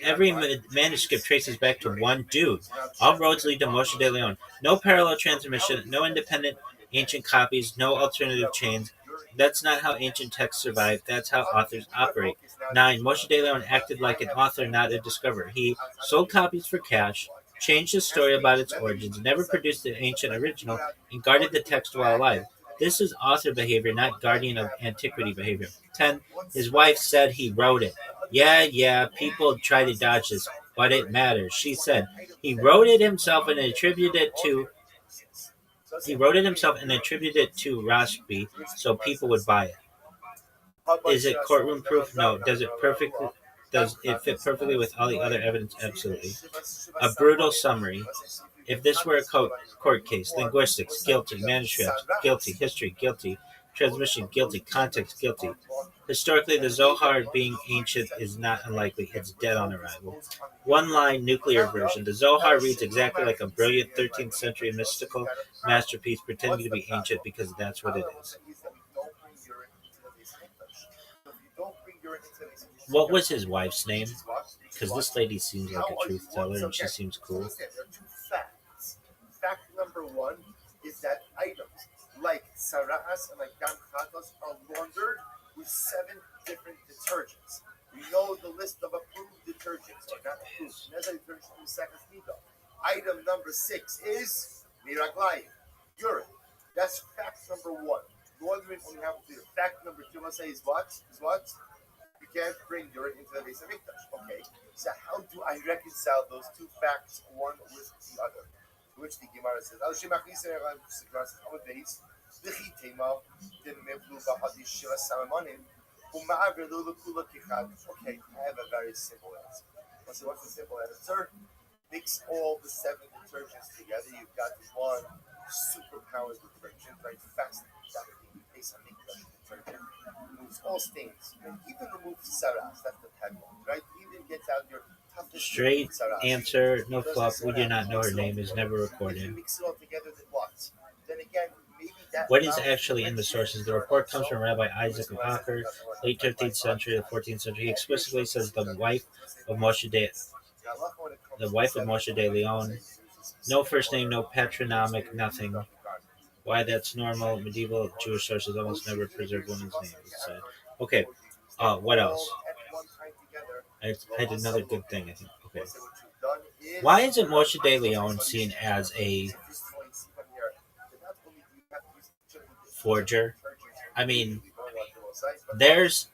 Every manuscript traces back to one dude. All roads lead to Moshe de Leon. No parallel transmission, no independent ancient copies, no alternative chains. That's not how ancient texts survive. That's how authors operate. 9. Moshe de Leon acted like an author, not a discoverer. He sold copies for cash, changed his story about its origins, never produced the ancient original, and guarded the text while alive. This is author behavior, not guardian of antiquity behavior. 10. His wife said he wrote it. Yeah, people try to dodge this, but it matters. She said he wrote it himself and attributed it to Rashbi so people would buy it. Is it courtroom proof? No. Does it fit perfectly with all the other evidence? Absolutely. A brutal summary. If this were a court case, linguistics, guilty. Manuscript, guilty. History, guilty. Transmission, guilty. Context, guilty. Historically, the Zohar being ancient is not unlikely. It's dead on arrival. One-line nuclear version. The Zohar reads exactly like a brilliant 13th century mystical masterpiece pretending to be ancient because that's what it is. What was his wife's name? Because this lady seems like a truth teller and she seems cool. Fact number 1 is that items like Sara'as and like Dam Chatos are laundered with 7 different detergents. We know the list of approved detergents are not approved. Item number 6 is Miraglayim, urine. That's fact number 1. Laundering only happens here. Fact number 2, let's say, is what? You can't bring urine into the base of Mikdash. Okay, so how do I reconcile those 2 facts, one with the other? To which the Gemara says, okay, I have a very simple answer. What's the simple answer? Mix all the 7 detergents together. You've got one superpowered detergent, right? Fast detergent. Removes all stains. And even removes saras. That's the tagline, right? Even gets out your toughest. Straight answer, no fluff. We do not know her name. Is never recorded. Mix it all together, then what? Then again, what is actually in the sources? The report comes from Rabbi Isaac of Acher, late 13th century to 14th century. He explicitly says the wife of Moshe The wife of Moshe de Leon. No first name, no patronymic, nothing. Why that's normal. Medieval Jewish sources almost never preserve women's names. It's sad. Okay. What else? I did another good thing, I think. Okay. Why isn't Moshe de Leon seen as a forger? I mean, there's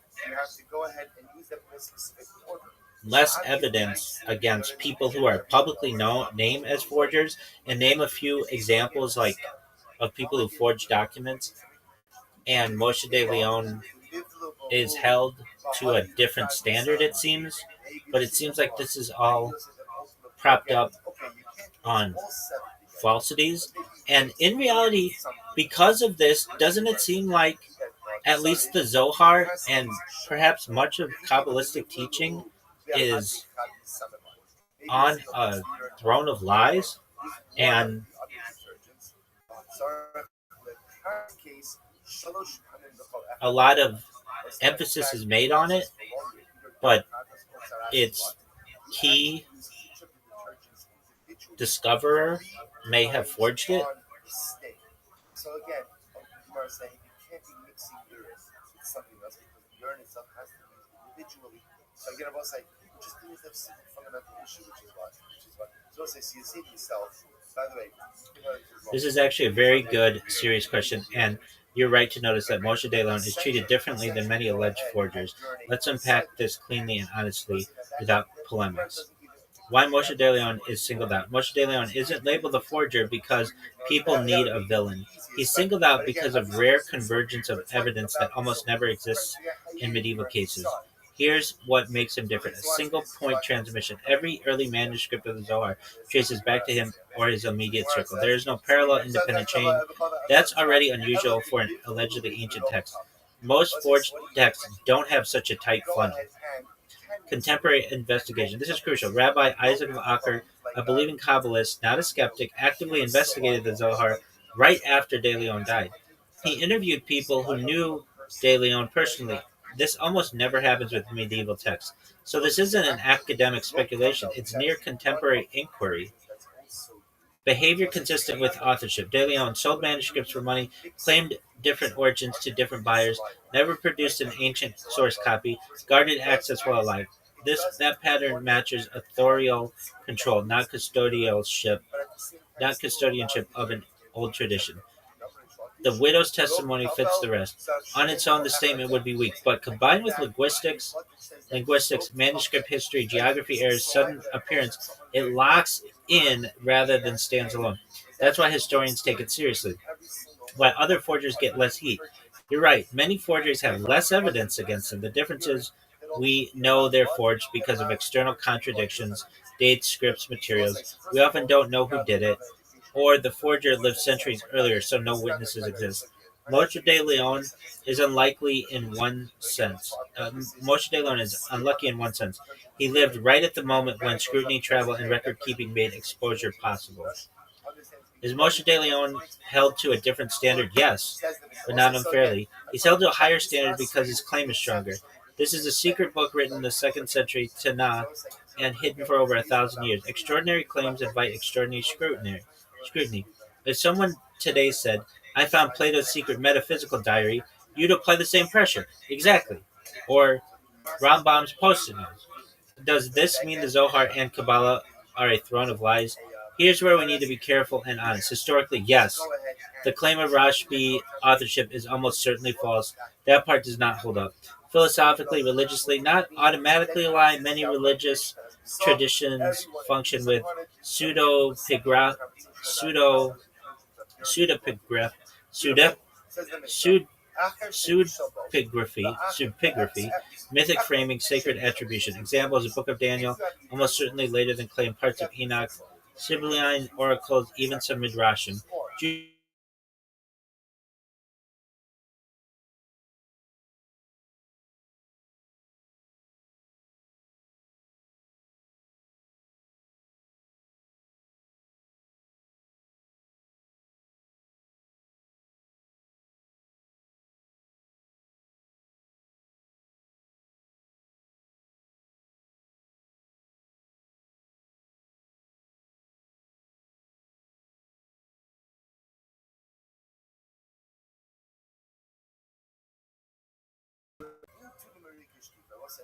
less evidence against people who are publicly known named as forgers, and name a few examples like of people who forge documents. And Moshe de Leon is held to a different standard, it seems. But it seems like this is all propped up on falsities. And in reality, because of this, doesn't it seem like at least the Zohar and perhaps much of Kabbalistic teaching is on a throne of lies? And a lot of emphasis is made on it, but its key discoverer may have forged it. So again, Gemara is saying you can't be mixing urine with something else because the urine itself has to be used individually. So again, I will say just deals with a fundamental issue, which is what. So say, so you see yourself. By the way, This is actually a very good, serious question, and you're right to notice that Moshe de Leon is treated differently than many alleged forgers. Let's unpack this cleanly and honestly without polemics. Why Moshe de Leon is singled out. Moshe de Leon isn't labeled a forger because people need a villain. He's singled out because of rare convergence of evidence that almost never exists in medieval cases. Here's what makes him different. A single point transmission. Every early manuscript of the Zohar traces back to him or his immediate circle. There is no parallel independent chain. That's already unusual for an allegedly ancient text. Most forged texts don't have such a tight funnel. Contemporary investigation. This is crucial. Rabbi Isaac of Acre, a believing Kabbalist, not a skeptic, actively investigated the Zohar right after De Leon died. He interviewed people who knew De Leon personally. This almost never happens with medieval texts. So this isn't an academic speculation. It's near contemporary inquiry. Behavior consistent with authorship. De Leon sold manuscripts for money, claimed different origins to different buyers, never produced an ancient source copy, guarded access while alive. That pattern matches authorial control, not custodianship of an old tradition. The widow's testimony fits the rest. On its own, the statement would be weak, but combined with linguistics, manuscript history, geography errors, sudden appearance, it locks in rather than stands alone. That's why historians take it seriously. Why other forgers get less heat. You're right, many forgeries have less evidence against them. The difference is we know they're forged because of external contradictions, dates, scripts, materials. We often don't know who did it, or the forger lived centuries earlier, so no witnesses exist. Moshe de Leon is unlikely in one sense. Moshe de Leon is unlucky in one sense. He lived right at the moment when scrutiny, travel, and record keeping made exposure possible. Is Moshe de Leon held to a different standard? Yes, but not unfairly. He's held to a higher standard because his claim is stronger. This is a secret book written in the 2nd century Tanakh and hidden for over 1,000 years. Extraordinary claims invite extraordinary scrutiny. If someone today said, I found Plato's secret metaphysical diary, you'd apply the same pressure. Exactly. Or Rambam's post-it notes. Does this mean the Zohar and Kabbalah are a throne of lies? Here's where we need to be careful and honest. Historically, yes. The claim of Rashbi authorship is almost certainly false. That part does not hold up. Philosophically, religiously, not automatically lie. Many religious traditions function with pseudepigraphy, pseudepigraphy, mythic framing, sacred attribution. Examples: the Book of Daniel, almost certainly later than claimed, parts of Enoch, Sibylline oracles, even some midrashim.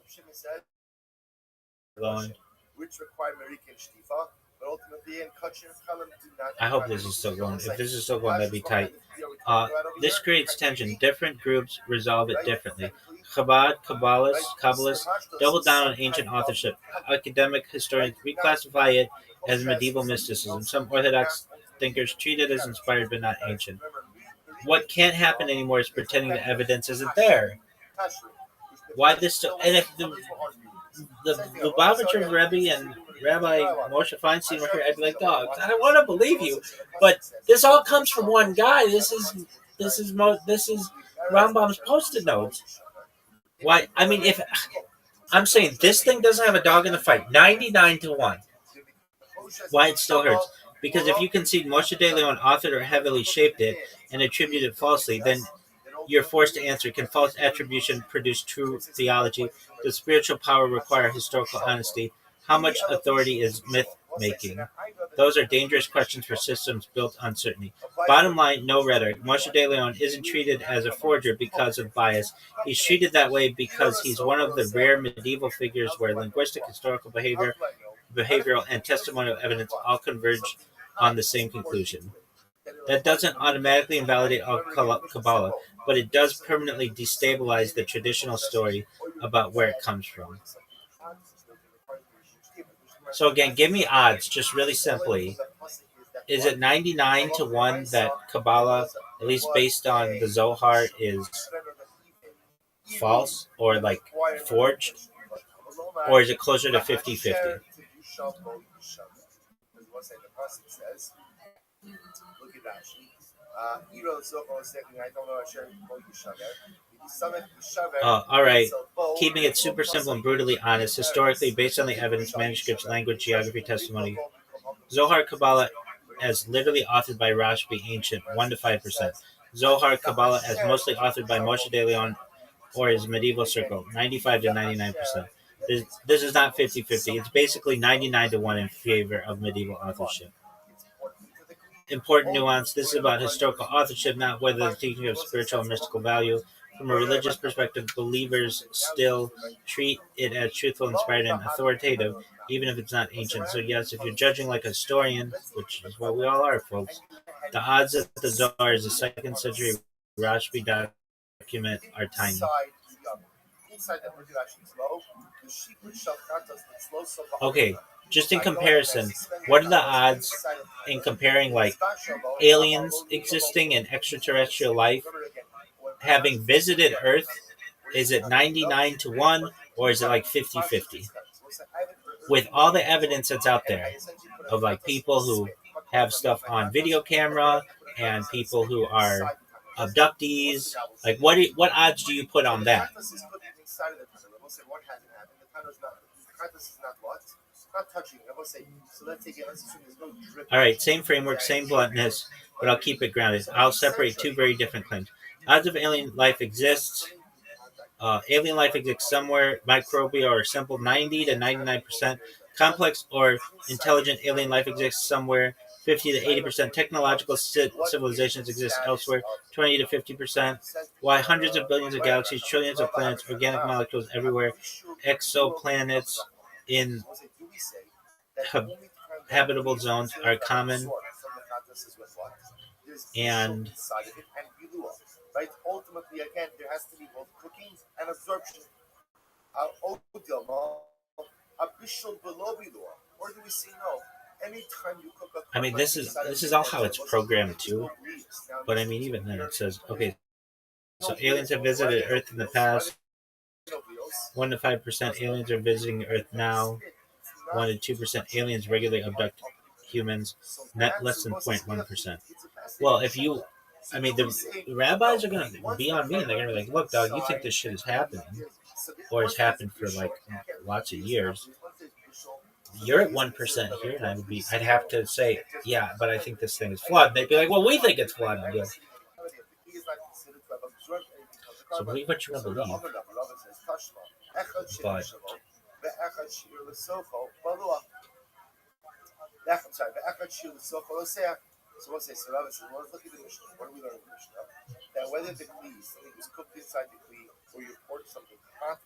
Shimon said, Going. which require Marika and Shtifa, but ultimately in Kachin and Chalim do not. I hope this is still going. If this is still going, that'd be tight. This creates tension. Different groups resolve it differently. Chabad, Kabbalists double down on ancient authorship. Academic historians reclassify it as medieval mysticism. Some Orthodox thinkers treat it as inspired but not ancient. What can't happen anymore is pretending the evidence isn't there. Why this still? And if the Lubavitcher Rebbe and Rabbi Moshe Feinstein were here, I'd be like, dog, I don't want to believe you, but this all comes from one guy. This is Rambam's post-it notes. Why? I mean, if I'm saying this thing doesn't have a dog in the fight, 99-1. Why it still hurts? Because if you concede Moshe de Leon authored or heavily shaped it and attributed it falsely, then you're forced to answer, can false attribution produce true theology? Does spiritual power require historical honesty? How much authority is myth-making? Those are dangerous questions for systems built on certainty. Bottom line, no rhetoric. Moshe de Leon isn't treated as a forger because of bias. He's treated that way because he's one of the rare medieval figures where linguistic, historical behavioral, and testimonial evidence all converge on the same conclusion. That doesn't automatically invalidate all Kabbalah, but it does permanently destabilize the traditional story about where it comes from. So again, give me odds, just really simply. Is it 99-1 that Kabbalah, at least based on the Zohar, is false or like forged? Or is it closer to 50-50? All right. Keeping it super simple and brutally honest, historically, based on the evidence, manuscripts, language, geography, testimony, Zohar Kabbalah as literally authored by Rashbi, ancient, 1-5%. Zohar Kabbalah as mostly authored by Moshe de Leon or his medieval circle, 95-99%. This is not 50-50. It's basically 99-1 in favor of medieval authorship. Important nuance. This is about historical authorship, not whether the teaching of spiritual or mystical value. From a religious perspective, believers still treat it as truthful, inspired, and authoritative, even if it's not ancient. So yes, if you're judging like a historian, which is what we all are, folks, the odds that the Zohar is a 2nd century Rashbi document are tiny. Okay, just in comparison, what are the odds in comparing like aliens existing and extraterrestrial life having visited Earth? Is it 99-1 or is it like 50-50? With all the evidence that's out there of like people who have stuff on video camera and people who are abductees, like what odds do you put on that? All right, same framework, same bluntness, but I'll keep it grounded. I'll separate two very different claims. Odds of alien life exists. Alien life exists somewhere, microbial or simple, 90-99%. Complex or intelligent alien life exists somewhere, 50-80%. Technological civilizations exist elsewhere, 20-50%. Why hundreds of billions of galaxies, trillions of planets, organic molecules everywhere, exoplanets in habitable zones are common, and right? Ultimately, again, there has to be both cooking and absorption. Or do we say no? Anytime you cook I mean, this is all how it's programmed too. But I mean, even then, it says, okay, so aliens have visited Earth in the past. 1-5% aliens are visiting Earth now. 1-2% aliens regularly abduct humans. Not less than 0.1%. Well, if you, I mean, the rabbis are going to be on me and they're going to be like, look, dog, you think this shit is happening or has happened for like lots of years. You're at 1% here, and I'd have to say, yeah, but I think this thing is flawed. They'd be like, well, we think it's flawed. I'd be like, so believe what you want to believe. But so let's say, let's look at the Mishnah. What do we learn in the Mishnah? That whether the kli, something was cooked inside the kli, or you poured something hot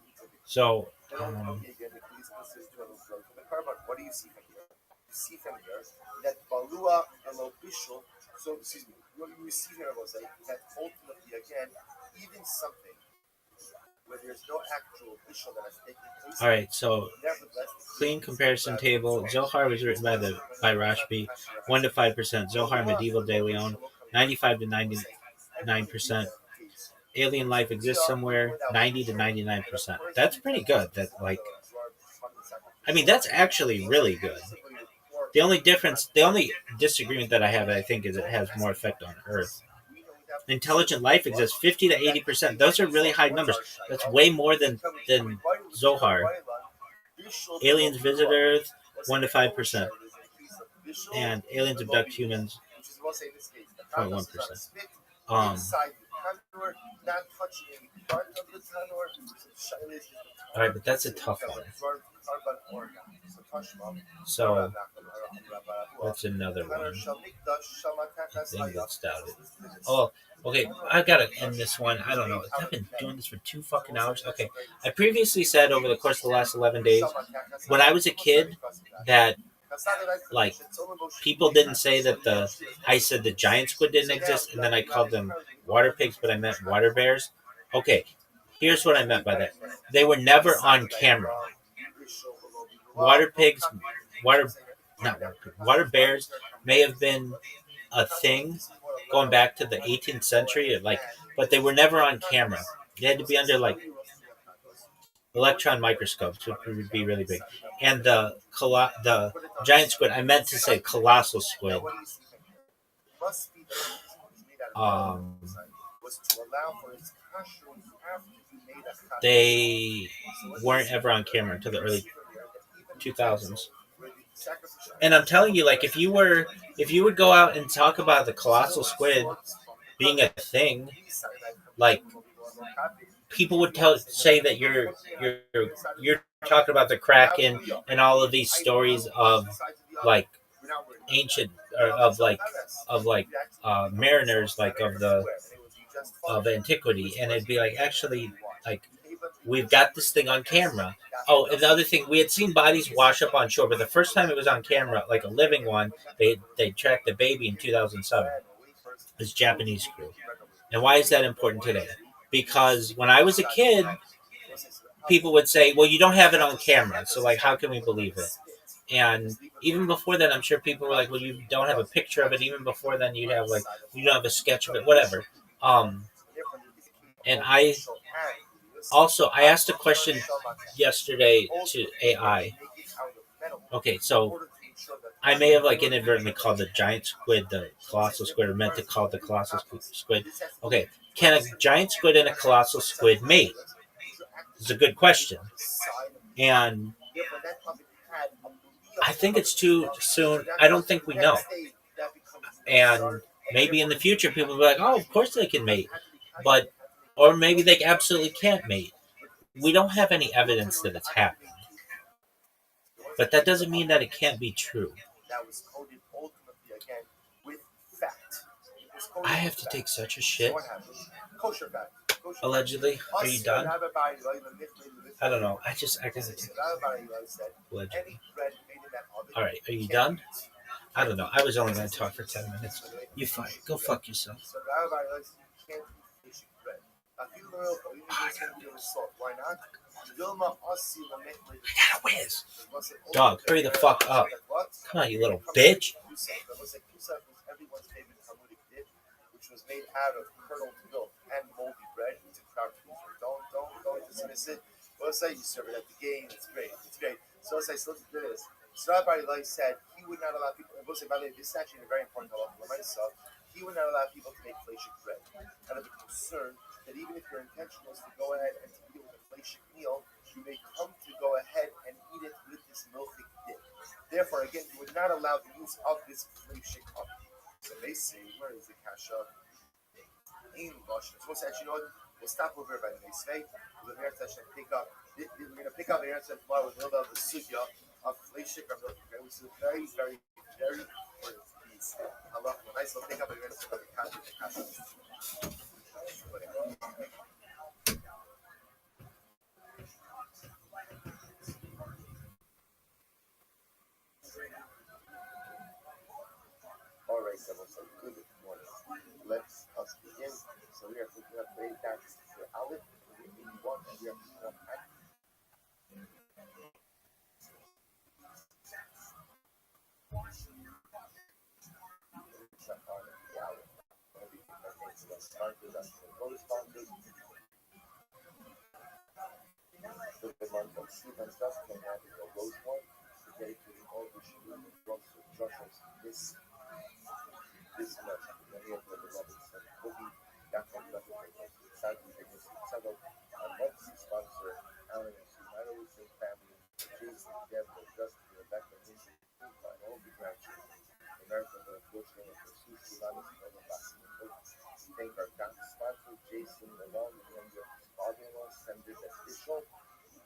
So, Okay, again, the police says to the carbon. What do you see from here? You see from here that Balua Elo Bishul. So, excuse me, what you see here was that ultimately, again, even something where there's no actual Bishul that has taken place. all right. So, Nevertheless, clean comparison table. Zohar was written by Rashbi, 1 to 5%. Zohar Medieval De Leon, 95 to 99%. Alien life exists somewhere, 90 to 99%. That's pretty good. I mean, that's actually really good. The only disagreement that I have, I think, is it has more effect on Earth. Intelligent life exists, 50 to 80%. Those are really high numbers. That's way more than Zohar. Aliens visit Earth, 1 to 5%, and aliens abduct humans, 0.1%. All right, but that's a tough one. So, what's another one? I think that's doubted. Oh, okay. I gotta end this one. I don't know. I've been doing this for 2 fucking hours. Okay. I previously said over the course of the last 11 days, when I was a kid, that like people didn't say that I said the giant squid didn't exist, and then I called them water pigs, but I meant water bears. Okay. Here's what I meant by that. They were never on camera. Water pigs, water bears may have been a thing going back to the 18th century, but they were never on camera. They had to be under electron microscopes, which would be really big. And the giant squid, I meant to say colossal squid. They weren't ever on camera until the early 2000s. And I'm telling you, if you would go out and talk about the colossal squid being a thing, people would say that you're talking about the Kraken and all of these stories of ancient mariners of antiquity, and it'd be actually we've got this thing on camera. Oh, and the other thing, we had seen bodies wash up on shore, but the first time it was on camera, a living one, they tracked the baby in 2007. This Japanese crew. And why is that important today? Because when I was a kid, people would say, "Well, you don't have it on camera, so how can we believe it?" And even before that, I'm sure people were like, "Well, you don't have a picture of it." Even before then, you'd have you don't have a sketch of it, whatever. And I asked a question yesterday to AI. Okay, so I may have inadvertently called the giant squid the colossal squid, or meant to call it the colossal squid. Okay, can a giant squid and a colossal squid mate? It's a good question, and I think it's too soon. I don't think we know, and maybe in the future people will be like, "Oh, of course they can mate," or maybe they absolutely can't mate. We don't have any evidence that it's happened. But that doesn't mean that it can't be true. I have to take such a shit. Allegedly. Are you done? I don't know. I guess I take allegedly. Alright, are you done? I don't know. I was only going to talk for 10 minutes. You fine. Go fuck yourself. Why not? I got a whiz. Dog, hurry the fuck up. Come on, you little bitch. Which was made out of curdled milk and moldy bread. He's a crowd pleaser. Don't dismiss it. Let's say you serve it at the game. It's great. So let's do this. So Rabbi said he would not allow people. By the way, this is actually a very important halacha for myself. He would not allow people to make fleishik bread. Out of a concern that even if your intention was to go ahead and to eat it with a fleishik meal, you may come to go ahead and eat it with this milchik dip. Therefore, again, you would not allow the use of this fleishik up. So they say, where is the kasha? In Russian. So actually, you know what? We'll stop over by the next day. We're going to pick up the answer tomorrow with a little bit of the sugya of fleishik or milk, which is a very, very, very important piece. I love it. Nice little pick up the answer of the kasha. great devil said, good morning. Let us begin. So we are picking up very back to Aleph, and we have to come back. So the month of Siv and stuff came out in the rose one, dedicating all the children of Josh's this month. Many of the beloved said, Kobe, Yaakov, sadly, they missed each other. Our monthly sponsor, Alan and Sue, with their family, Jason, Deborah, Justin, Rebecca, Nisha, and all the grandchildren. America, the unfortunately, for Susie, Lamas, and the last we thank our sponsor, Jason, along with his father-in-law, send this official.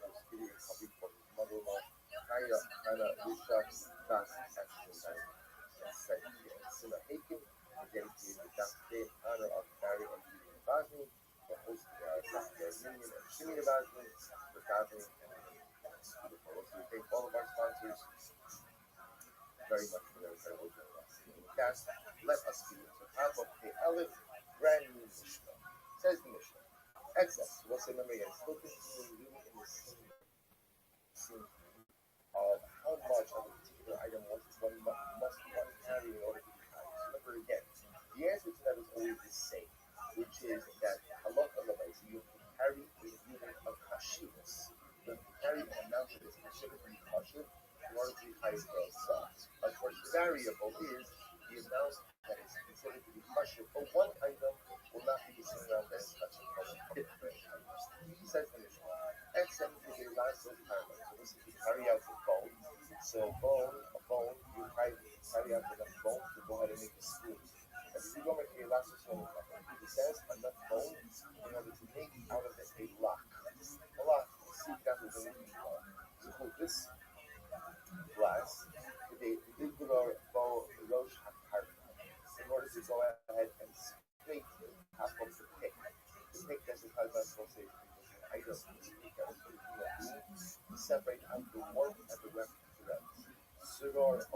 Speedy recovery for his mother-in-law, Kaya, Hannah, Risha, Das, Ashton, and Sina Aiken, who dedicated the Daf Day in honor of Barry and Julian Bosney, for hosting our Dr. Armenian and Shimmy Bosney, for gathering and beautiful. Also, we thank all of our sponsors very much for their incredible generosity. Cast, let us be to top of the Aleph, brand new Mishnah. Says the Mishnah. Excess, what's the memory again? Still continuing living in the scene of how much of a particular item must one carry in order to be carried. So remember again, the answer to that is always the same, which is that halakha is you can carry a unit of kashivas. You can carry an amount that is considered to be kashiv in order to be carried for itself. Of course, the variable is the amount that is considered to be kashiv for one item will not be the same amount that is kashiv for different items. He says in this one, XM is a last of paramount. So this is to carry out the bone. So a bone, you carry out enough bone to go ahead and make a spoon. And if you go make a last of stone, it says enough bone in order to make out of it a lock. A lock, see that was a leading one. So for this glass, they did the bow rosh hakar in order to go ahead and scrape half of the pick. The pick that's the association with an item to separate out the warmth and the rest of the rest. Sugar or a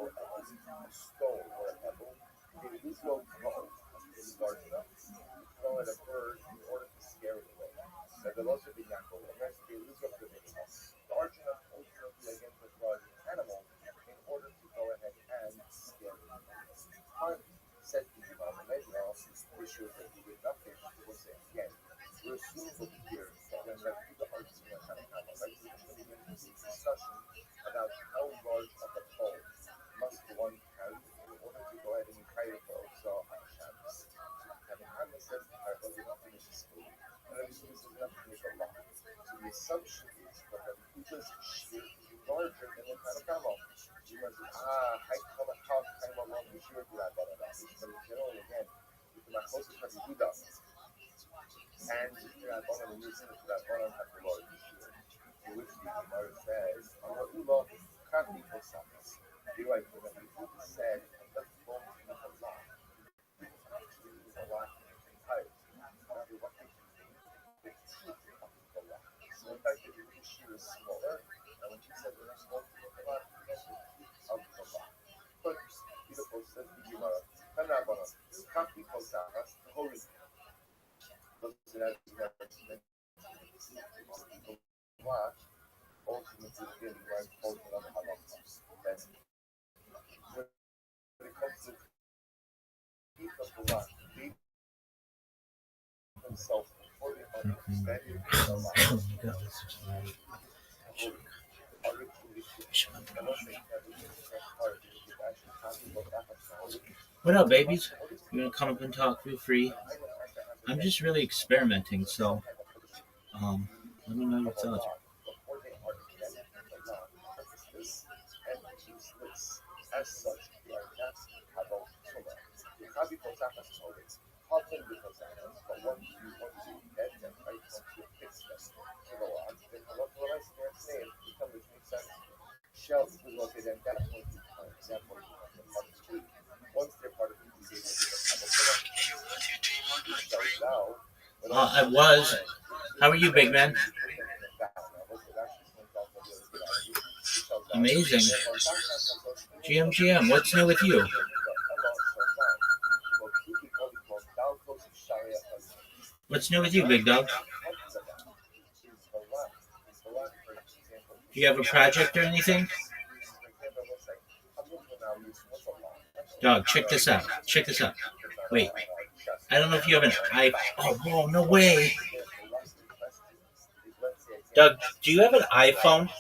stone or a pebble, they use no bow is large enough to throw at a bird in order to scare it away. So the loss of the yaakov, unless they lose up the minimum, large enough ultimately against the large animal in order to go ahead and scare it away. Said to the Imam, issue that he did nothing, he will say again. We're assuming over here that when Rabbi are doing a kind of discussion about how large of a pole must one carry in order to go ahead and carry it for Otsah on Shabbos. So Rabbi says the Bible did not finish his food, and Rabbi says it not finish a lot. So the assumption is that Rabbi Huda's shear is larger than the Tanakama. You must say, how long the shear do that? But in general, again, with the Machos of Rabbi Huda, and that one of the reasons that one of the large shear, in which the Gemara says, Ula Kafi Kosakas. You're right, when Rabbi Huda said, let's go to the lot. Actually, it was a lot entirely. Now, what they do, the teeth of the lot. So, in fact, the shear is smaller, and when she said, let's go to the lot, the teeth of the lot. But, beautiful, says the Gemara, Kanabana, Kafi Kosakas, the whole reason. Ultimately, getting right hold on the halakha. That's when it comes to keep of the lot, keep himself fully understanding the lot. What up, babies? You want to come up and talk? Feel free. I'm just really experimenting, so let me know your thoughts. As such, they are not about Torah. The Chavi Kosakas always often because but once you get them, right, once you fix them to go on, then what the rest of their name become which makes sense. Shells is located at that point, for example, once they're part of the I was. How are you, big man? Amazing. GM, what's new with you? What's new with you, big dog? Do you have a project or anything? Dog, check this out. Check this out. Wait, I don't know if you have an iPhone. Oh, whoa, no way. Doug, do you have an iPhone?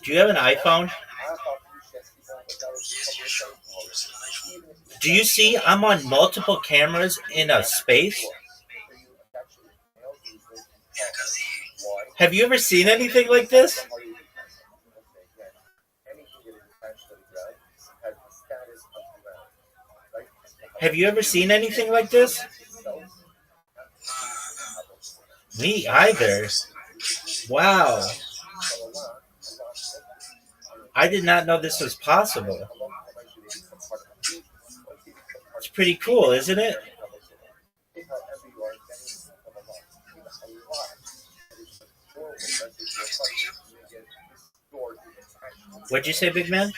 Do you have an iPhone? Do you see I'm on multiple cameras in a space? Have you ever seen anything like this? Have you ever seen anything like this? Me either. Wow. I did not know this was possible. It's pretty cool, isn't it? What'd you say, big man?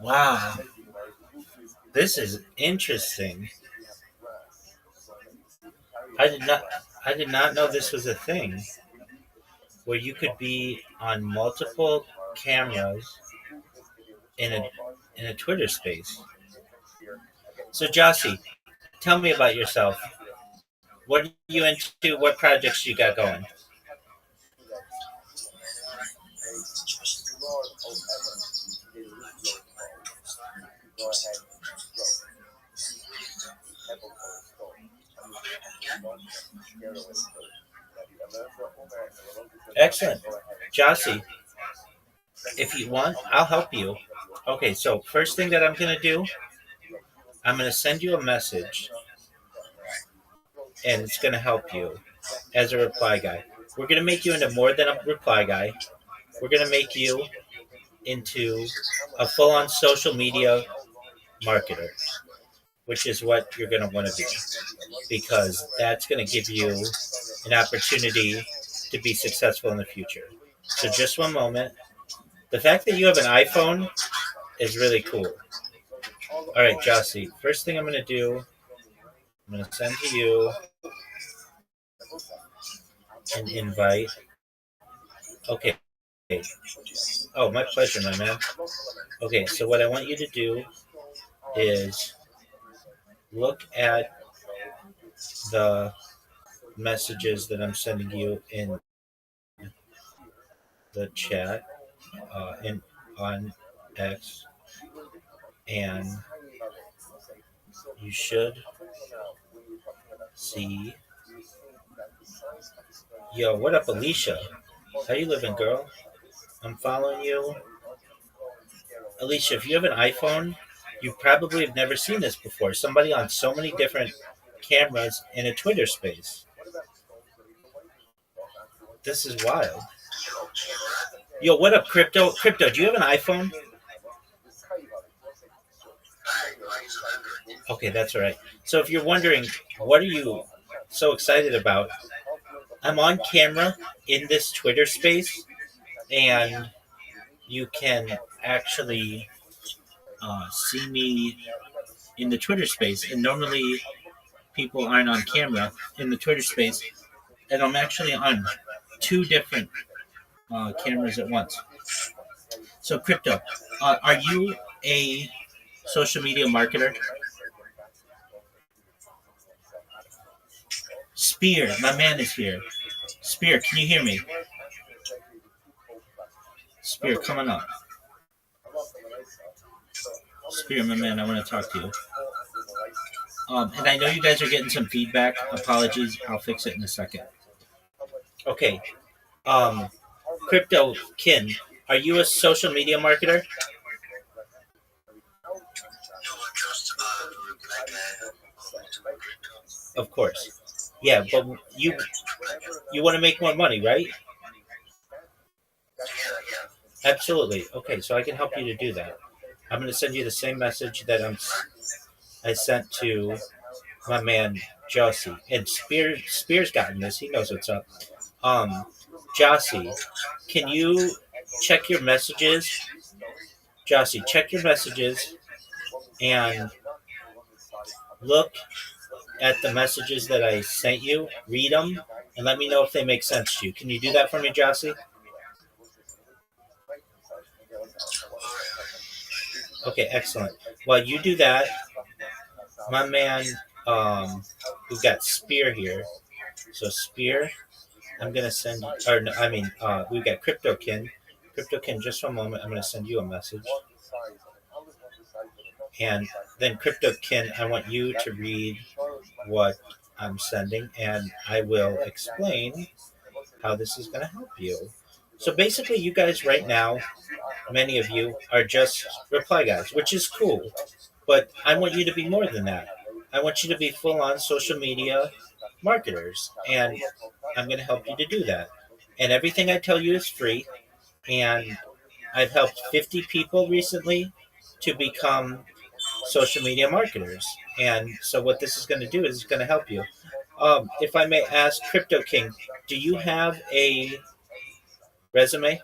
Wow. This is interesting. I did not know this was a thing where you could be on multiple cameras in a Twitter space. So Jossie, tell me about yourself. What are you into? What projects you got going? Excellent. Jossie, if you want, I'll help you. Okay, so first thing that I'm going to do, I'm going to send you a message, and it's going to help you as a reply guy. We're going to make you into more than a reply guy. We're going to make you into a full-on social media marketer, which is what you're going to want to do, because that's going to give you an opportunity to be successful in the future. So just one moment. The fact that you have an iPhone is really cool. All right, Jossie, first thing I'm going to do, I'm going to send to you an invite. Okay. Oh, my pleasure, my man. Okay, so what I want you to do is look at the messages that I'm sending you in the chat on X, and you should see. Yo, what up, Alicia? How you living, girl? I'm following you. Alicia, if you have an iPhone, you probably have never seen this before. Somebody on so many different cameras in a Twitter space. This is wild. Yo, what up, Crypto? Crypto, do you have an iPhone? Okay, that's all right. So if you're wondering, what are you so excited about? I'm on camera in this Twitter space, and you can actually see me in the Twitter space. And normally people aren't on camera in the Twitter space, and I'm actually on two different cameras at once. So, Crypto, are you a social media marketer? Spear, my man is here. Spear, can you hear me? Spear, come on up. Spear, my man, I want to talk to you. And I know you guys are getting some feedback. Apologies, I'll fix it in a second. Okay. Crypto Kin, are you a social media marketer? Of course. Yeah, but you want to make more money, right? Absolutely. Okay, so I can help you to do that. I'm going to send you the same message that I sent to my man Jossie. And Spear's gotten this. He knows what's up. Jossie, can you check your messages Jossie, check your messages and look at the messages that I sent you. Read them and let me know if they make sense to you. Can you do that for me, Jossie? Okay, excellent. While you do that, my man, we've got Spear here. So Spear, I'm gonna send, or no, I mean, we've got CryptoKin. CryptoKin, just for a moment, I'm gonna send you a message, and then CryptoKin, I want you to read what I'm sending, and I will explain how this is gonna help you. So basically, you guys right now, many of you are just reply guys, which is cool. But I want you to be more than that. I want you to be full on social media marketers. And I'm going to help you to do that. And everything I tell you is free. And I've helped 50 people recently to become social media marketers. And so, what this is going to do is it's going to help you. If I may ask, Crypto King, do you have a resume?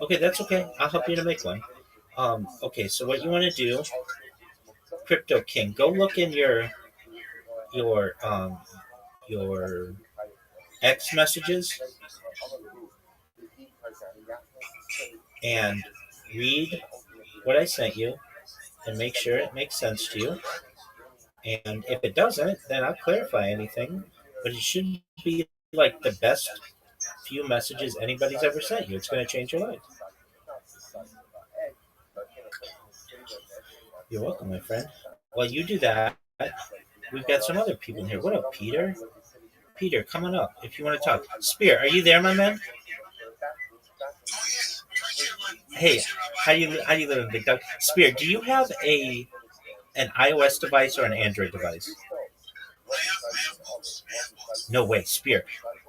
Okay, that's okay. I'll help you to make one. Okay, so what you want to do, Crypto King, go look in your your X messages and read what I sent you and make sure it makes sense to you. And if it doesn't, then I'll clarify anything. But it should be like the best few messages anybody's ever sent you. It's going to change your life. You're welcome, my friend. While you do that, we've got some other people in here. What up, Peter? Peter, come on up if you want to talk. Spear, are you there, my man? Hey, how you living, big dog? Spear, do you have an iOS device or an Android device? No way, Spear.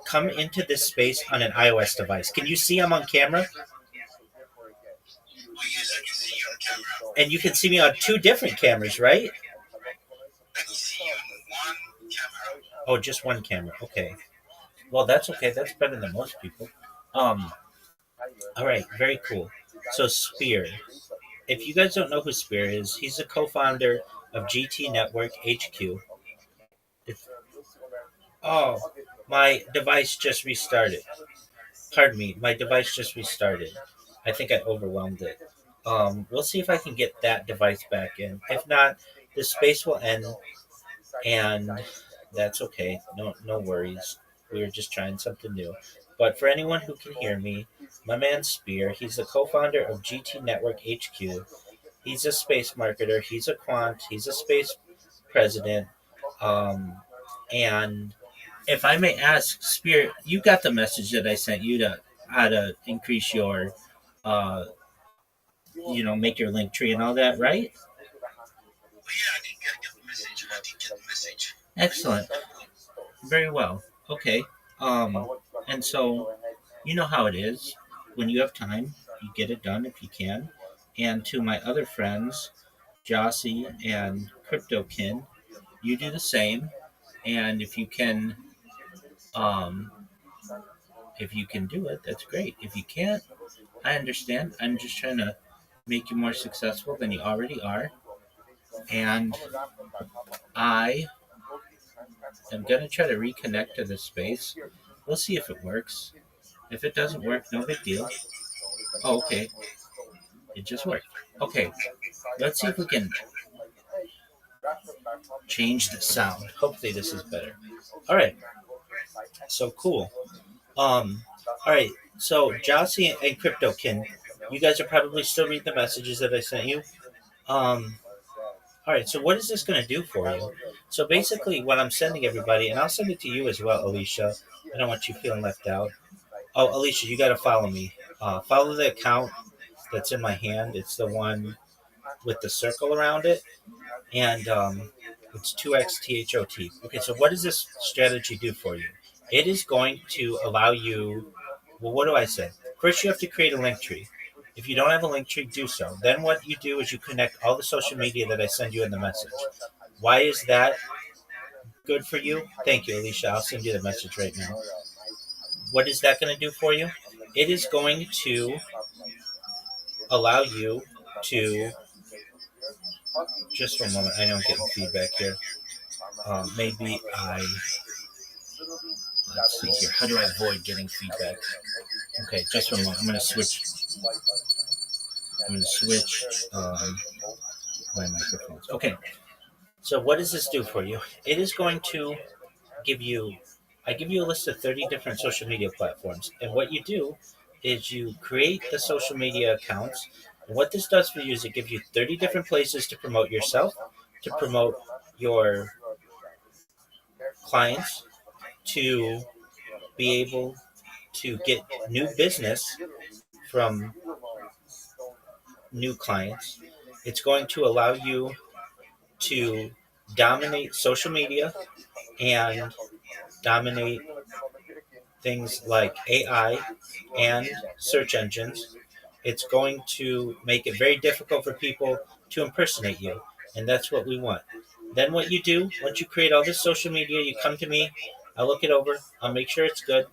Come into this space on an iOS device. Can you see I'm on camera? And you can see me on two different cameras, right? Oh, just one camera. Okay. Well, that's okay. That's better than most people. Um. All right. Very cool. So Spear, if you guys don't know who Spear is, he's a co-founder of GT Network HQ. If, oh, my device just restarted. Pardon me. My device just restarted. I think I overwhelmed it. We'll see if I can get that device back in. If not, the space will end, and that's okay. No worries. We were just trying something new. But for anyone who can hear me, my man Spear, he's the co-founder of GT Network HQ. He's a space marketer. He's a quant. He's a space president. And if I may ask, Spear, you got the message that I sent you to how to increase your, uh, make your link tree and all that, right? Yeah, I didn't get the message. I didn't get the message. Excellent. Very well. Okay. And so you know how it is. When you have time, you get it done if you can. And to my other friends, Jossie and CryptoKin, you do the same. And um, if you can do it, that's great. If you can't, I understand. I'm just trying to make you more successful than you already are. And I am going to try to reconnect to this space. We'll see if it works. If it doesn't work, no big deal. Oh, okay. It just worked. Okay. Let's see if we can change the sound. Hopefully this is better. All right. So cool. All right. So Jossie and CryptoKin, you guys are probably still reading the messages that I sent you. All right. So what is this going to do for you? So basically, what I'm sending everybody, and I'll send it to you as well, Alicia. I don't want you feeling left out. Oh, Alicia, you got to follow me. Follow the account that's in my hand. It's the one with the circle around it, and it's 2xthot. Okay, so what does this strategy do for you? It is going to allow you. Well, what do I say? First, you have to create a link tree. If you don't have a link tree, do so. Then what you do is you connect all the social media that I send you in the message. Why is that good for you? Thank you, Alicia. I'll send you the message right now. What is that going to do for you? it is going to allow you to, just for a moment, I know I'm getting feedback here. Maybe let's see here. How do I avoid getting feedback? Okay, just for a moment. I'm going to switch. My microphones. Okay, so what does this do for you? It is going to give you, I give you a list of 30 different social media platforms. And what you do is you create the social media accounts. And what this does for you is it gives you 30 different places to promote yourself, to promote your clients, to be able to get new business from new clients. It's going to allow you to dominate social media and dominate things like AI and search engines. It's going to make it very difficult for people to impersonate you. And that's what we want. Then, what you do, once you create all this social media, you come to me, I'll look it over, I'll make sure it's good.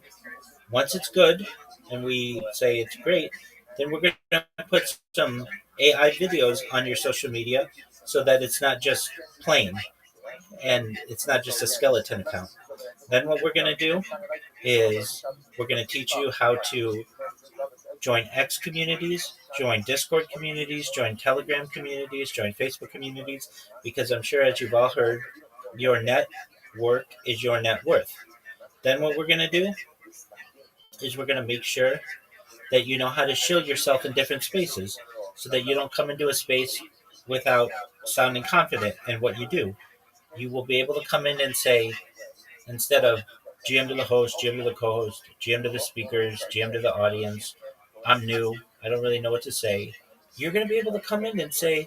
Once it's good, and we say it's great, then we're going to put some AI videos on your social media so that it's not just plain and it's not just a skeleton account. Then, what we're going to do is we're going to teach you how to join X communities, join Discord communities, join Telegram communities, join Facebook communities, because I'm sure, as you've all heard, your network is your net worth. Then what we're going to do is we're going to make sure that you know how to shield yourself in different spaces so that you don't come into a space without sounding confident in what you do. You will be able to come in and say, instead of GM to the host, GM to the co host, GM to the speakers, GM to the audience, I'm new, I don't really know what to say. You're going to be able to come in and say,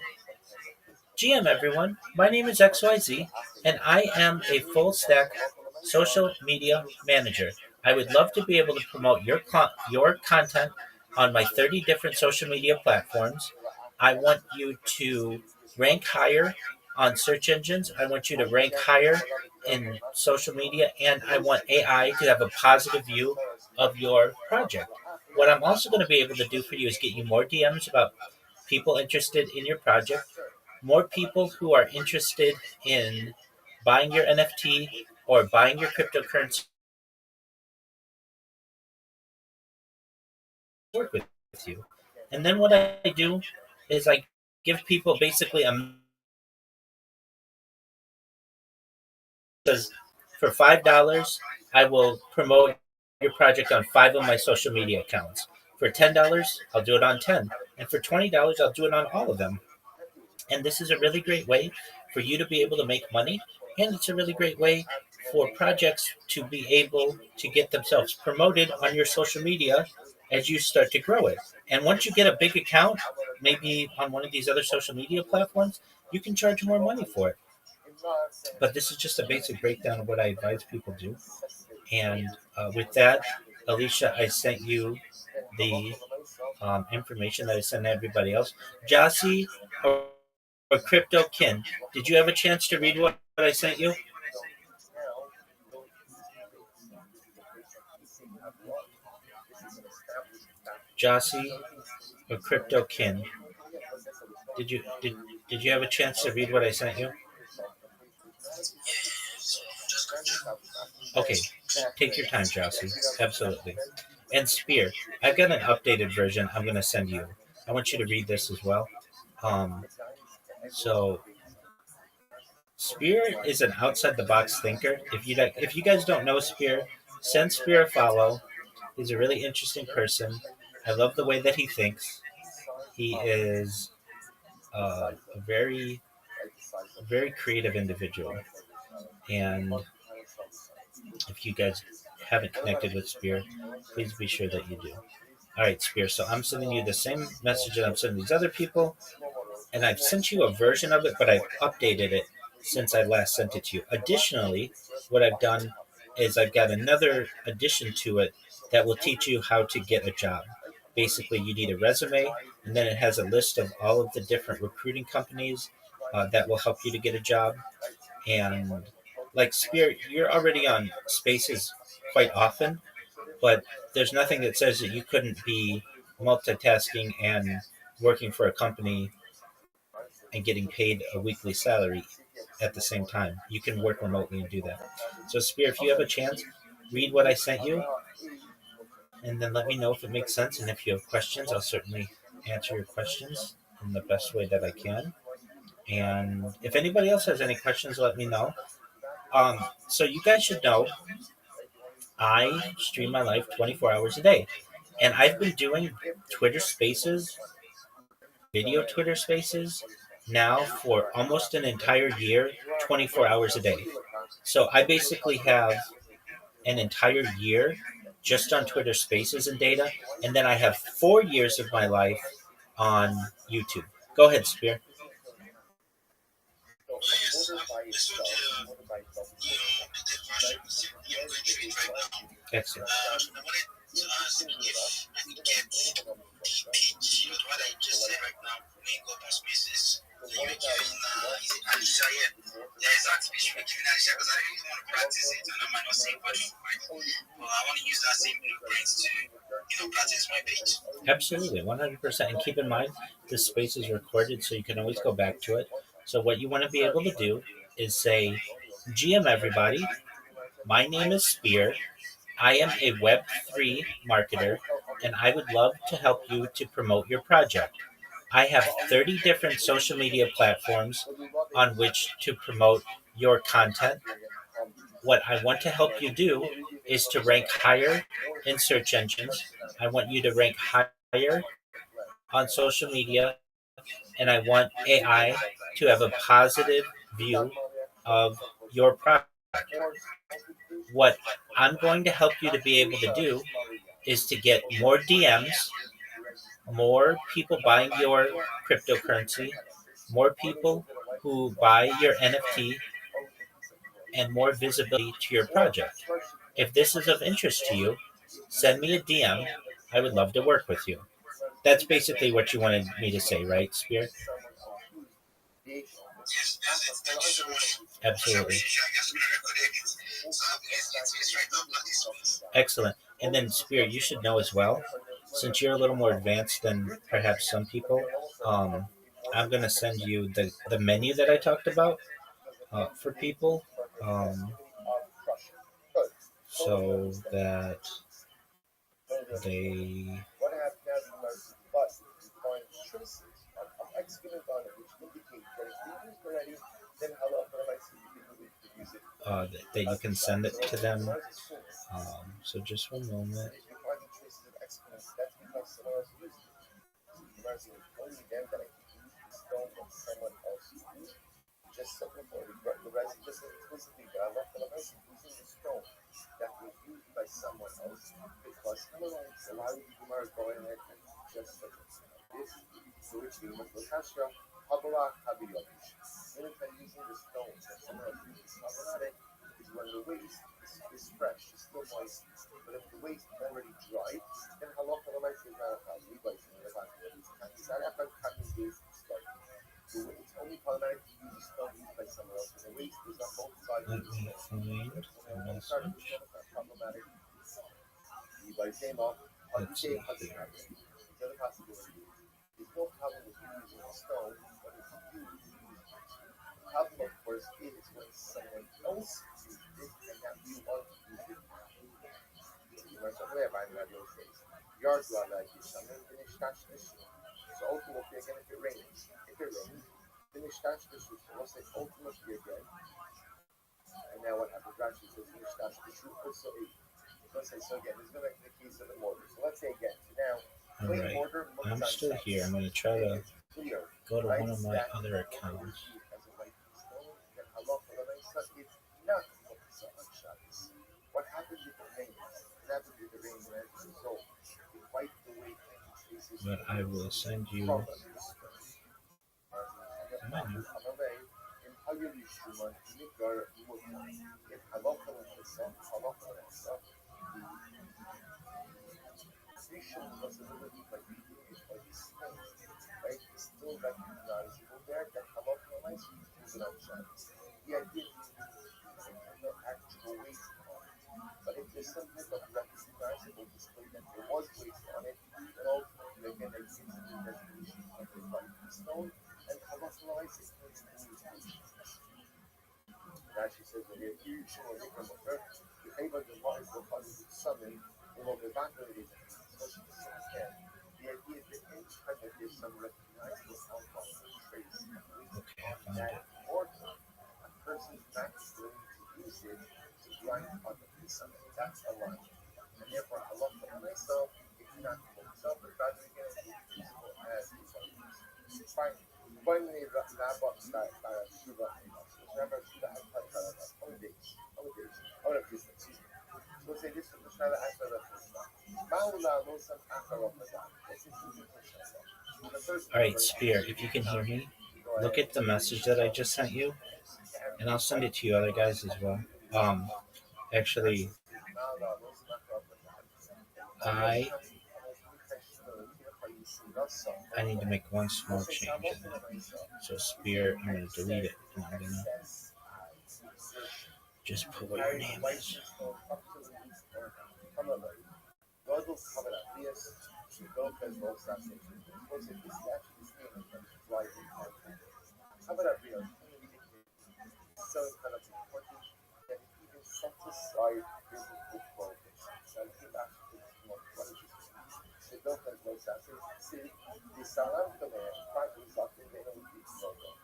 GM everyone, my name is XYZ, and I am a full stack social media manager. I would love to be able to promote your content on my 30 different social media platforms. I want you to rank higher on search engines. I want you to rank higher in social media, and I want AI to have a positive view of your project. What I'm also going to be able to do for you is get you more DMs about people interested in your project, more people who are interested in buying your NFT or buying your cryptocurrency, work with you. And then what I do is I give people basically a, says for $5 I will promote your project on 5 of my social media accounts. For $10 I'll do it on 10, and for $20 I'll do it on all of them. And this is a really great way for you to be able to make money. And it's a really great way for projects to be able to get themselves promoted on your social media as you start to grow it. And once you get a big account, maybe on one of these other social media platforms, you can charge more money for it. But this is just a basic breakdown of what I advise people do. And with that, Alicia, I sent you the information that I sent everybody else. Jossie or Crypto Kin, did you have a chance to read what I sent you? Jossie or Crypto Kin, did you have a chance to read what I sent you? Okay, take your time, Jossie. Absolutely. And Spear, I've got an updated version I'm going to send you. I want you to read this as well. Um, so Spear is an outside the box thinker. If you guys don't know Spear, send Spear a follow. He's a really interesting person. I love the way that he thinks. He is a very creative individual. And if you guys haven't connected with Spear, please be sure that you do. All right, Spear. So I'm sending you the same message that I'm sending these other people, and I've sent you a version of it, but I've updated it since I last sent it to you. Additionally, what I've done is I've got another addition to it that will teach you how to get a job. Basically, you need a resume, and then it has a list of all of the different recruiting companies that will help you to get a job. And like Spear, you're already on Spaces quite often. but there's nothing that says that you couldn't be multitasking and working for a company and getting paid a weekly salary at the same time. You can work remotely and do that. So, Spear, if you have a chance, read what I sent you and then let me know if it makes sense. And if you have questions, I'll certainly answer your questions in the best way that I can. And if anybody else has any questions, let me know. So you guys should know I stream my life 24 hours a day. And I've been doing Twitter Spaces, video Twitter Spaces, now for almost an entire year, 24 hours a day. So I basically have an entire year just on Twitter Spaces and data. And then I have 4 years of my life on YouTube. Go ahead, Spear. Excellent. I wanted to ask if I could get the pitch with what I just said right now. When you go to spaces, you're giving, is it Alicia? Yeah, exactly. You're giving Alicia because I really want to practice it, and I might not say what but I want to use that same blueprint to, practice my pitch. Absolutely, 100%. And keep in mind, this space is recorded, so you can always go back to it. So, what you want to be able to do is say, GM everybody, my name is Spear. I am a Web3 marketer, and I would love to help you to promote your project. I have 30 different social media platforms on which to promote your content. What I want to help you do is to rank higher in search engines. I want you to rank higher on social media, and I want AI to have a positive view of your product. What I'm going to help you to be able to do is to get more DMs, more people buying your cryptocurrency, more people who buy your NFT, and more visibility to your project. If this is of interest to you, send me a DM. I would love to work with you. That's basically what you wanted me to say, right, Spear? Yes, that's it. Thank you so much. Absolutely. I just want to record it. So it's right now, practice. Excellent. And then, Spear, you should know as well, since you're a little more advanced than perhaps some people, I'm going to send you the menu that I talked about for people, so that they. That you can send it to them. So just one moment. Let me find the message. Let's see here. All right, I'm still here. I'm going to try to go to one of my other accounts. But I will send you the menu. person's not willing to use it to grind on the summit. That's a line. And therefore, Allah for myself, it cannot be himself, but rather again, it is useful as a use. Fine. Finally, Rabbi Shiva Rabbi Shiva has holidays. So say this from the Shara Akara Maula Losan Akara All right, Spear, if you can hear me, look at the message that I just sent you, and I'll send it to you other guys as well. Actually, I need to make one small change in it. So Spear, I'm going to delete it, and I'm going to just put what your name is. So kind of important that it even sets aside biblical prohibitions. So I think actually what is this? The doctor knows that. So see, the salam command, finally something they don't need to know.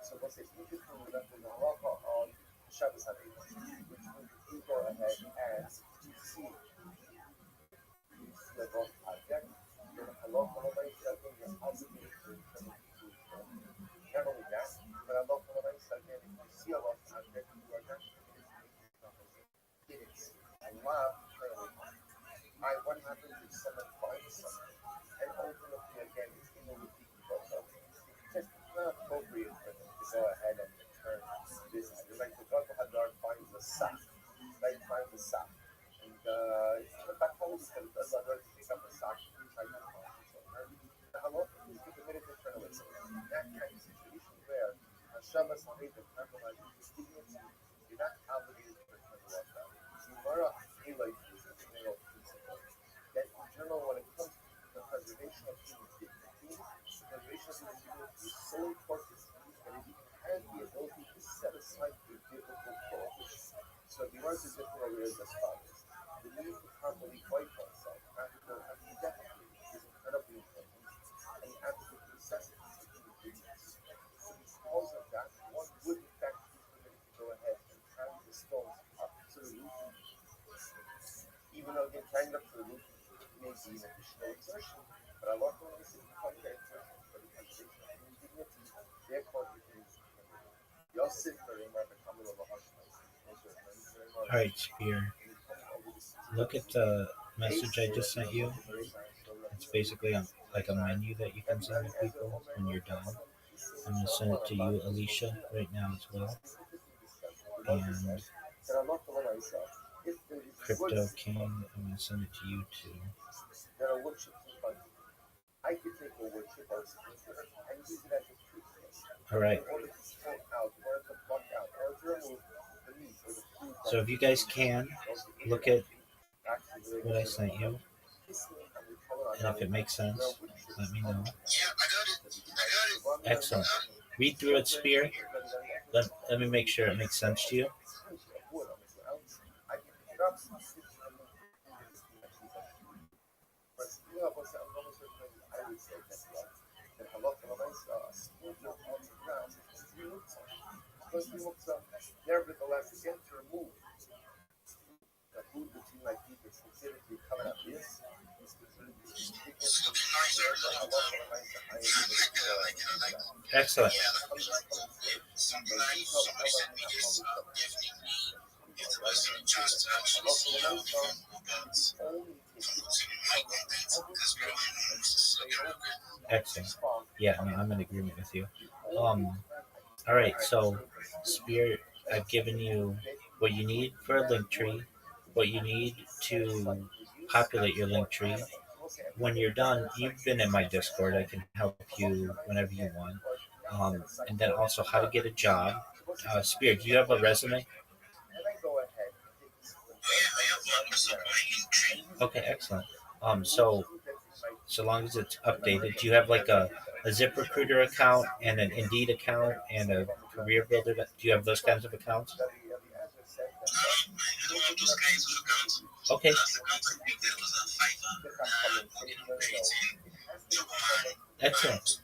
So what's it? You can do that in the halacha on Shabbos HaDei, which means you go ahead and you see the both object, then halacha on second, you're obligated to not only that, but halacha on second, if you see a lot of object, you are not it is Allah playing. What happens if someone finds something and ultimately again it's in the repeat process? It's just not appropriate for them to go ahead and return this. Like the God Hadar finds a sack, right? Finds a sack. And it's not that cold because it does Hadar to pick up a sack and try to find it. The halakha is to commit it to turn away. So in that kind of situation where Shabbos HaDei, the compromise is dignity, you're not obligated to return the law. Gemara highlights this as a general principle that in general, when it comes to the preservation of human dignity, the preservation of human dignity is so important that it even has the ability to set aside the biblical prohibition. So the words are different areas as follows. The need to properly wipe oneself after defecating is incredibly important, and the absolute necessity of human dignity. So because of that, one would in fact be permitted to go ahead and carry the stones up to the roof. Even though again carrying up to the roof may be an additional exertion, but Allah is quite an exertion for the preservation of human dignity. Therefore, it is Yosef All right, Spear. Look at the message I just sent you. It's basically like a menu that you can send to people when you're done. I'm going to send it to you, Alicia, right now as well. And Crypto King, I'm going to send it to you too. All right. So if you guys can, look at what I sent you. And if it makes sense, let me know. Yeah, I got it. Excellent. Read through it, Spear. Let me make sure it makes sense to you. Nevertheless, again, to remove the food between my teeth is considered to be coming up this. Excellent. Excellent. Yeah, no, I'm in agreement with you. All right, so Spear, I've given you what you need for a link tree, what you need to populate your link tree. When you're done, you've been in my Discord. I can help you whenever you want. And then also how to get a job. Spear, do you have a resume? Okay, excellent. So long as it's updated, do you have like a ZipRecruiter account and an Indeed account and a Career Builder? Do you have those kinds of accounts? Okay. Excellent.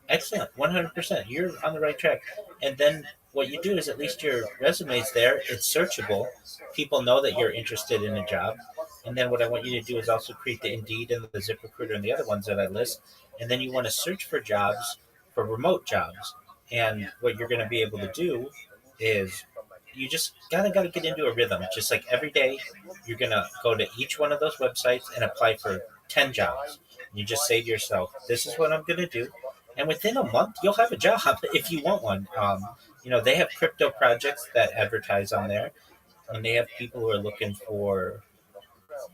Excellent. 100%. You're on the right track. And then what you do is at least your resume's there. It's searchable. People know that you're interested in a job. And then what I want you to do is also create the Indeed and the ZipRecruiter and the other ones that I list. And then you want to search for jobs, for remote jobs. And what you're going to be able to do is you just gotta get into a rhythm. Just like every day, you're gonna go to each one of those websites and apply for 10 jobs. You just say to yourself, "This is what I'm gonna do," and within a month, you'll have a job if you want one. They have crypto projects that advertise on there, and they have people who are looking for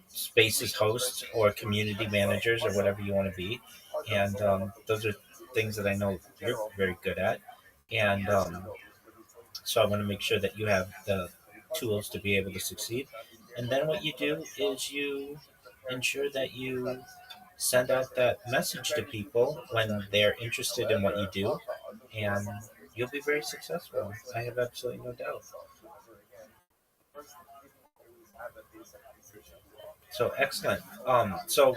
spaces hosts or community managers or whatever you want to be, and those are things that I know you're very good at, and so I want to make sure that you have the tools to be able to succeed. And then what you do is you ensure that you send out that message to people when they're interested in what you do, and you'll be very successful. I have absolutely no doubt. So excellent. So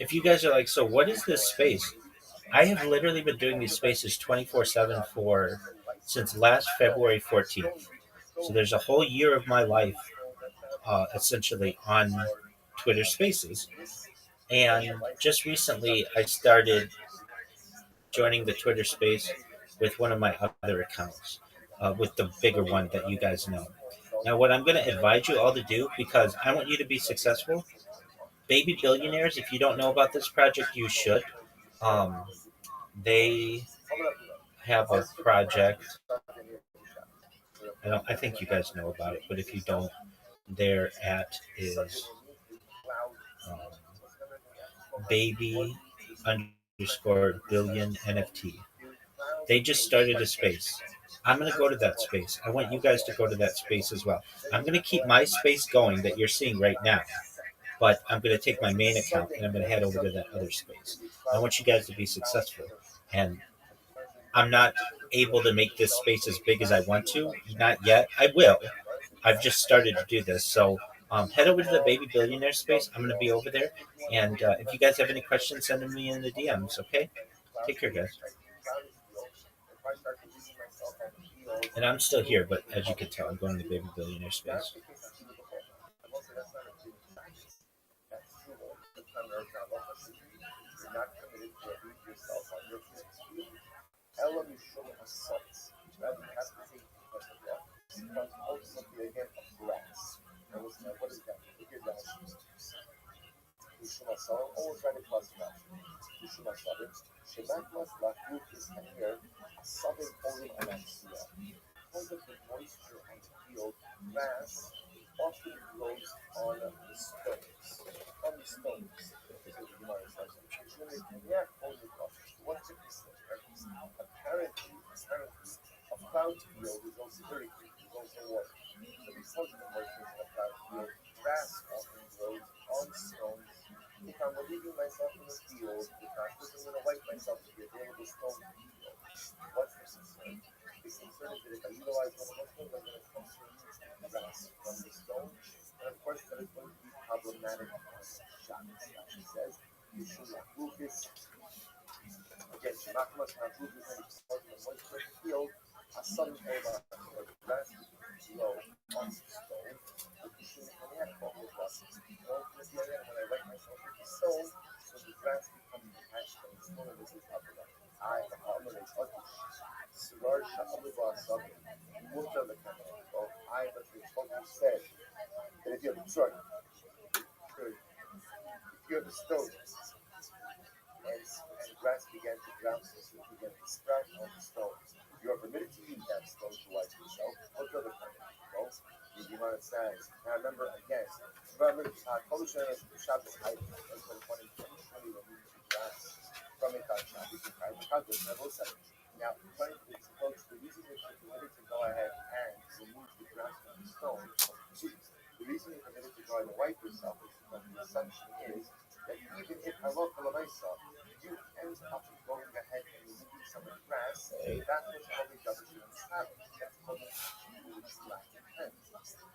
if you guys are like, so what is this space? I have literally been doing these spaces 24/7 for since last February 14th. So there's a whole year of my life essentially on Twitter Spaces. And just recently, I started joining the Twitter Space with one of my other accounts, with the bigger one that you guys know. Now, what I'm going to advise you all to do, because I want you to be successful, Baby Billionaires, if you don't know about this project, you should. Um, they have a project. I think you guys know about it, but if you don't, their at is baby underscore billion NFT. They just started a space. I'm going to go to that space. I want you guys to go to that space as well. I'm going to keep my space going that you're seeing right now, but I'm going to take my main account and I'm going to head over to that other space. I want you guys to be successful. And I'm not able to make this space as big as I want to. Not yet. I will. I've just started to do this. So head over to the Baby Billionaire space. I'm going to be over there. And if you guys have any questions, send them me in the DMs, okay? Take care, guys. And I'm still here, but as you can tell, I'm going to the Baby Billionaire space.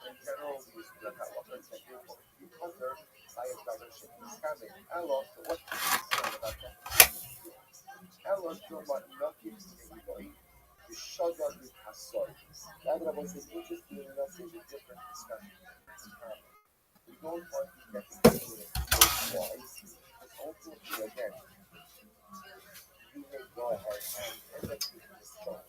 In general, we use the water to be counter by a direction coming. Alors, so what is said about that? Alors, so what not gives me Eloi, the Shogun with Hasoi. That was an interesting enough in a different discussion. We don't want to get into it why, but ultimately, again, you may go ahead and end up using the stone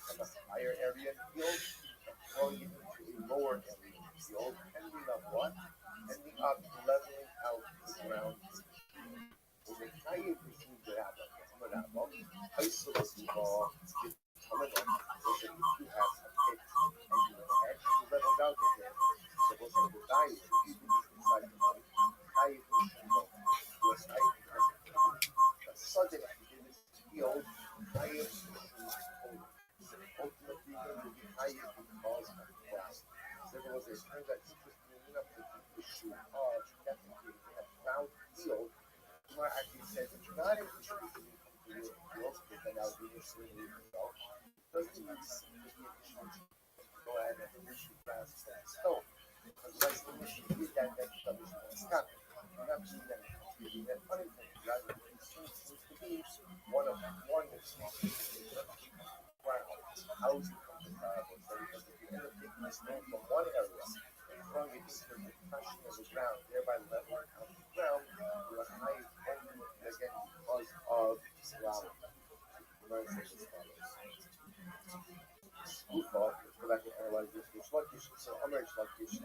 from a higher area in the field and throwing it into a lower area in the field, ending up what? Ending up leveling out the ground. With a higher machine that happens, isolate the ball, it's coming up, so that if you have a pit and you add to level out the pit, so what's going to die is if you do this inside the money, higher machine ball, was higher but suddenly in this field, higher machine ball. Ultimately, it will be higher because of the ground. So there was a turn that interesting enough to the issue of technically a ground field. Kumar actually said it's not an issue to come to your field, but then I'll do this for you yourself. It doesn't really seem to be an issue to go ahead and issue grass and stone. Unless the issue is that traditional is happening. You're not seeing that really that unintended. Rather, it seems to be one that's not ground. How is it comparable? So because if you end up taking the stone from one area and throwing it into the depression of the ground, thereby leveling out the ground, you are high ultimately again because of ground. Ufa, let's go back and analyze this. Shlokish, so Amr Shlokish,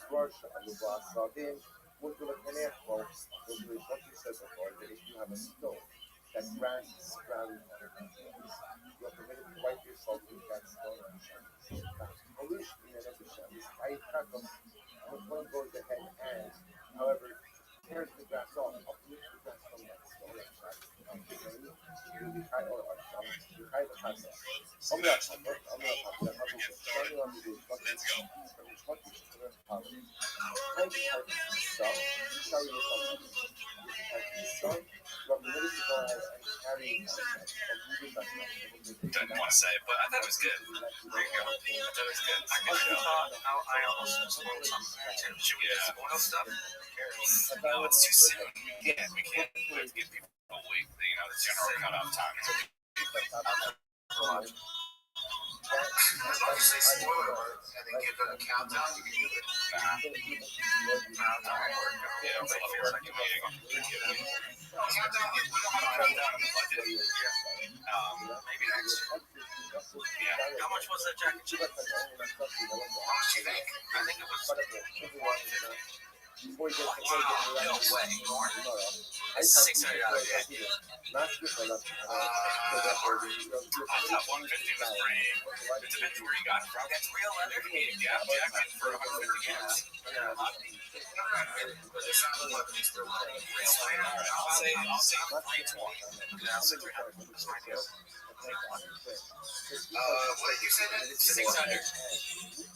Swarsh, Aluba, Sadin, Mutula Kanefo, what Shlokish says before, that if you have a stone that grass is sprouting on it, you are permitted to wipe yourself with that stone on the Shabbos. Polish in an episode is high crackle, which one goes ahead and, however, tears the grass off, uproots the grass from that stone on Shabbos. You be high or you high the Chazah. Let's go. Didn't want to say it, but I thought it was good. There you go. I thought it was good. I almost spoiled something there too. Should we just spoil stuff? No, it's too soon. We can't give people a week, the general cutoff time. As long as you say spoiler alert and then give it a countdown, you can do it. Countdown. Yeah, it's like a 4-second meeting. Countdown, we don't have a countdown in the budget. Maybe next year. Yeah. How much was that jacket? How much do you think? I think it was 150. No way. More? It's $600. Yeah. I thought 150 was great. It depends where you got it from. That's real leather. You need a gap jacket for 150 grams. I'll say 320. I'll say 300. What did you say then? 600.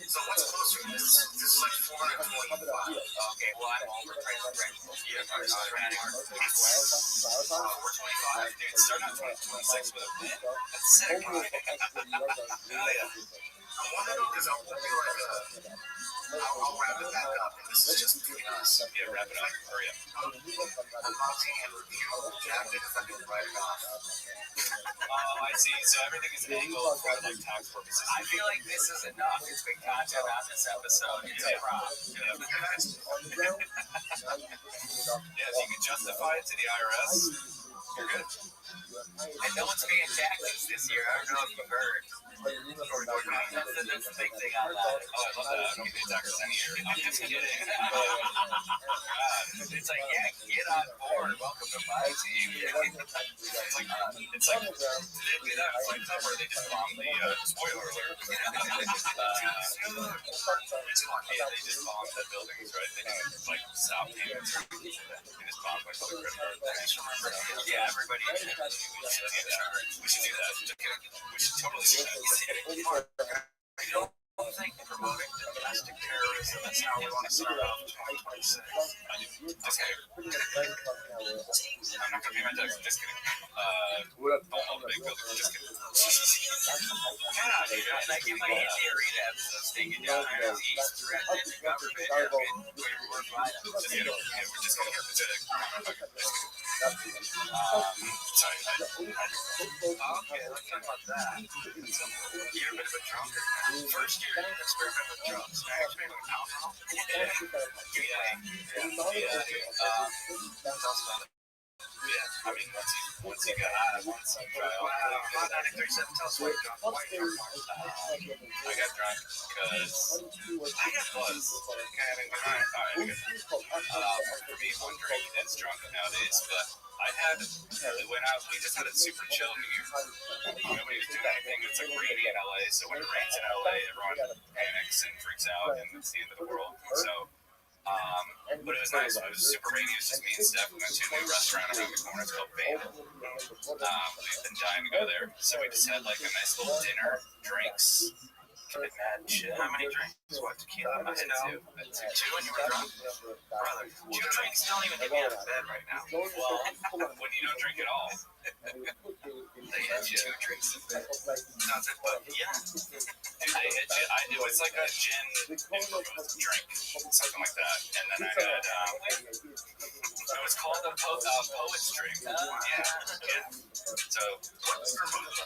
So what's closer? This is like 425. Okay, well I'm overpriced. Yeah, I'm running 425. Dude, start on 26 with a win. That's sick. Hell yeah. I want to know because I won't be like I'll wrap it back up. And this is just between us. Yeah, wrap it up. Hurry up. I'm not taking a review of the jacket if I can write it off. Oh, I see. So everything is angled for like tax purposes. I feel like this is enough. It's been content on this episode. It's a prop. Yeah, if you can justify it to the IRS, you're good. And no one's paying taxes this year. I don't know if you've heard. That's the big thing on that. Oh, I love that. I don't pay taxes any year. I'm just kidding. It's like, yeah, get on board. Welcome to my team. It's like they that flight cover, they just bombed the spoiler alert. Yeah, they just bombed the buildings, right? They just like stop payments. They just bombed my public credit card. Yeah, everybody. We should do that. We should totally do that. You don't think promoting domestic terrorism. That's how we want to start off 2026. Okay. I'm not gonna be my dad. Just kidding. All the big buildings. Just kidding. Yeah, dude. And I get my area episodes taken down there. He's threatening the government. We're fine. Just kidding. Yeah, we're just gonna get the sorry. Okay, let's talk about that. You're a bit of a Trump. First year, experiment with drugs. Experiment with alcohol. Yeah, I mean, once you got out, once you try out, Hot 93.7, tell us what you're drunk. Why you're drunk. I got drunk because I got buzzed. Okay, I mean, for me, one drink is drunk nowadays, but I had, we just had a super chill New Year. Nobody was doing anything. It's like rainy in LA, so when it rains in LA, everyone panics and freaks out, and it's the end of the world. So, but it was nice. It was super rainy. It was just me and Steph. We went to a new restaurant around the corner. It's called Babel. We've been dying to go there. So we just had like a nice little dinner, drinks. How many drinks? What, tequila? I had two. Two and you were drunk? Brother, 2 drinks don't even get me out of bed right now. Well, when you don't drink at all, They had 2 drinks. but yeah, dude, they hit you. It was like a gin drink, something like that. And then I had, it was called a poet's drink. Yeah. So, what's vermouth?